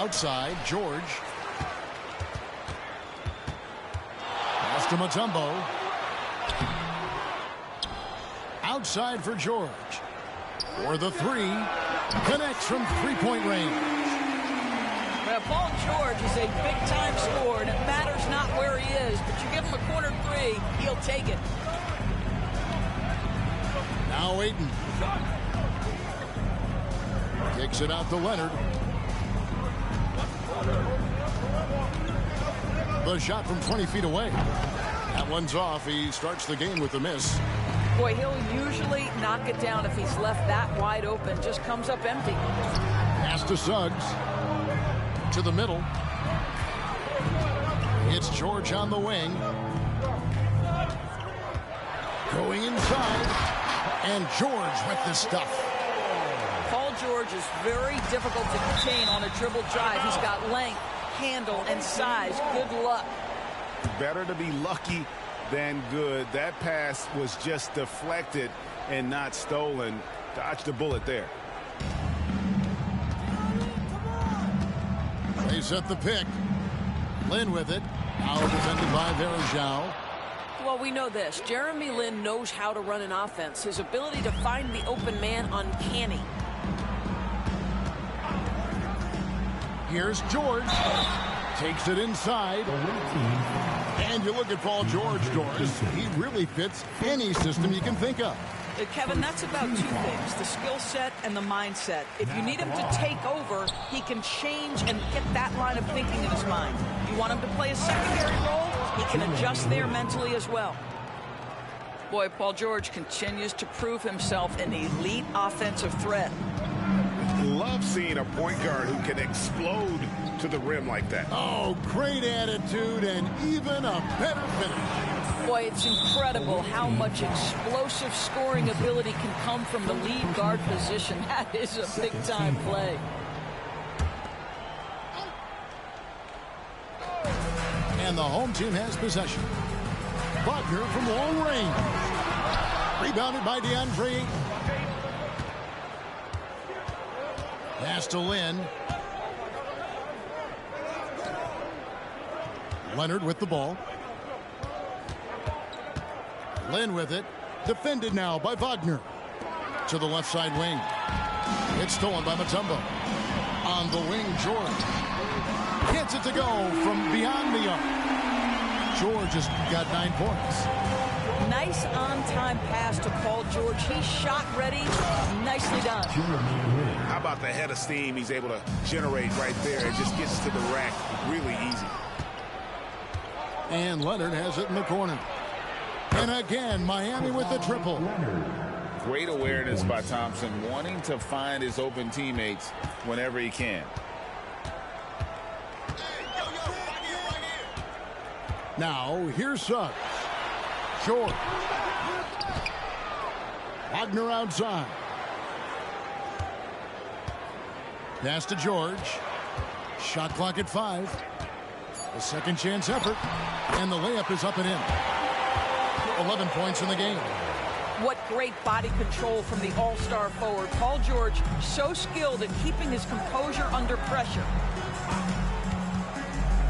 Outside, George. Pass to Mutombo. Outside for George. For the three. Connects from three-point range.
Well, Paul George is a big-time scorer, and it matters not where he is, but you give him a corner three, he'll take it.
Now Ayton. Kicks it out to Leonard. The shot from 20 feet away. That one's off. He starts the game with a miss.
Boy, he'll usually knock it down if he's left that wide open. Just comes up empty.
Pass to Suggs. To the middle. It's George on the wing. Going inside. And George with the stuff.
Paul George is very difficult to contain on a dribble drive. He's got length, handle, and size. Good luck.
Better to be lucky than good. That pass was just deflected and not stolen. Dodged a bullet there.
They set the pick. Lin with it. Now defended by Varejao.
Well, we know this. Jeremy Lin knows how to run an offense. His ability to find the open man uncanny.
Here's George. Takes it inside. And you look at Paul George, Doris. He really fits any system you can think of.
Kevin, that's about two things, the skill set and the mindset. If you need him to take over, he can change and get that line of thinking in his mind. You want him to play a secondary role, he can adjust there mentally as well. Boy, Paul George continues to prove himself an elite offensive threat.
Love seeing a point guard who can explode to the rim like that.
Oh, great attitude and even a better finish.
Boy, it's incredible how much explosive scoring ability can come from the lead guard position. That is a big-time play.
And the home team has possession. Buckner from long range. Rebounded by DeAndre Ayton. Pass to Lin. Leonard with the ball. Lin with it. Defended now by Wagner. To the left side wing. It's stolen by Mutombo. On the wing, George. Gets it to go from beyond the arc. George has got 9 points.
Nice on-time pass to Paul George. He's shot ready. Nicely done.
How about the head of steam he's able to generate right there? It just gets to the rack really easy.
And Leonard has it in the corner. And again, Miami with the triple.
Great awareness by Thompson, wanting to find his open teammates whenever he can.
Now, here's Suggs. Short. Wagner outside. Pass to George. Shot clock at 5. A second chance effort. And the layup is up and in. 11 points in the game.
What great body control from the all-star forward. Paul George, so skilled at keeping his composure under pressure.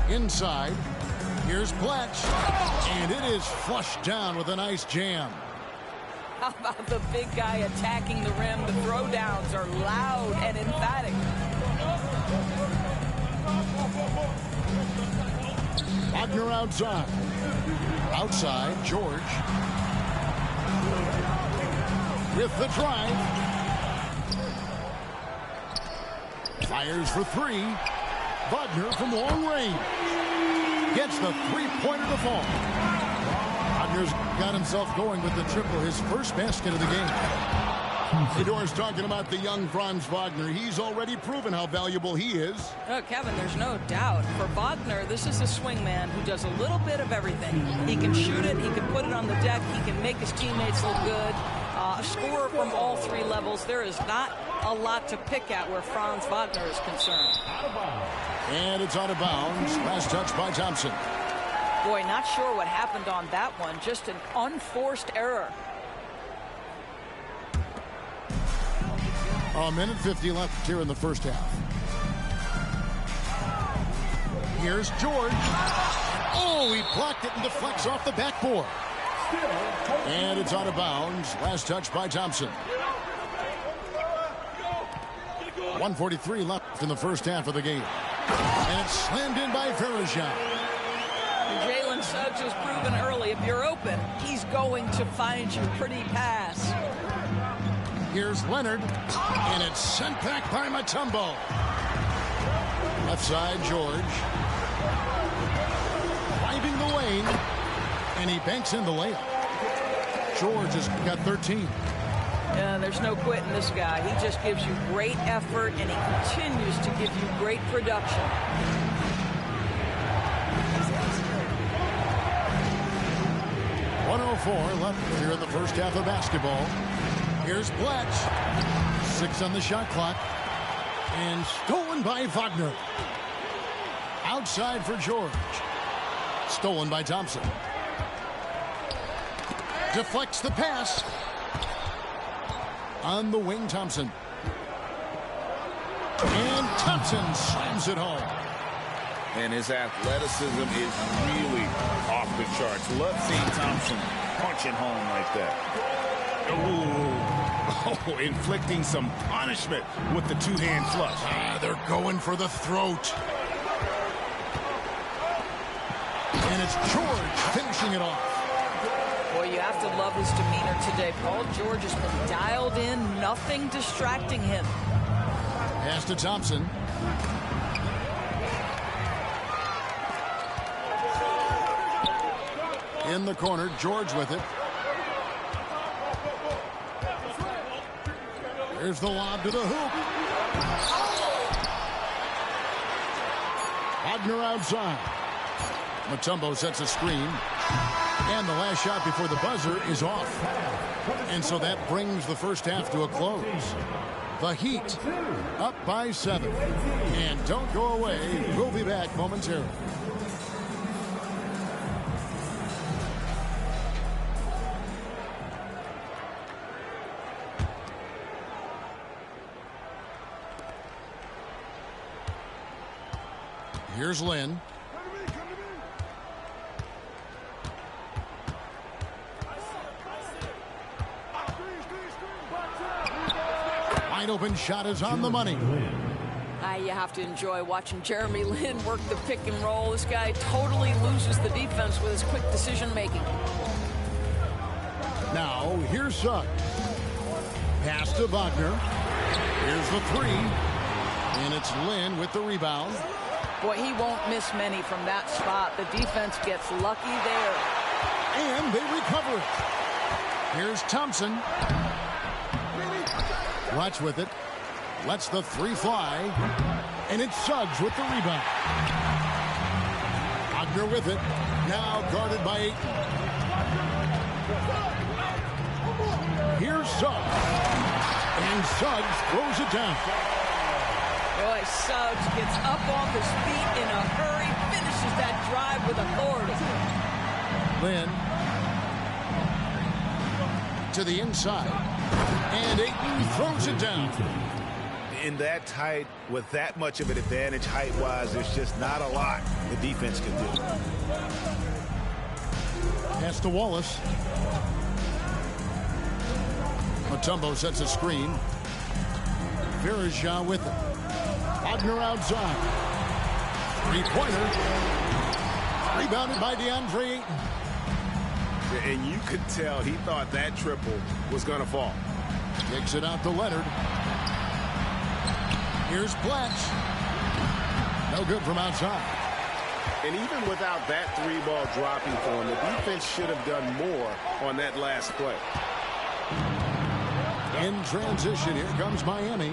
Inside. Here's Pletch. And it is flushed down with a nice jam.
How about the big guy attacking the rim? The throwdowns are loud and emphatic.
Wagner outside. Outside, George. With the drive. Fires for 3. Wagner from long range. Gets the three-pointer to fall. Wagner's got himself going with the triple, his first basket of the game. Fedor's talking about the young Franz Wagner. He's already proven how valuable he is.
Oh, Kevin, there's no doubt. For Wagner, this is a swingman who does a little bit of everything. He can shoot it, he can put it on the deck, he can make his teammates look good. A scorer from all 3 levels. There is not a lot to pick at where Franz Wagner is concerned.
And it's out of bounds. Last touch by Thompson.
Boy, not sure what happened on that one. Just an unforced error.
A minute 50 left here in the first half. Here's George. Oh, he blocked it and deflects off the backboard. And it's out of bounds. Last touch by Thompson. 1:43 left in the first half of the game. And it's slammed in by Varejao.
Jalen Suggs has proven early, if you're open, he's going to find you. Pretty pass.
Here's Leonard. And it's sent back by Mutombo. Left side, George. Driving the lane. And he banks in the layup. George has got 13.
Yeah, there's no quitting this guy. He just gives you great effort, and he continues to give you great production. .104 left here in the first half of basketball. Here's Bletch. 6 on the shot clock. And stolen by Wagner. Outside for George. Stolen by Thompson. Deflects the pass. On the wing, Thompson. And Thompson slams it home.
And his athleticism is really off the charts. Love seeing Thompson punching home like that. Oh, inflicting some punishment with the two-hand flush.
They're going for the throat. And it's George finishing it off.
Boy, you have to love his demeanor today. Paul George has been dialed in, nothing distracting him.
Pass to Thompson. In the corner, George with it. Here's the lob to the hoop. Wagner outside. Mutombo sets a screen. And the last shot before the buzzer is off. And so that brings the first half to a close. The Heat up by 7. And don't go away. We'll be back momentarily. Here's Lynn. Wide open shot is on the money.
You have to enjoy watching Jeremy Lin work the pick and roll. This guy totally loses the defense with his quick decision making.
Now, here's Suggs. Pass to Wagner. Here's the three. And it's Lin with the rebound.
Boy, he won't miss many from that spot. The defense gets lucky there.
And they recover it. Here's Thompson. Watch with it. Lets the three fly. And it's Suggs with the rebound. Wagner with it. Now guarded by Ayton. Here's Suggs. And Suggs throws it down.
Boy, Suggs gets up off his feet in a hurry, finishes that drive with authority.
Lynn to the inside. And Ayton throws it down.
In that tight, with that much of an advantage height-wise, there's just not a lot the defense can do.
Pass to Wallace. Mutombo sets a screen. Varejao with it. Wagner outside. Three-pointer. Rebounded by DeAndre Ayton.
And you could tell he thought that triple was going to fall.
Takes it out to Leonard. Here's Bletch. No good from outside.
And even without that three ball dropping for him, the defense should have done more on that last play.
In transition, here comes Miami.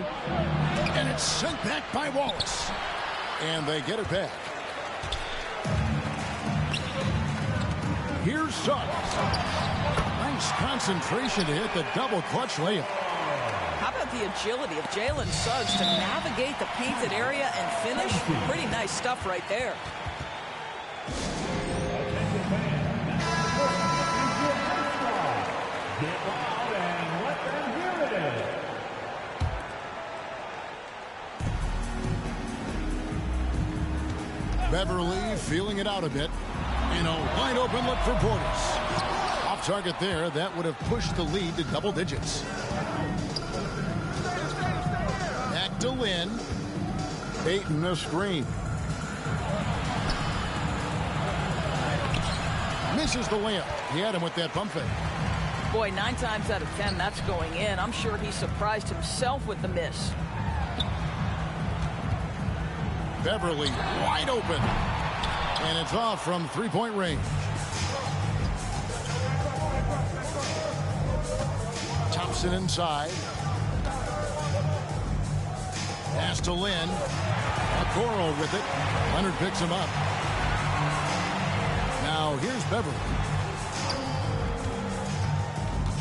And it's sent back by Wallace. And they get it back. Here's Suggs. Nice concentration to hit the double clutch layup.
How about the agility of Jalen Suggs to navigate the painted area and finish? Pretty nice stuff right there.
Beverly feeling it out a bit. And a wide open look for Portis. Off target there. That would have pushed the lead to double digits. Back to Lynn. Ayton a screen. Misses the layup. He had him with that pump fake.
Boy, 9 times out of 10, that's going in. I'm sure he surprised himself with the miss.
Beverly wide open. And it's off from three-point range. Thompson inside. Pass to Lynn. Okoro with it. Leonard picks him up. Now here's Beverly.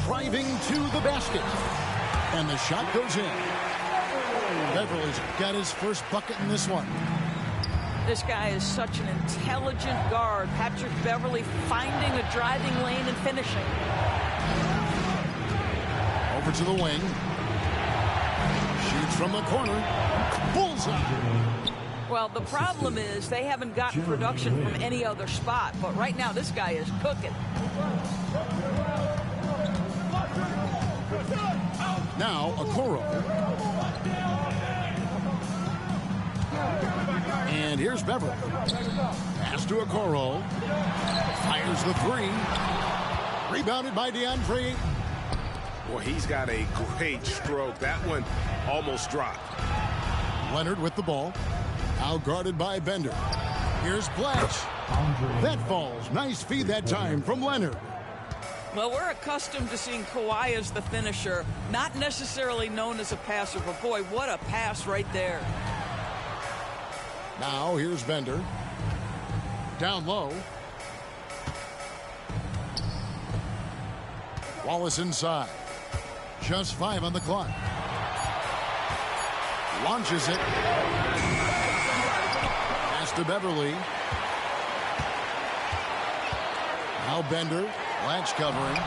Driving to the basket. And the shot goes in. Beverly's got his first bucket in this one.
This guy is such an intelligent guard. Patrick Beverly finding a driving lane and finishing.
Over to the wing. Shoots from the corner. Bullseye.
Well, the problem is they haven't gotten production from any other spot. But right now, this guy is cooking.
Now, Okoro. And here's Beverly. Pass to Okoro. Fires the three. Rebounded by DeAndre Ayton.
Well, he's got a great stroke. That one almost dropped.
Leonard with the ball. Out guarded by Bender. Here's Flash. That falls. Nice feed that time from Leonard.
Well, we're accustomed to seeing Kawhi as the finisher, not necessarily known as a passer, but boy, what a pass right there.
Now here's Bender. Down low. Wallace inside. Just 5 on the clock. Launches it. Pass to Beverly. Now Bender. Latch covering.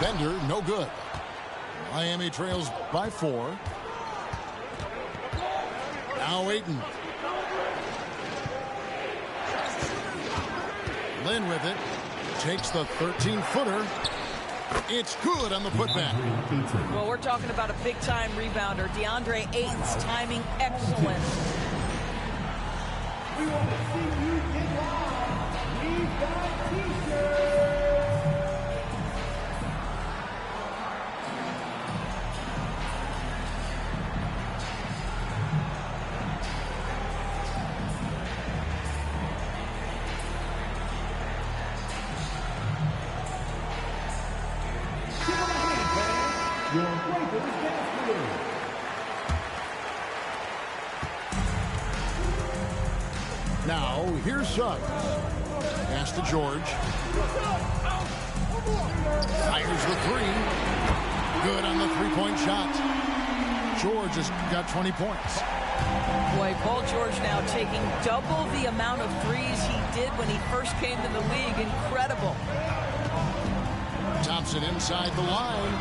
Bender, no good. Miami trails by 4. Now Ayton. Lynn with it. Takes the 13-footer. It's good on the putback.
Well, we're talking about a big-time rebounder. DeAndre Ayton's timing excellent.
We want to see you get live. We've got t-shirts.
Now, here's Suggs. Pass to George. Fires the three. Good on the three-point shot. George has got 20 points.
Boy, Paul George now taking double the amount of threes he did when he first came to the league. Incredible.
Thompson inside the line.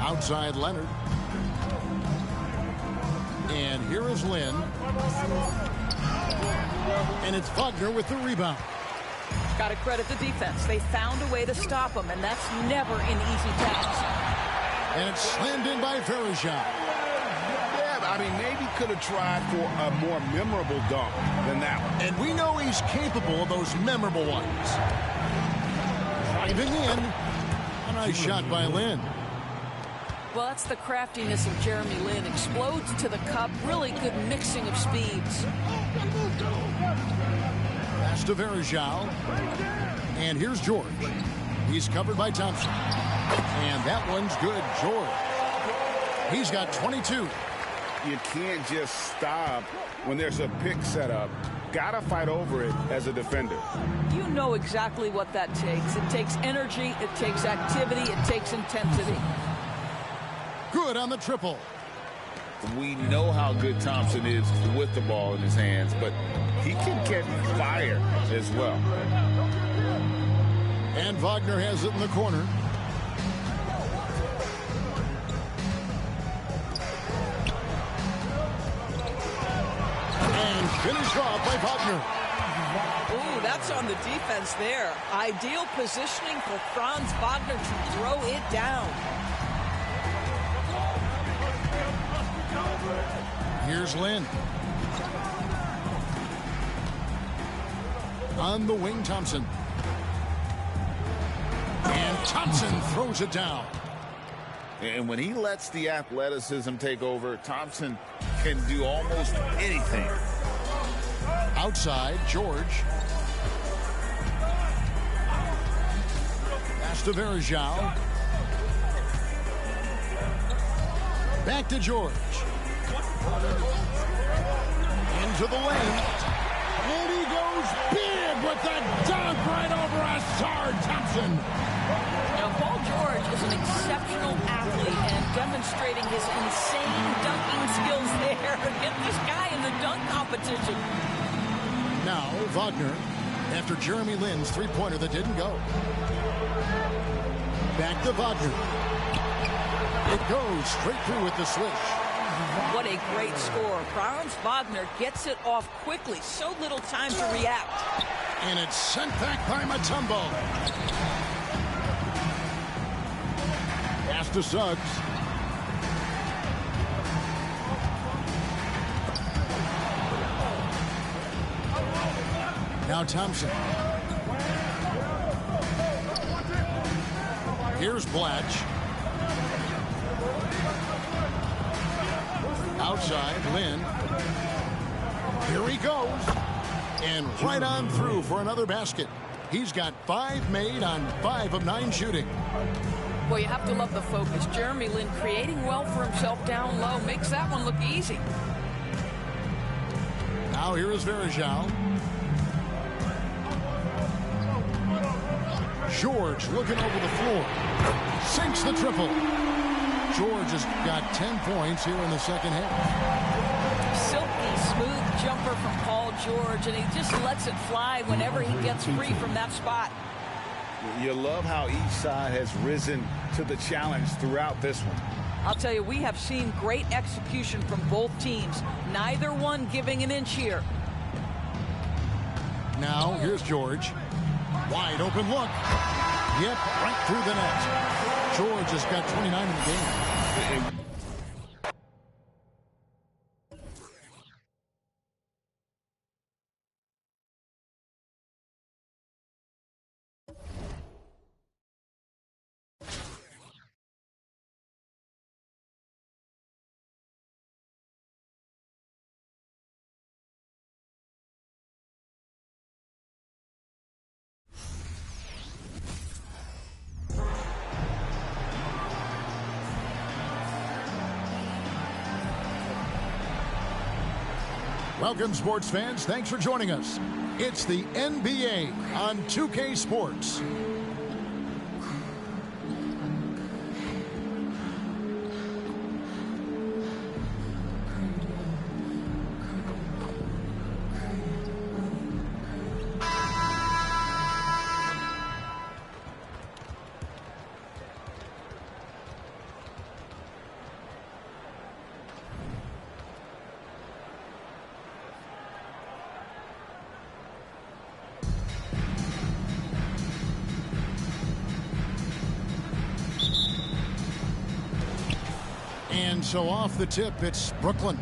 Outside Leonard. And here is Lynn. And it's Wagner with the rebound.
Got to credit the defense. They found a way to stop him, and that's never an easy task.
And it's slammed in by Verija.
Yeah, I mean, maybe could have tried for a more memorable dunk than that one.
And we know he's capable of those memorable ones. Driving in. A nice shot by Lynn.
Well, that's the craftiness of Jeremy Lin. Explodes to the cup. Really good mixing of speeds.
Pass to Verija. And here's George. He's covered by Thompson. And that one's good. George. He's got 22.
You can't just stop when there's a pick set up. Gotta fight over it as a defender.
You know exactly what that takes. It takes energy. It takes activity. It takes intensity.
Good on the triple.
We know how good Thompson is with the ball in his hands, but he can catch fire as well.
And Wagner has it in the corner. finished off by Wagner.
Ooh, that's on the defense there. Ideal positioning for Franz Wagner to throw it down.
Here's Lynn. On the wing, Thompson. And Thompson throws it down.
And when he lets the athleticism take over, Thompson can do almost anything.
Outside, George. Pass to Varejao. Back to George. Into the lane. And he goes big with that dunk right over Ausar Thompson.
Now, Paul George is an exceptional athlete and demonstrating his insane dunking skills there. Get this guy in the dunk competition.
Now, Wagner, after Jeremy Lin's three-pointer that didn't go. Back to Wagner. It goes straight through with the swish.
What a great score. Franz Wagner gets it off quickly. So little time to react.
And it's sent back by Mutombo. Pass to Suggs. Now Thompson. Here's Blatch. Outside, Lynn. Here he goes. And right on through for another basket. He's got 5 made on 5 of 9 shooting.
Well, you have to love the focus. Jeremy Lin creating well for himself down low. Makes that one look easy.
Now here is Varejao. George looking over the floor. Sinks the triple. George has got 10 points here in the second half.
Silky smooth jumper from Paul George, and he just lets it fly whenever he gets free from that spot.
You love how each side has risen to the challenge throughout this one.
I'll tell you, we have seen great execution from both teams. Neither one giving an inch here.
Now here's George. Wide open look. Yep, right through the net. George has got 29 in the game. Welcome, sports fans. Thanks for joining us. It's the NBA on 2K Sports. And so off the tip, it's Brooklyn.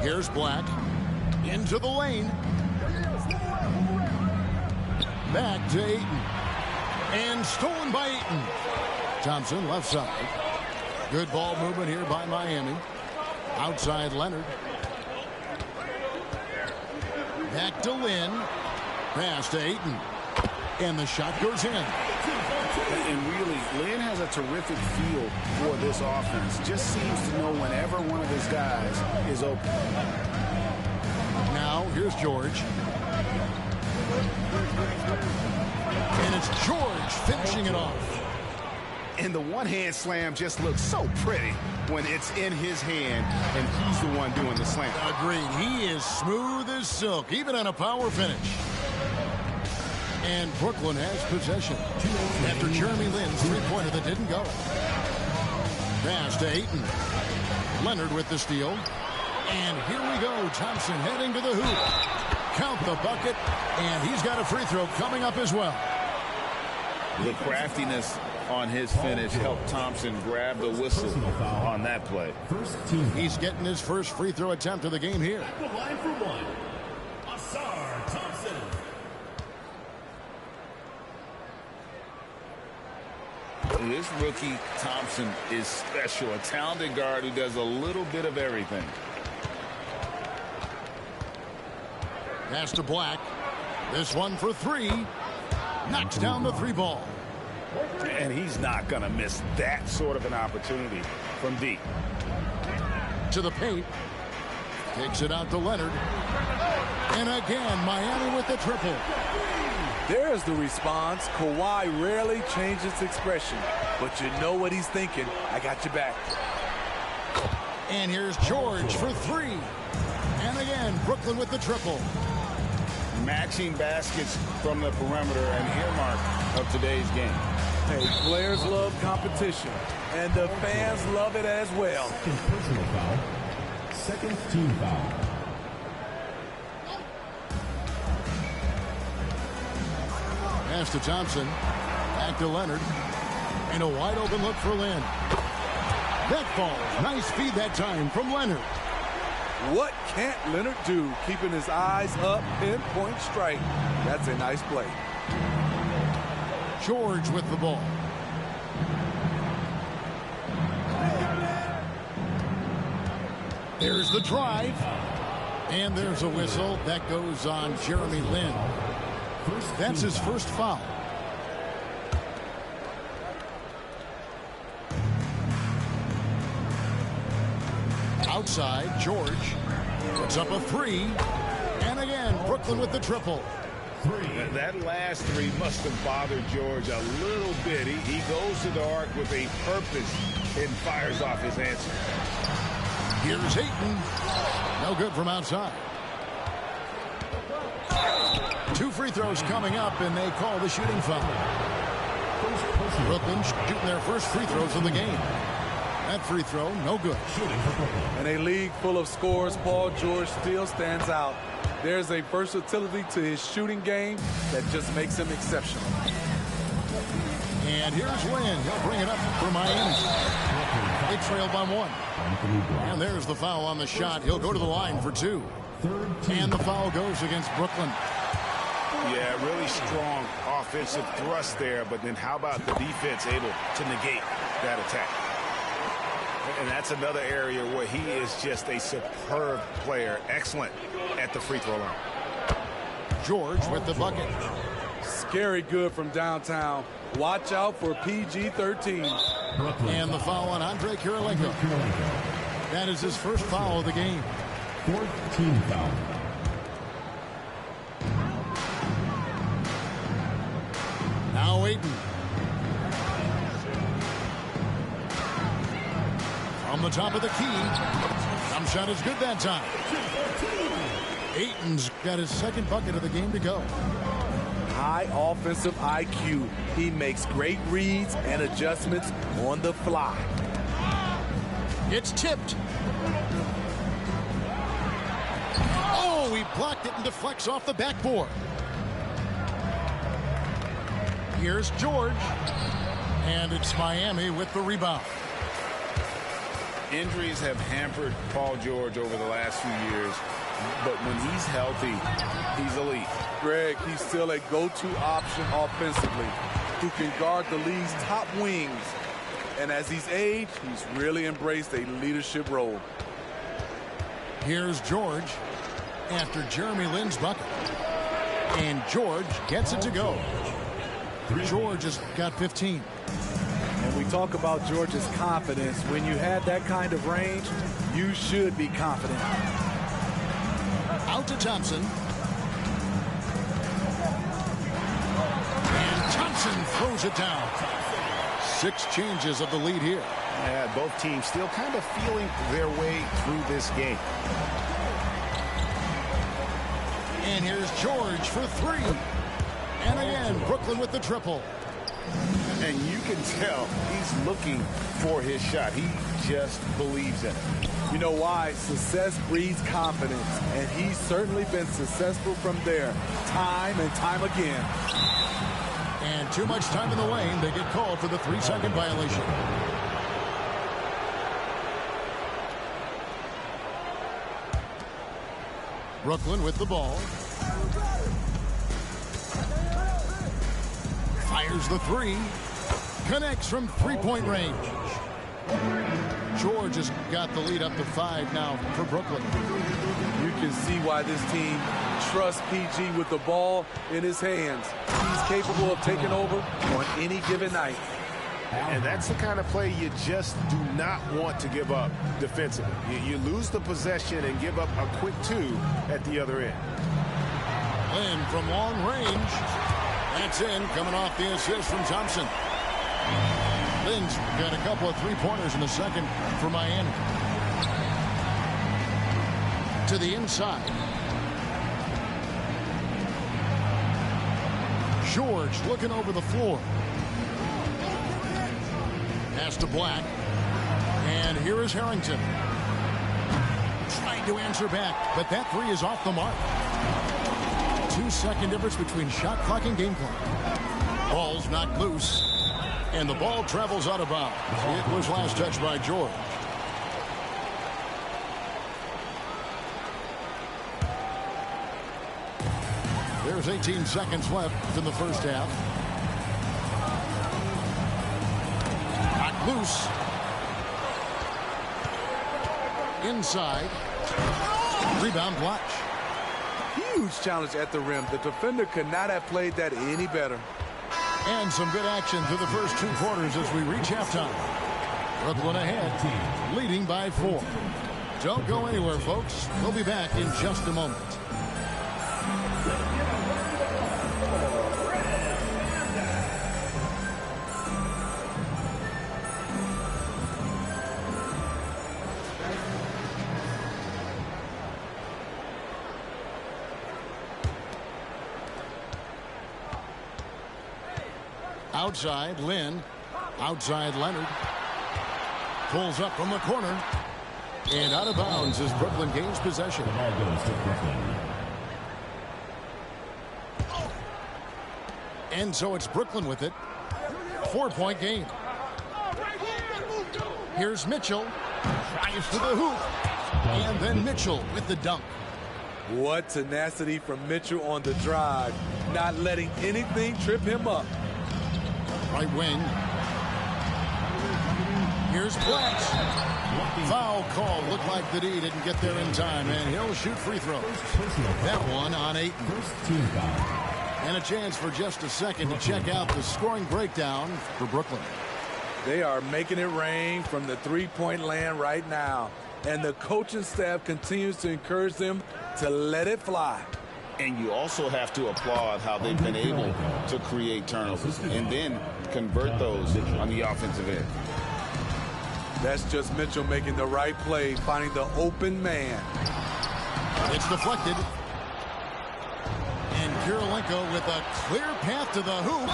Here's Black. Into the lane. Back to Ayton. And stolen by Ayton. Thompson left side. Good ball movement here by Miami. Outside Leonard. Back to Lynn. Pass to Ayton. And the shot goes in.
And really, Lynn has a terrific feel for this offense. Just seems to know whenever one of his guys is open.
Now, here's George. And it's George finishing it off.
And the one-hand slam just looks so pretty when it's in his hand and he's the one doing the slam.
Agreed. He is smooth as silk, even on a power finish. And Brooklyn has possession after Jeremy Lin's three-pointer that didn't go. Pass to Ayton. Leonard with the steal. And here we go. Thompson heading to the hoop. Count the bucket. And he's got a free throw coming up as well.
The craftiness on his finish helped Thompson grab the whistle on that play.
He's getting his first free throw attempt of the game here.
At the line for one, Ausar Thompson.
This rookie Thompson is special, a talented guard who does a little bit of everything.
Pass to Black. This one for three. Knocks down the three ball.
And he's not going to miss that sort of an opportunity from deep.
To the paint. Takes it out to Leonard. And again, Miami with the triple.
There's the response. Kawhi rarely changes expression, but you know what he's thinking. I got your back.
And here's George for three. And again, Brooklyn with the triple.
Matching baskets from the perimeter, an earmark of today's game.
Hey, players love competition, and the fans love it as well.
Second personal foul. Second team foul.
Pass to Thompson. Back to Leonard. And a wide open look for Lynn. That falls. Nice feed that time from Leonard.
What can't Leonard do? Keeping his eyes up, pinpoint strike. That's a nice play.
George with the ball. There's the drive. And there's a whistle. That goes on Jeremy Lin. That's his first foul. Outside, George puts up a three. And again, Brooklyn with the triple.
That last three must have bothered George a little bit. He goes to the arc with a purpose and fires off his answer.
Here's Ayton. No good from outside. Two free throws coming up, and they call the shooting foul. Brooklyn shooting their first free throws of the game. That free throw, no good.
In a league full of scores, Paul George still stands out. There's a versatility to his shooting game that just makes him exceptional.
And here's Lynn. He'll bring it up for Miami. They trail by one. And there's the foul on the shot. He'll go to the line for two. And the foul goes against Brooklyn.
Yeah, really strong offensive thrust there, but then how about the defense able to negate that attack? And that's another area where he is just a superb player. Excellent at the free throw line.
George with the bucket.
Scary good from downtown. Watch out for PG-13.
And the foul on Andre Kirilenko. That is his first foul of the game.
Fourth team foul.
Now Ayton. From the top of the key. Jump shot is good that time. Ayton's got his second bucket of the game to go.
High offensive IQ. He makes great reads and adjustments on the fly.
It's tipped. Oh, he blocked it and deflects off the backboard. Here's George. And it's Miami with the rebound.
Injuries have hampered Paul George over the last few years, but when he's healthy, he's elite.
Greg, he's still a go-to option offensively who can guard the league's top wings. And as he's aged, he's really embraced a leadership role.
Here's George after Jeremy Lin's bucket. And George gets it to go. George has got 15.
And we talk about George's confidence. When you have that kind of range, you should be confident.
Out to Thompson. And Thompson throws it down. 6 changes of the lead here.
Yeah, both teams still kind of feeling their way through this game.
And here's George for 3. And again, Brooklyn with the triple.
And you can tell he's looking for his shot. He just believes in it.
You know why? Success breeds confidence, and he's certainly been successful from there, time and time again.
And too much time in the lane. They get called for the 3-second violation. Brooklyn with the ball. Fires the three. Connects from three-point range. George has got the lead up to 5 now for Brooklyn.
You can see why this team trusts PG with the ball in his hands. He's capable of taking over on any given night.
And that's the kind of play you just do not want to give up defensively. You lose the possession and give up a quick 2 at the other end.
And from long range, that's in, coming off the assist from Thompson. Lynn's got a couple of three-pointers in the second for Miami. To the inside. George looking over the floor. Pass to Black. And here is Harrington. Trying to answer back, but that three is off the mark. 2-second difference between shot clock and game clock. Ball's knocked loose. And the ball travels out of bounds. It was last touched by George. There's 18 seconds left in the first half. Knocked loose. Inside. Rebound Blatch.
Huge challenge at the rim. The defender could not have played that any better.
And some good action through the first 2 quarters as we reach halftime. Brooklyn ahead, leading by 4. Don't go anywhere, folks. We'll be back in just a moment. Outside, Lynn. Outside, Leonard. Pulls up from the corner. And out of bounds as Brooklyn gains possession. And so it's Brooklyn with it. 4-point game. Here's Mitchell. Tries to the hoop. And then Mitchell with the dunk.
What tenacity from Mitchell on the drive. Not letting anything trip him up.
Right wing. Here's Blatch. Foul call. Looked like the D didn't get there in time, and he'll shoot free throws. That one on Ayton. And a chance for just a second to check out the scoring breakdown for Brooklyn.
They are making it rain from the three-point land right now. And the coaching staff continues to encourage them to let it fly.
And you also have to applaud how they've been able to create turnovers and then convert those on the offensive end.
That's just Mitchell making the right play, finding the open man.
It's deflected. And Kirilenko with a clear path to the hoop.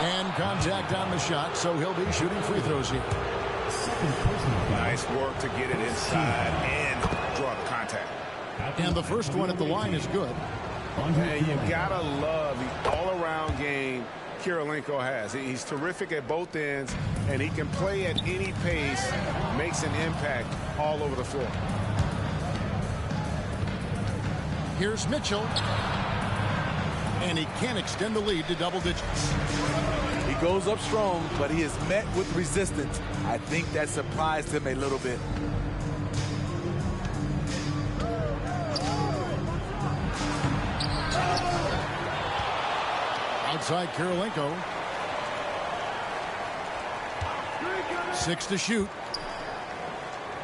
And contact on the shot, so he'll be shooting free throws here.
Nice work to get it inside and draw the contact.
And the first one at the line is good.
And you gotta love the all-around game Kirilenko has. He's terrific at both ends, and he can play at any pace, makes an impact all over the floor.
Here's Mitchell. And he can't extend the lead to double digits.
He goes up strong, but he is met with resistance. I think that surprised him a little bit.
Outside Kirilenko. 6 to shoot.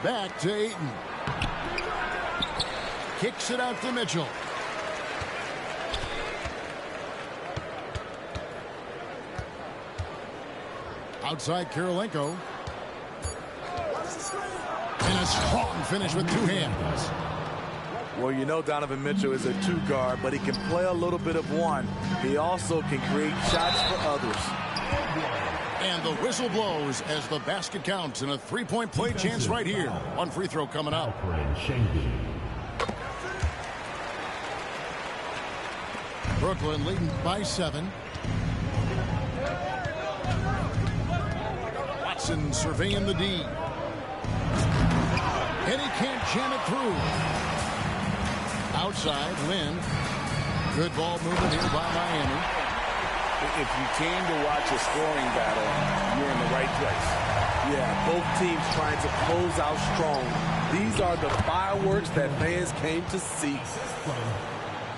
Back to Ayton. Kicks it out to Mitchell. Outside Kirilenko. And a strong finish with 2 hands.
Well, you know Donovan Mitchell is a two guard, but he can play a little bit of one. He also can create shots for others.
And the whistle blows as the basket counts, and a three-point play chance right here. One free throw coming up. Brooklyn leading by 7. Watson surveying the D. And he can't jam it through. Outside, Lynn. Good ball movement here by Miami.
If you came to watch a scoring battle, you're in the right place.
Yeah, both teams trying to close out strong. These are the fireworks that fans came to see.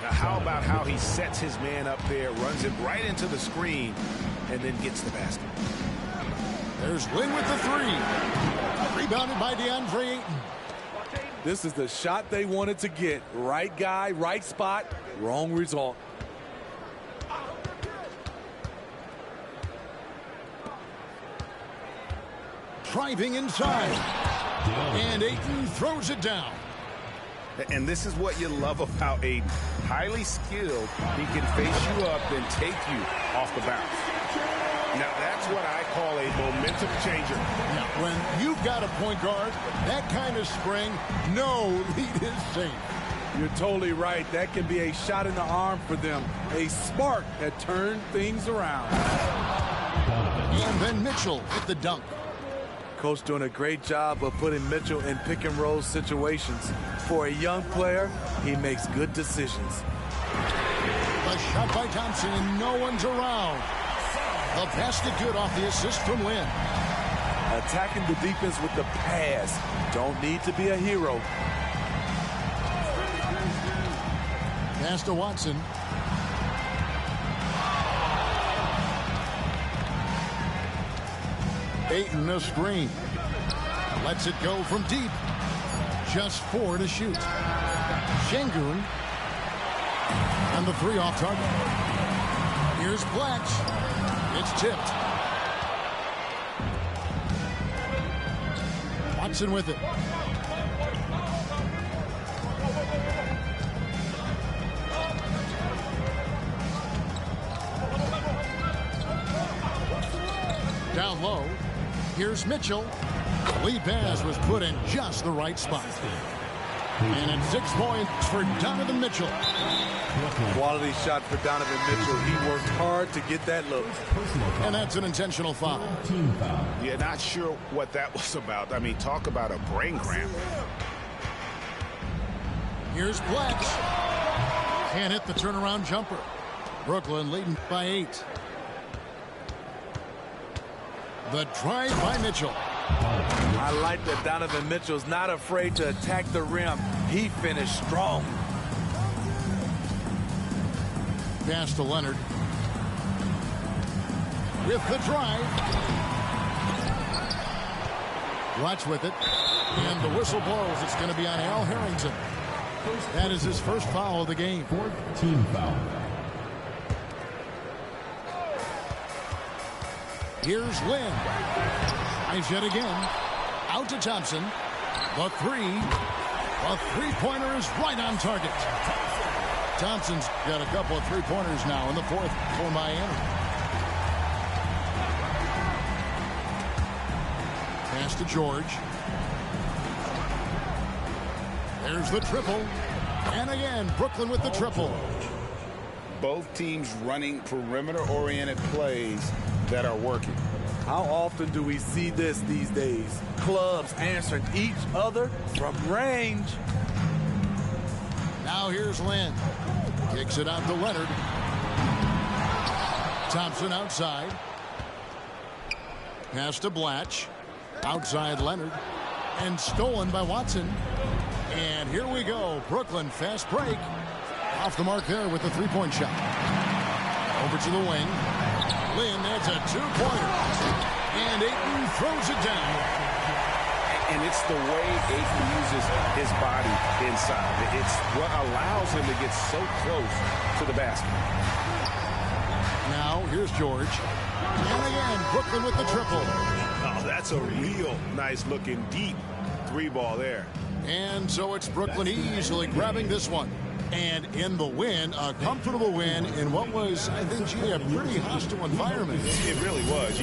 Now, how about how he sets his man up there, runs it right into the screen, and then gets the basket.
There's Lynn with the 3. Rebounded by DeAndre Ayton.
This is the shot they wanted to get. Right guy, right spot, wrong result.
Driving inside. And Ayton throws it down.
And this is what you love about Ayton. Highly skilled. He can face you up and take you off the bounce. Now, that's what I call a momentum changer.
Now, when you've got a point guard, that kind of spring, no lead is safe.
You're totally right. That can be a shot in the arm for them. A spark that turned things around.
And then Mitchell with the dunk.
Coach doing a great job of putting Mitchell in pick and roll situations. For a young player, he makes good decisions.
A shot by Thompson and no one's around. The basket good off the assist from Lynn.
Attacking the defense with the pass. Don't need to be a hero.
Pass to Watson. Ayton a screen. Lets it go from deep. Just 4 to shoot. Şengün. And the 3 off target. Here's Blatch. It's tipped. Watson with it. Down low. Here's Mitchell. Lead pass was put in just the right spot. And it's 6 points for Donovan Mitchell.
Quality shot for Donovan Mitchell. He worked hard to get that look.
And that's an intentional foul.
Yeah, not sure what that was about. I mean, talk about a brain cramp.
Here's Blatch. Can't hit the turnaround jumper. Brooklyn leading by 8. The drive by Mitchell.
I like that Donovan Mitchell's not afraid to attack the rim. He finished strong.
Pass to Leonard. With the drive. Watch with it. And the whistle blows. It's going to be on Al Harrington. That is his first foul of the game.
14th foul.
Here's Lynn. Tries yet again. Out to Thompson. The 3. A three-pointer is right on target. Thompson's got a couple of three-pointers now in the 4th for Miami. Pass to George. There's the triple. And again, Brooklyn with the triple.
Both teams running perimeter-oriented plays that are working.
How often do we see this these days? Clubs answering each other from range.
Now here's Lynn. Kicks it out to Leonard. Thompson outside. Pass to Blatch. Outside Leonard. And stolen by Watson. And here we go. Brooklyn fast break. Off the mark there with the three-point shot. Over to the wing. Lynn, that's a two-pointer. And Ayton throws it down.
And it's the way Ayton uses his body inside. It's what allows him to get so close to the basket.
Now, here's George. And again, Brooklyn with the triple.
Oh, that's a real nice-looking deep 3-ball there.
And so it's Brooklyn easily grabbing this one. And in the win, a comfortable win in what was, I think, gee, a pretty hostile environment.
It really was.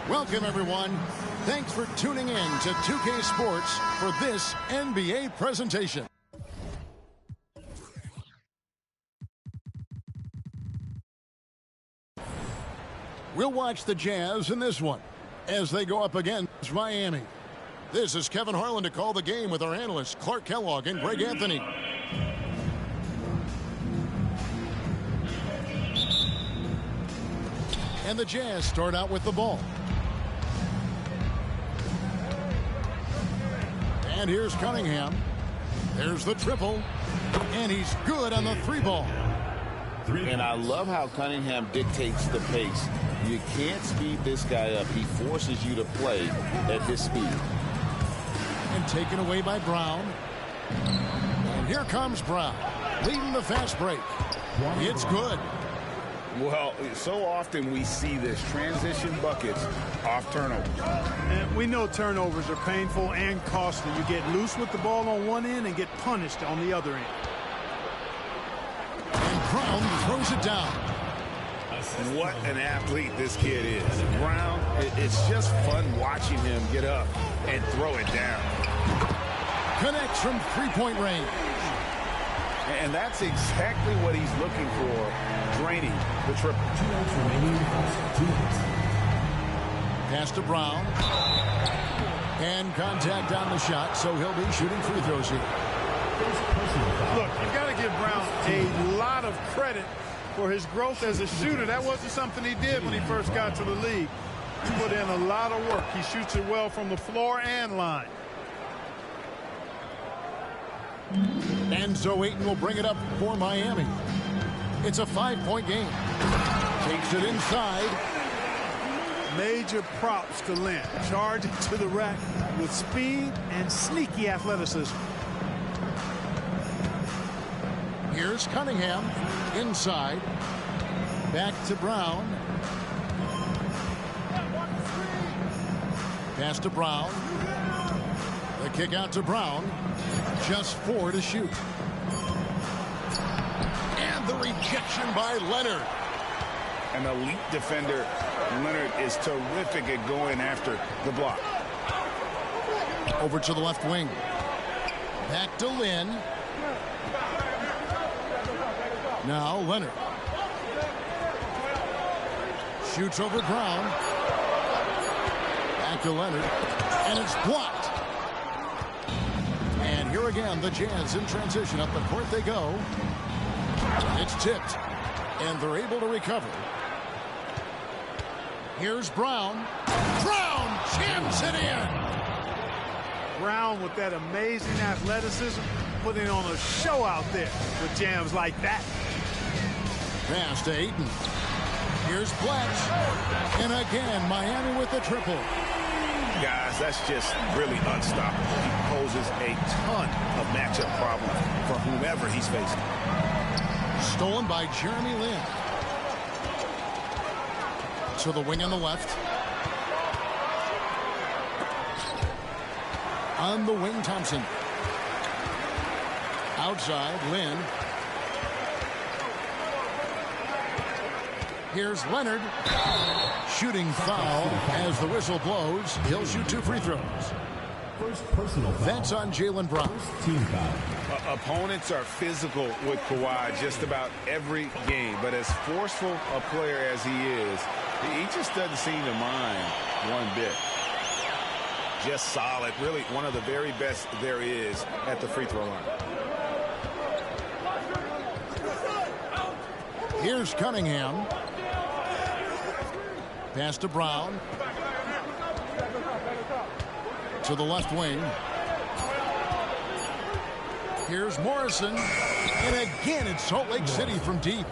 Welcome, everyone. Thanks for tuning in to 2K Sports for this NBA presentation. We'll watch the Jazz in this one as they go up against Miami. This is Kevin Harlan to call the game with our analysts Clark Kellogg and Greg Anthony. And the Jazz start out with the ball. And here's Cunningham. There's the triple. And he's good on the three ball.
And I love how Cunningham dictates the pace. You can't speed this guy up. He forces you to play at his speed.
And taken away by Brown. And here comes Brown, leading the fast break. It's good.
Well, so often we see this transition buckets off turnovers.
And we know turnovers are painful and costly. You get loose with the ball on one end and get punished on the other end.
And Brown throws it down.
What an athlete this kid is. Brown, it's just fun watching him get up and throw it down.
Connects from three-point range.
And that's exactly what he's looking for, draining the triple.
Pass to Brown. And contact on the shot, so he'll be shooting free throws here.
Look, you've got to give Brown a lot of credit for his growth as a shooter. That wasn't something he did when he first got to the league. He put in a lot of work. He shoots it well from the floor and line.
And so Ayton will bring it up for Miami. It's a 5-point game. Takes it inside.
Major props to Lent. Charging to the rack with speed and sneaky athleticism.
Here's Cunningham inside. Back to Brown. Pass to Brown. The kick out to Brown. Just 4 to shoot. And the rejection by Leonard.
An elite defender. Leonard is terrific at going after the block.
Over to the left wing. Back to Lynn. Now Leonard. Shoots over Brown. Back to Leonard. And it's blocked. here again, the Jazz in transition. Up the court they go. It's tipped, and they're able to recover. Here's Brown. Brown jams it in.
Brown with that amazing athleticism, putting on a show out there with jams like that.
Pass to Ayton. Here's Bledsoe. And again, Miami with the triple.
Guys, that's just really unstoppable. He poses a ton of matchup problems for whomever he's facing.
Stolen by Jeremy Lin. To the wing on the left. On the wing, Thompson. Outside, Lin. Here's Leonard. Shooting foul as the whistle blows. He'll shoot 2 free throws.
First personal foul.
That's on Jaylen Brown.
Team foul.
Opponents are physical with Kawhi just about every game, but as forceful a player as he is, he just doesn't seem to mind one bit. Just solid, really one of the very best there is at the free throw line.
Here's Cunningham. Pass to Brown. To the left wing. Here's Morrison. And again, it's Salt Lake City from deep.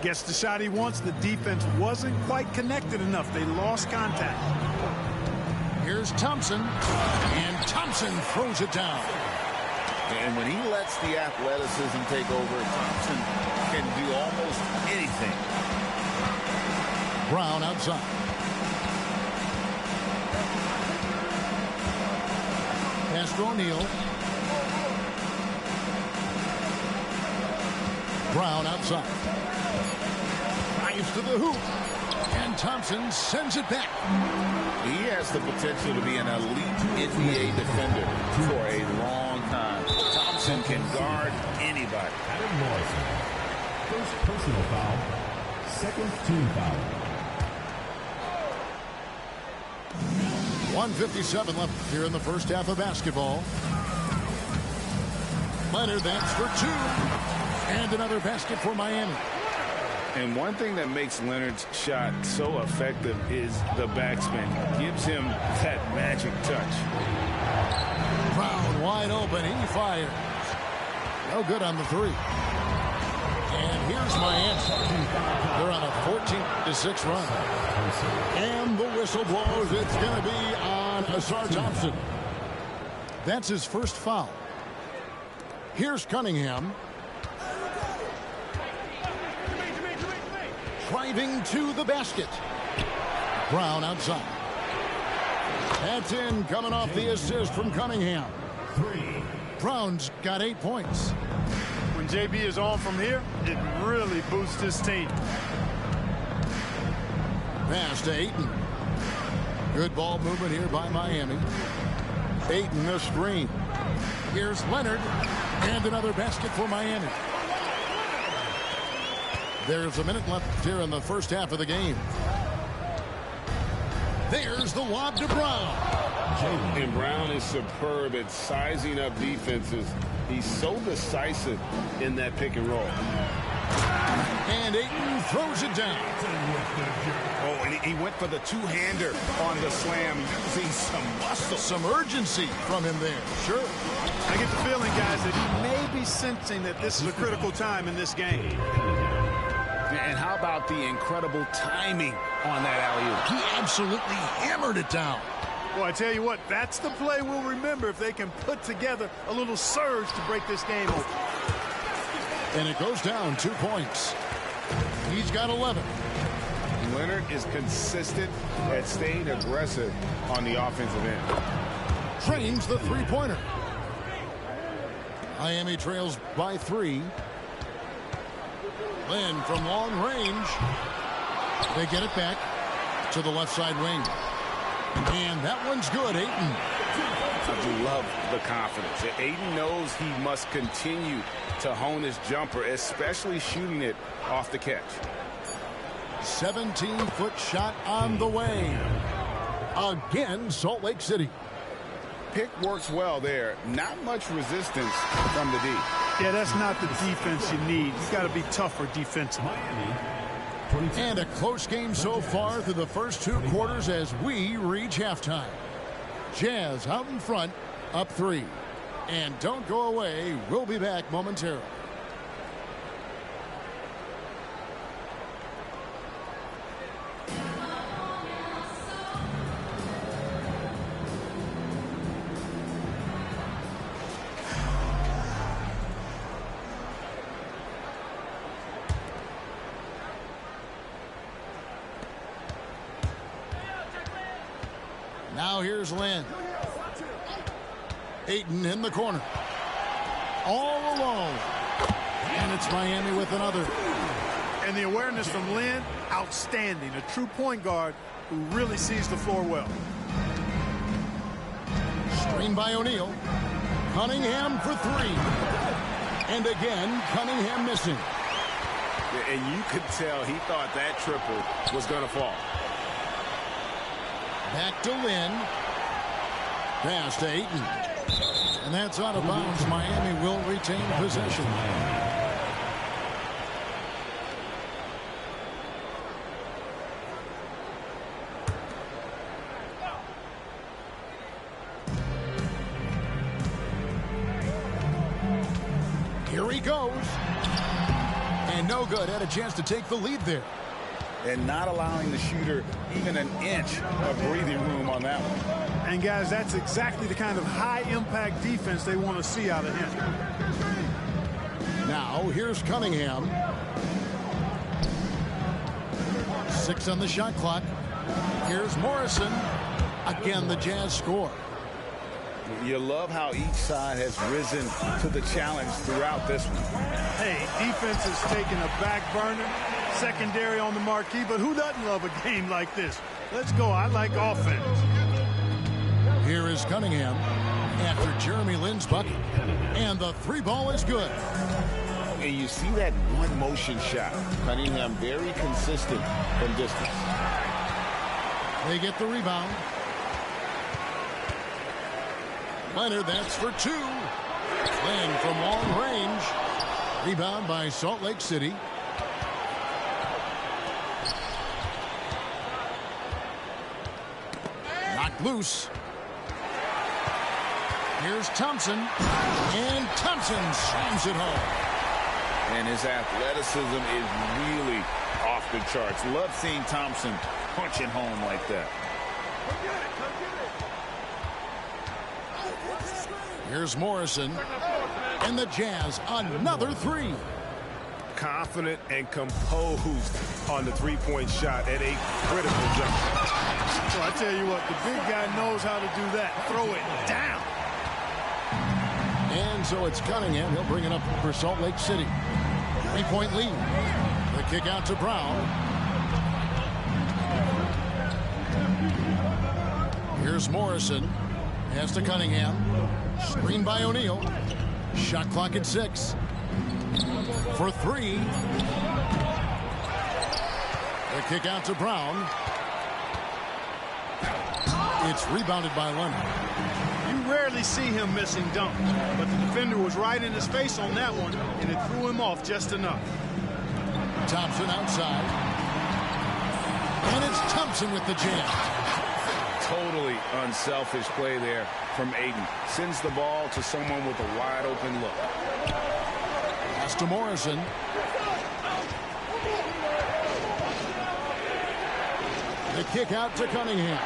Gets the shot he wants. The defense wasn't quite connected enough. They lost contact.
Here's Thompson. And Thompson throws it down.
And when he lets the athleticism take over, Thompson can do almost anything.
Brown outside. Pass to O'Neal. Brown outside. Drives to the hoop. And Thompson sends it back.
He has the potential to be an elite NBA defender for a long time. Thompson can guard anybody.
Adam Morrison. First personal foul. Second team foul.
1:57 left here in the first half of basketball. Leonard, that's for 2. And another basket for Miami.
And one thing that makes Leonard's shot so effective is the backspin. Gives him that magic touch.
Brown wide open. He fires. No good on the 3. And here's Miami. They're on a 14-6 run. And the whistle blows. It's going to be on Ausar Thompson. That's his first foul. Here's Cunningham. Driving to the basket. Brown outside. That's in, coming off the assist from Cunningham.
3.
Brown's got 8 points.
When JB is on from here, it really boosts his team.
Pass to Ayton. Good ball movement here by Miami. Ayton the screen. Here's Leonard. And another basket for Miami. There's a minute left here in the first half of the game. There's the lob to Brown.
And Brown is superb at sizing up defenses. He's so decisive in that pick and roll.
And Ayton throws it down.
Oh, and he went for the two-hander on the slam, using some muscle.
Some urgency from him there. Sure.
I get the feeling, guys, that he may be sensing that this is a critical time in this game.
And how about the incredible timing on that alley-oop?
He absolutely hammered it down.
Well, I tell you what, that's the play we'll remember if they can put together a little surge to break this game open.
And it goes down 2 points. He's got 11.
Leonard is consistent at staying aggressive on the offensive end.
Trains the three-pointer. Miami trails by 3. Lin from long range. They get it back to the left side wing. And that one's good. Ayton.
I do love the confidence. Ayton knows he must continue to hone his jumper, especially shooting it off the catch.
17-foot shot on the way. Again, Salt Lake City.
Pick works well there. Not much resistance from the D.
Yeah, that's not the defense you need. You got to be tougher defensively.
And a close game so far through the first 2 quarters as we reach halftime. Jazz out in front, up 3. And don't go away. We'll be back momentarily. Now here's Lynn. Ayton in the corner. All alone. And it's Miami with another.
And the awareness from Lynn, outstanding. A true point guard who really sees the floor well.
Screen by O'Neal. Cunningham for 3. And again, Cunningham missing.
And you could tell he thought that triple was going to fall.
Back to Lynn. Pass to Ayton. And that's out of bounds. Miami will retain possession. Here he goes. And no good. Had a chance to take the lead there.
And not allowing the shooter even an inch of breathing room on that one.
And guys, that's exactly the kind of high-impact defense they want to see out of him.
Now, here's Cunningham. 6 on the shot clock. Here's Morrison. Again, the Jazz score.
You love how each side has risen to the challenge throughout this one.
Hey, defense has taken a back burner, secondary on the marquee, but who doesn't love a game like this? Let's go. I like offense.
Here is Cunningham after Jeremy Lin's bucket. And the 3 ball is good.
And you see that one motion shot. Cunningham very consistent from distance.
They get the rebound. Leonard, that's for 2. Lynn from long range. Rebound by Salt Lake City. Knocked loose. Here's Thompson. And Thompson slams it home.
And his athleticism is really off the charts. Love seeing Thompson punching home like that.
Here's Morrison. And the Jazz, another 3.
Confident and composed on the three-point shot at a critical juncture.
So I tell you what, the big guy knows how to do that. Throw it down.
And so it's Cunningham. He'll bring it up for Salt Lake City. 3-point lead. The kick out to Brown. Here's Morrison. Pass to Cunningham. Screen by O'Neal. Shot clock at 6. For 3. The kick out to Brown. It's rebounded by Leonard.
You rarely see him missing dunks, but the defender was right in his face on that one, and it threw him off just enough.
Thompson outside. And it's Thompson with the jam.
Totally unselfish play there from Ayton. Sends the ball to someone with a wide open look.
Pass to Morrison. The kick out to Cunningham.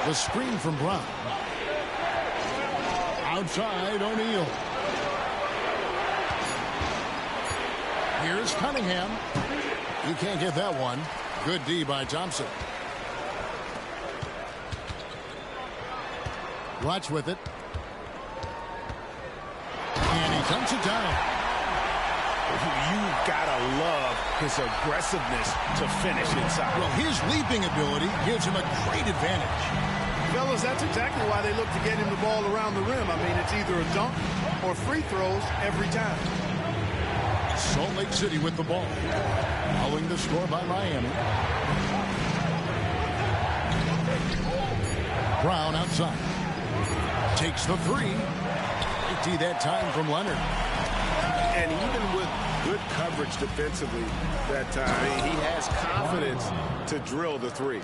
The screen from Brown. Outside O'Neal. Here's Cunningham. You can't get that one. Good D by Thompson. Watch with it. And he dumps it down.
You've got to love his aggressiveness to finish inside.
Well, his leaping ability gives him a great advantage.
Fellas, that's exactly why they look to get him the ball around the rim. I mean, it's either a dunk or free throws every time.
Salt Lake City with the ball. Following the score by Miami. Brown outside. Takes the three. Right that time from Leonard.
And even with good coverage defensively that time, he has confidence to drill the three.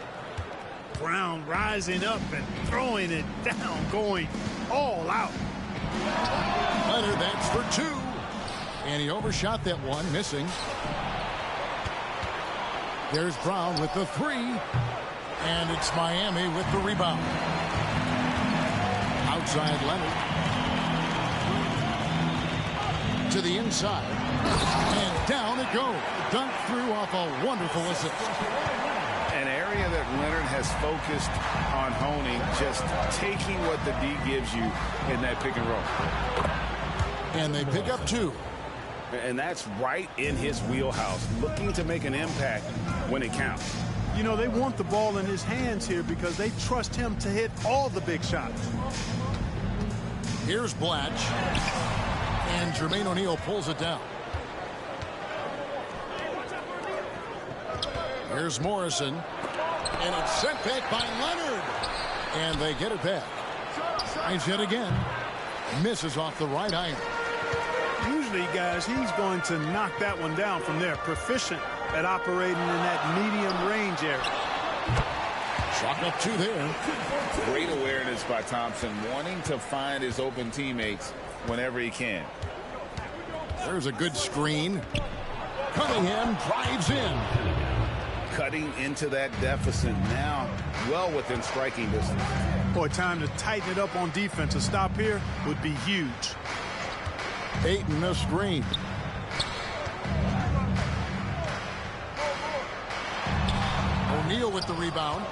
Brown rising up and throwing it down, going all out.
Leonard, that's for two. And he overshot that one, missing. There's Brown with the three. And it's Miami with the rebound. Outside Leonard. To the inside. And down it goes. Dunk through off a wonderful assist.
An area that Leonard has focused on honing, just taking what the D gives you in that pick and roll.
And they pick up two.
And that's right in his wheelhouse, looking to make an impact when it counts.
You know, they want the ball in his hands here because they trust him to hit all the big shots.
Here's Blatch. And Jermaine O'Neal pulls it down. Here's Morrison. And it's sent back by Leonard. And they get it back. Tries yet again. Misses off the right iron.
Usually, guys, he's going to knock that one down from there. Proficient at operating in that medium range area.
Chalk up two there.
Great awareness by Thompson, wanting to find his open teammates whenever he can.
There's a good screen. Cunningham drives in.
Cutting into that deficit now, well within striking distance.
Boy, time to tighten it up on defense. A stop here would be huge.
Ayton the screen. O'Neal with the rebound.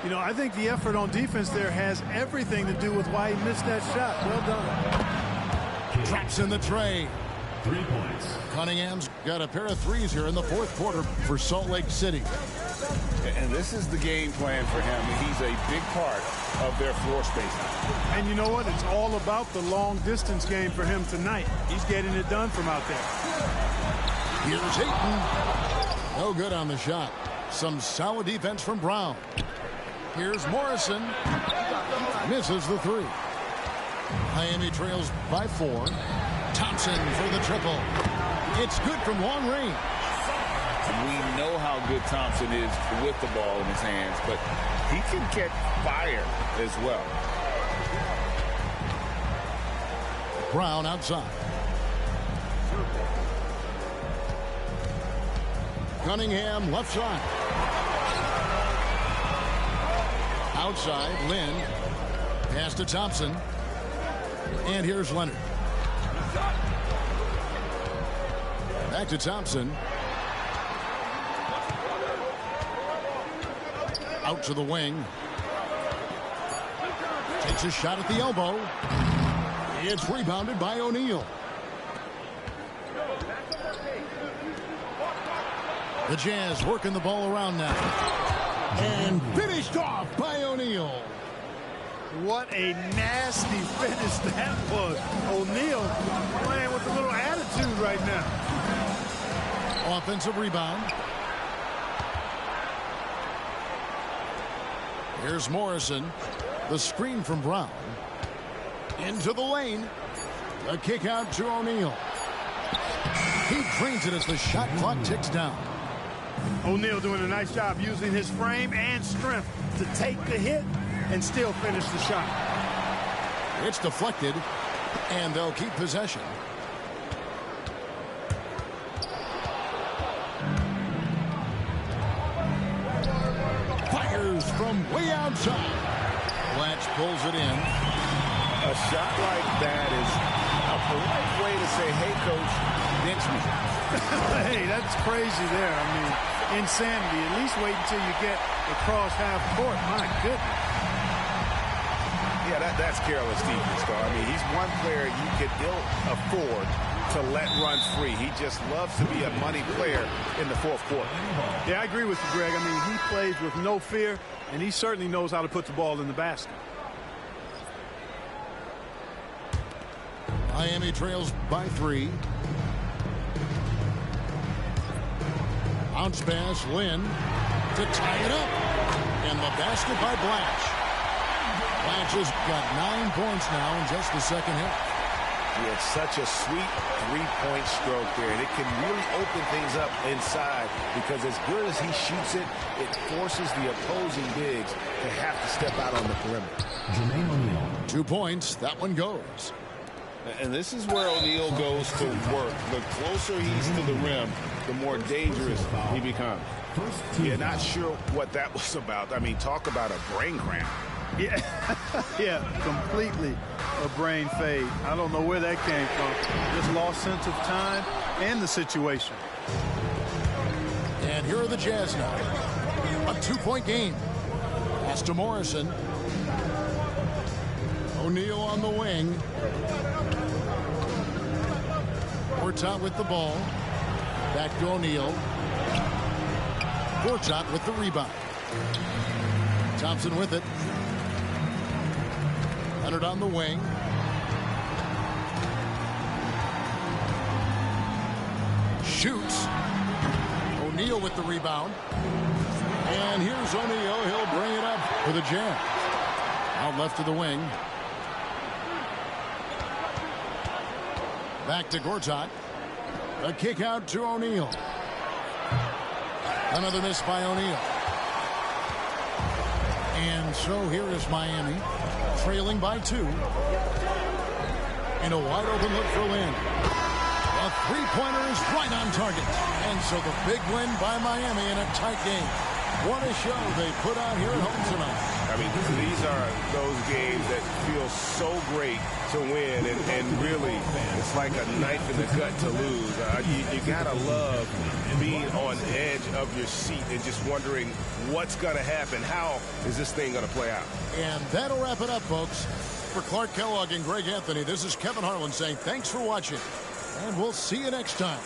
You know, I think the effort on defense there has everything to do with why he missed that shot. Well done.
Drops in the tray.
3 points.
Cunningham's got a pair of threes here in the fourth quarter for Salt Lake City.
And this is the game plan for him. He's a big part of their floor spacing.
And you know what? It's all about the long distance game for him tonight. He's getting it done from out there.
Here's Ayton. No good on the shot. Some solid defense from Brown. Here's Morrison. Misses the three. Miami trails by 4. Thompson for the triple. It's good from long range.
We know how good Thompson is with the ball in his hands, but he can catch fire as well.
Brown outside. Cunningham left side. Outside, Lynn. Pass to Thompson. And here's Leonard. Back to Thompson. Out to the wing. Takes a shot at the elbow. It's rebounded by O'Neal. The Jazz working the ball around now. And finished off by O'Neal.
What a nasty finish that was. O'Neal playing with a little attitude right now.
Offensive rebound. Here's Morrison. The screen from Brown. Into the lane. A kick out to O'Neal. He drains it as the shot clock ticks down.
O'Neal doing a nice job using his frame and strength to take the hit and still finish the shot.
It's deflected, and they'll keep possession. Fires from way outside. Blatch pulls it in.
A shot like that is a polite way to say, hey, coach, bench me.
Hey, that's crazy there. I mean, insanity. At least wait until you get across half court. My goodness.
Yeah, that's careless defense, though. I mean, he's one player you could ill afford to let run free. He just loves to be a money player in the fourth quarter.
Yeah, I agree with you, Greg. I mean, he plays with no fear, and he certainly knows how to put the ball in the basket.
Miami trails by 3. Bounce pass, Lynn, to tie it up. And the basket by Blatch. Blanchard's got 9 points now in just the second half.
He had such a sweet three-point stroke there, and it can really open things up inside because as good as he shoots it, it forces the opposing bigs to have to step out on the perimeter.
Jermaine O'Neal. 2 points. That one goes.
And this is where O'Neal goes to work. The closer he's to the rim, the more dangerous he becomes.
Yeah, not sure what that was about. I mean, talk about a brain cramp.
Yeah, yeah, completely a brain fade. I don't know where that came from. Just lost sense of time and the situation.
And here are the Jazz now. A 2-point game. Pass to Morrison. O'Neal on the wing. Gortat with the ball. Back to O'Neal. Gortat with the rebound. Thompson with it. Leonard on the wing. Shoots. O'Neal with the rebound. And here's O'Neal. He'll bring it up for the Jazz. Out left to the wing. Back to Gortat. A kick out to O'Neal. Another miss by O'Neal. And so here is Miami, trailing by 2. In a wide open look for Lin. A three-pointer is right on target. And so the big win by Miami in a tight game. What a show they put out here at home tonight.
I mean, these are those games that feel so great to win, and really, it's like a knife in the gut to lose. You gotta love being on edge of your seat and just wondering what's gonna happen. How is this thing gonna play out?
And that'll wrap it up, folks. For Clark Kellogg and Greg Anthony, this is Kevin Harlan saying thanks for watching, and we'll see you next time.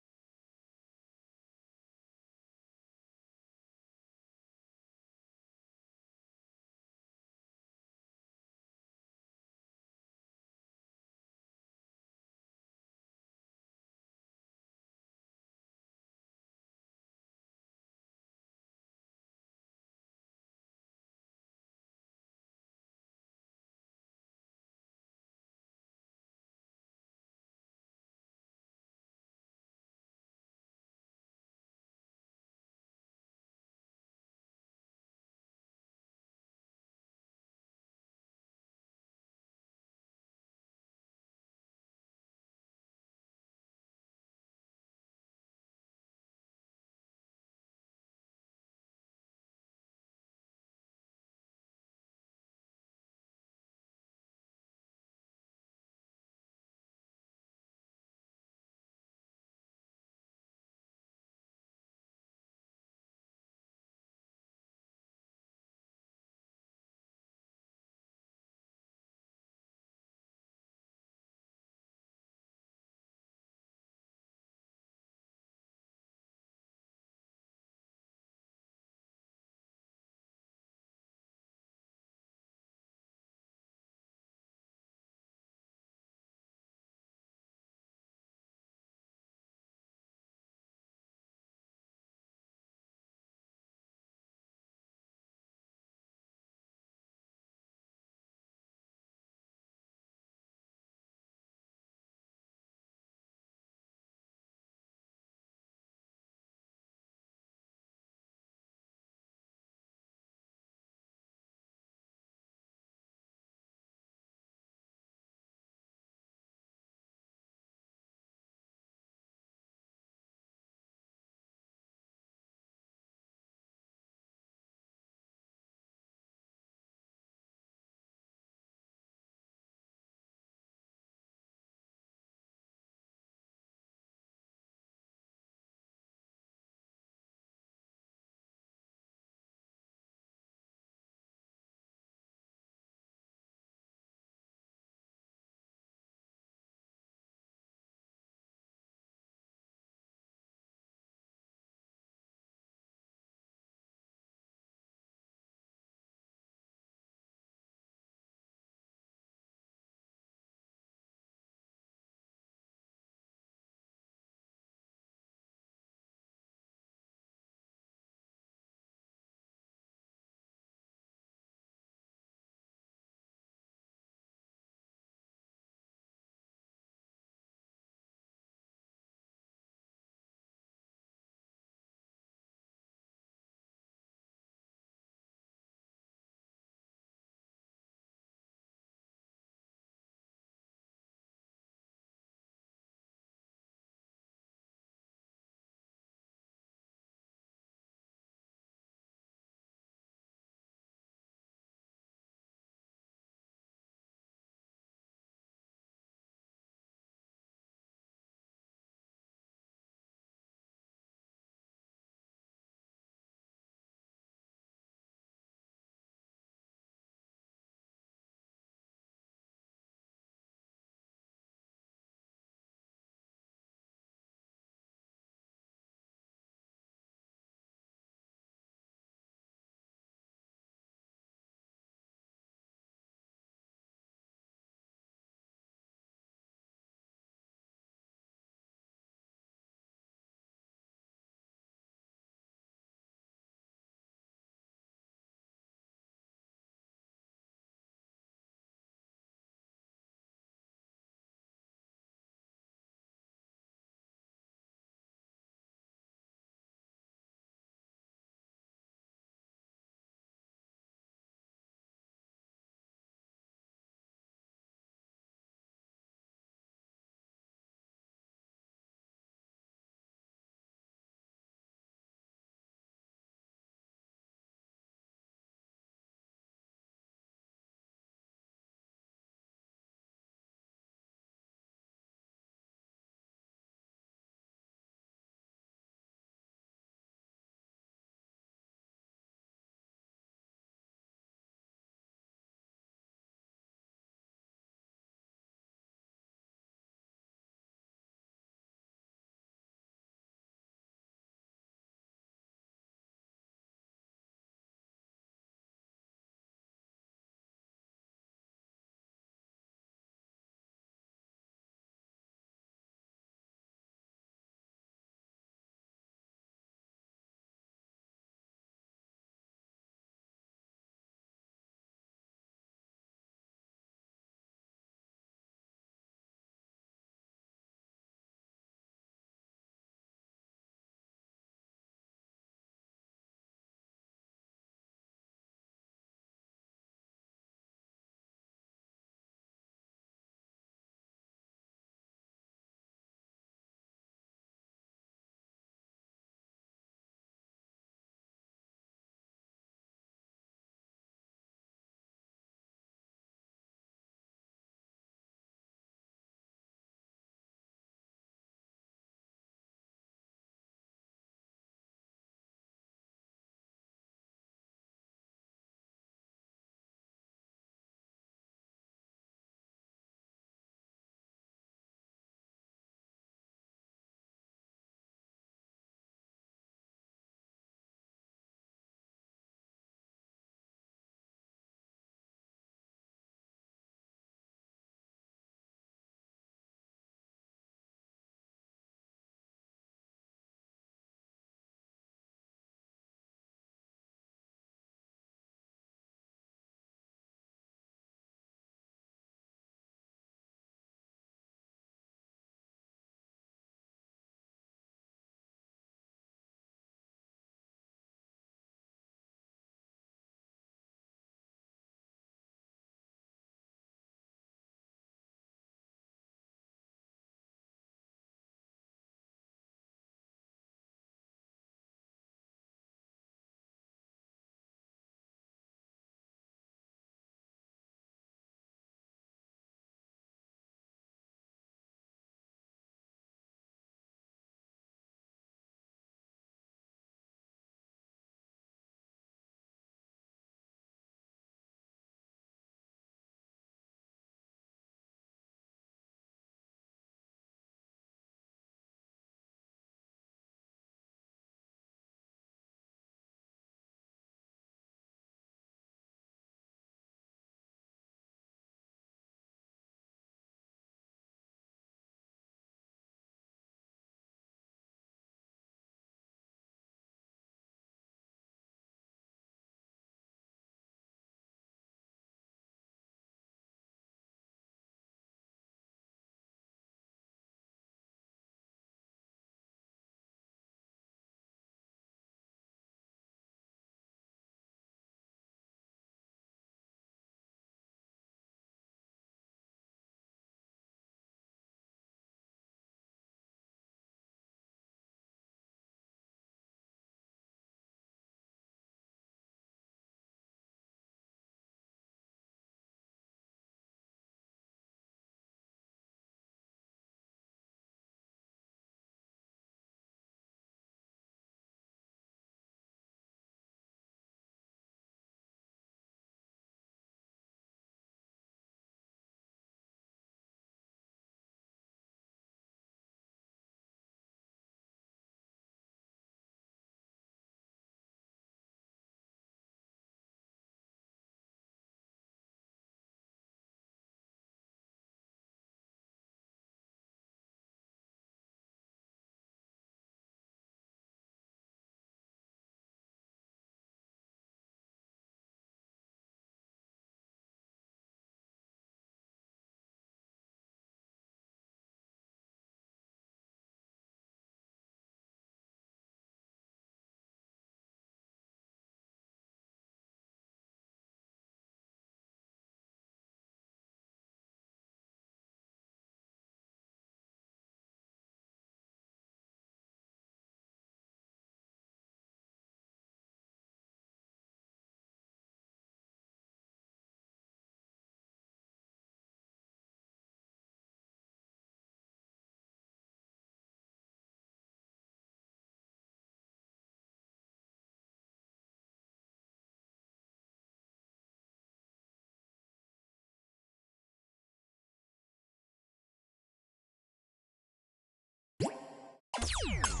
Bye.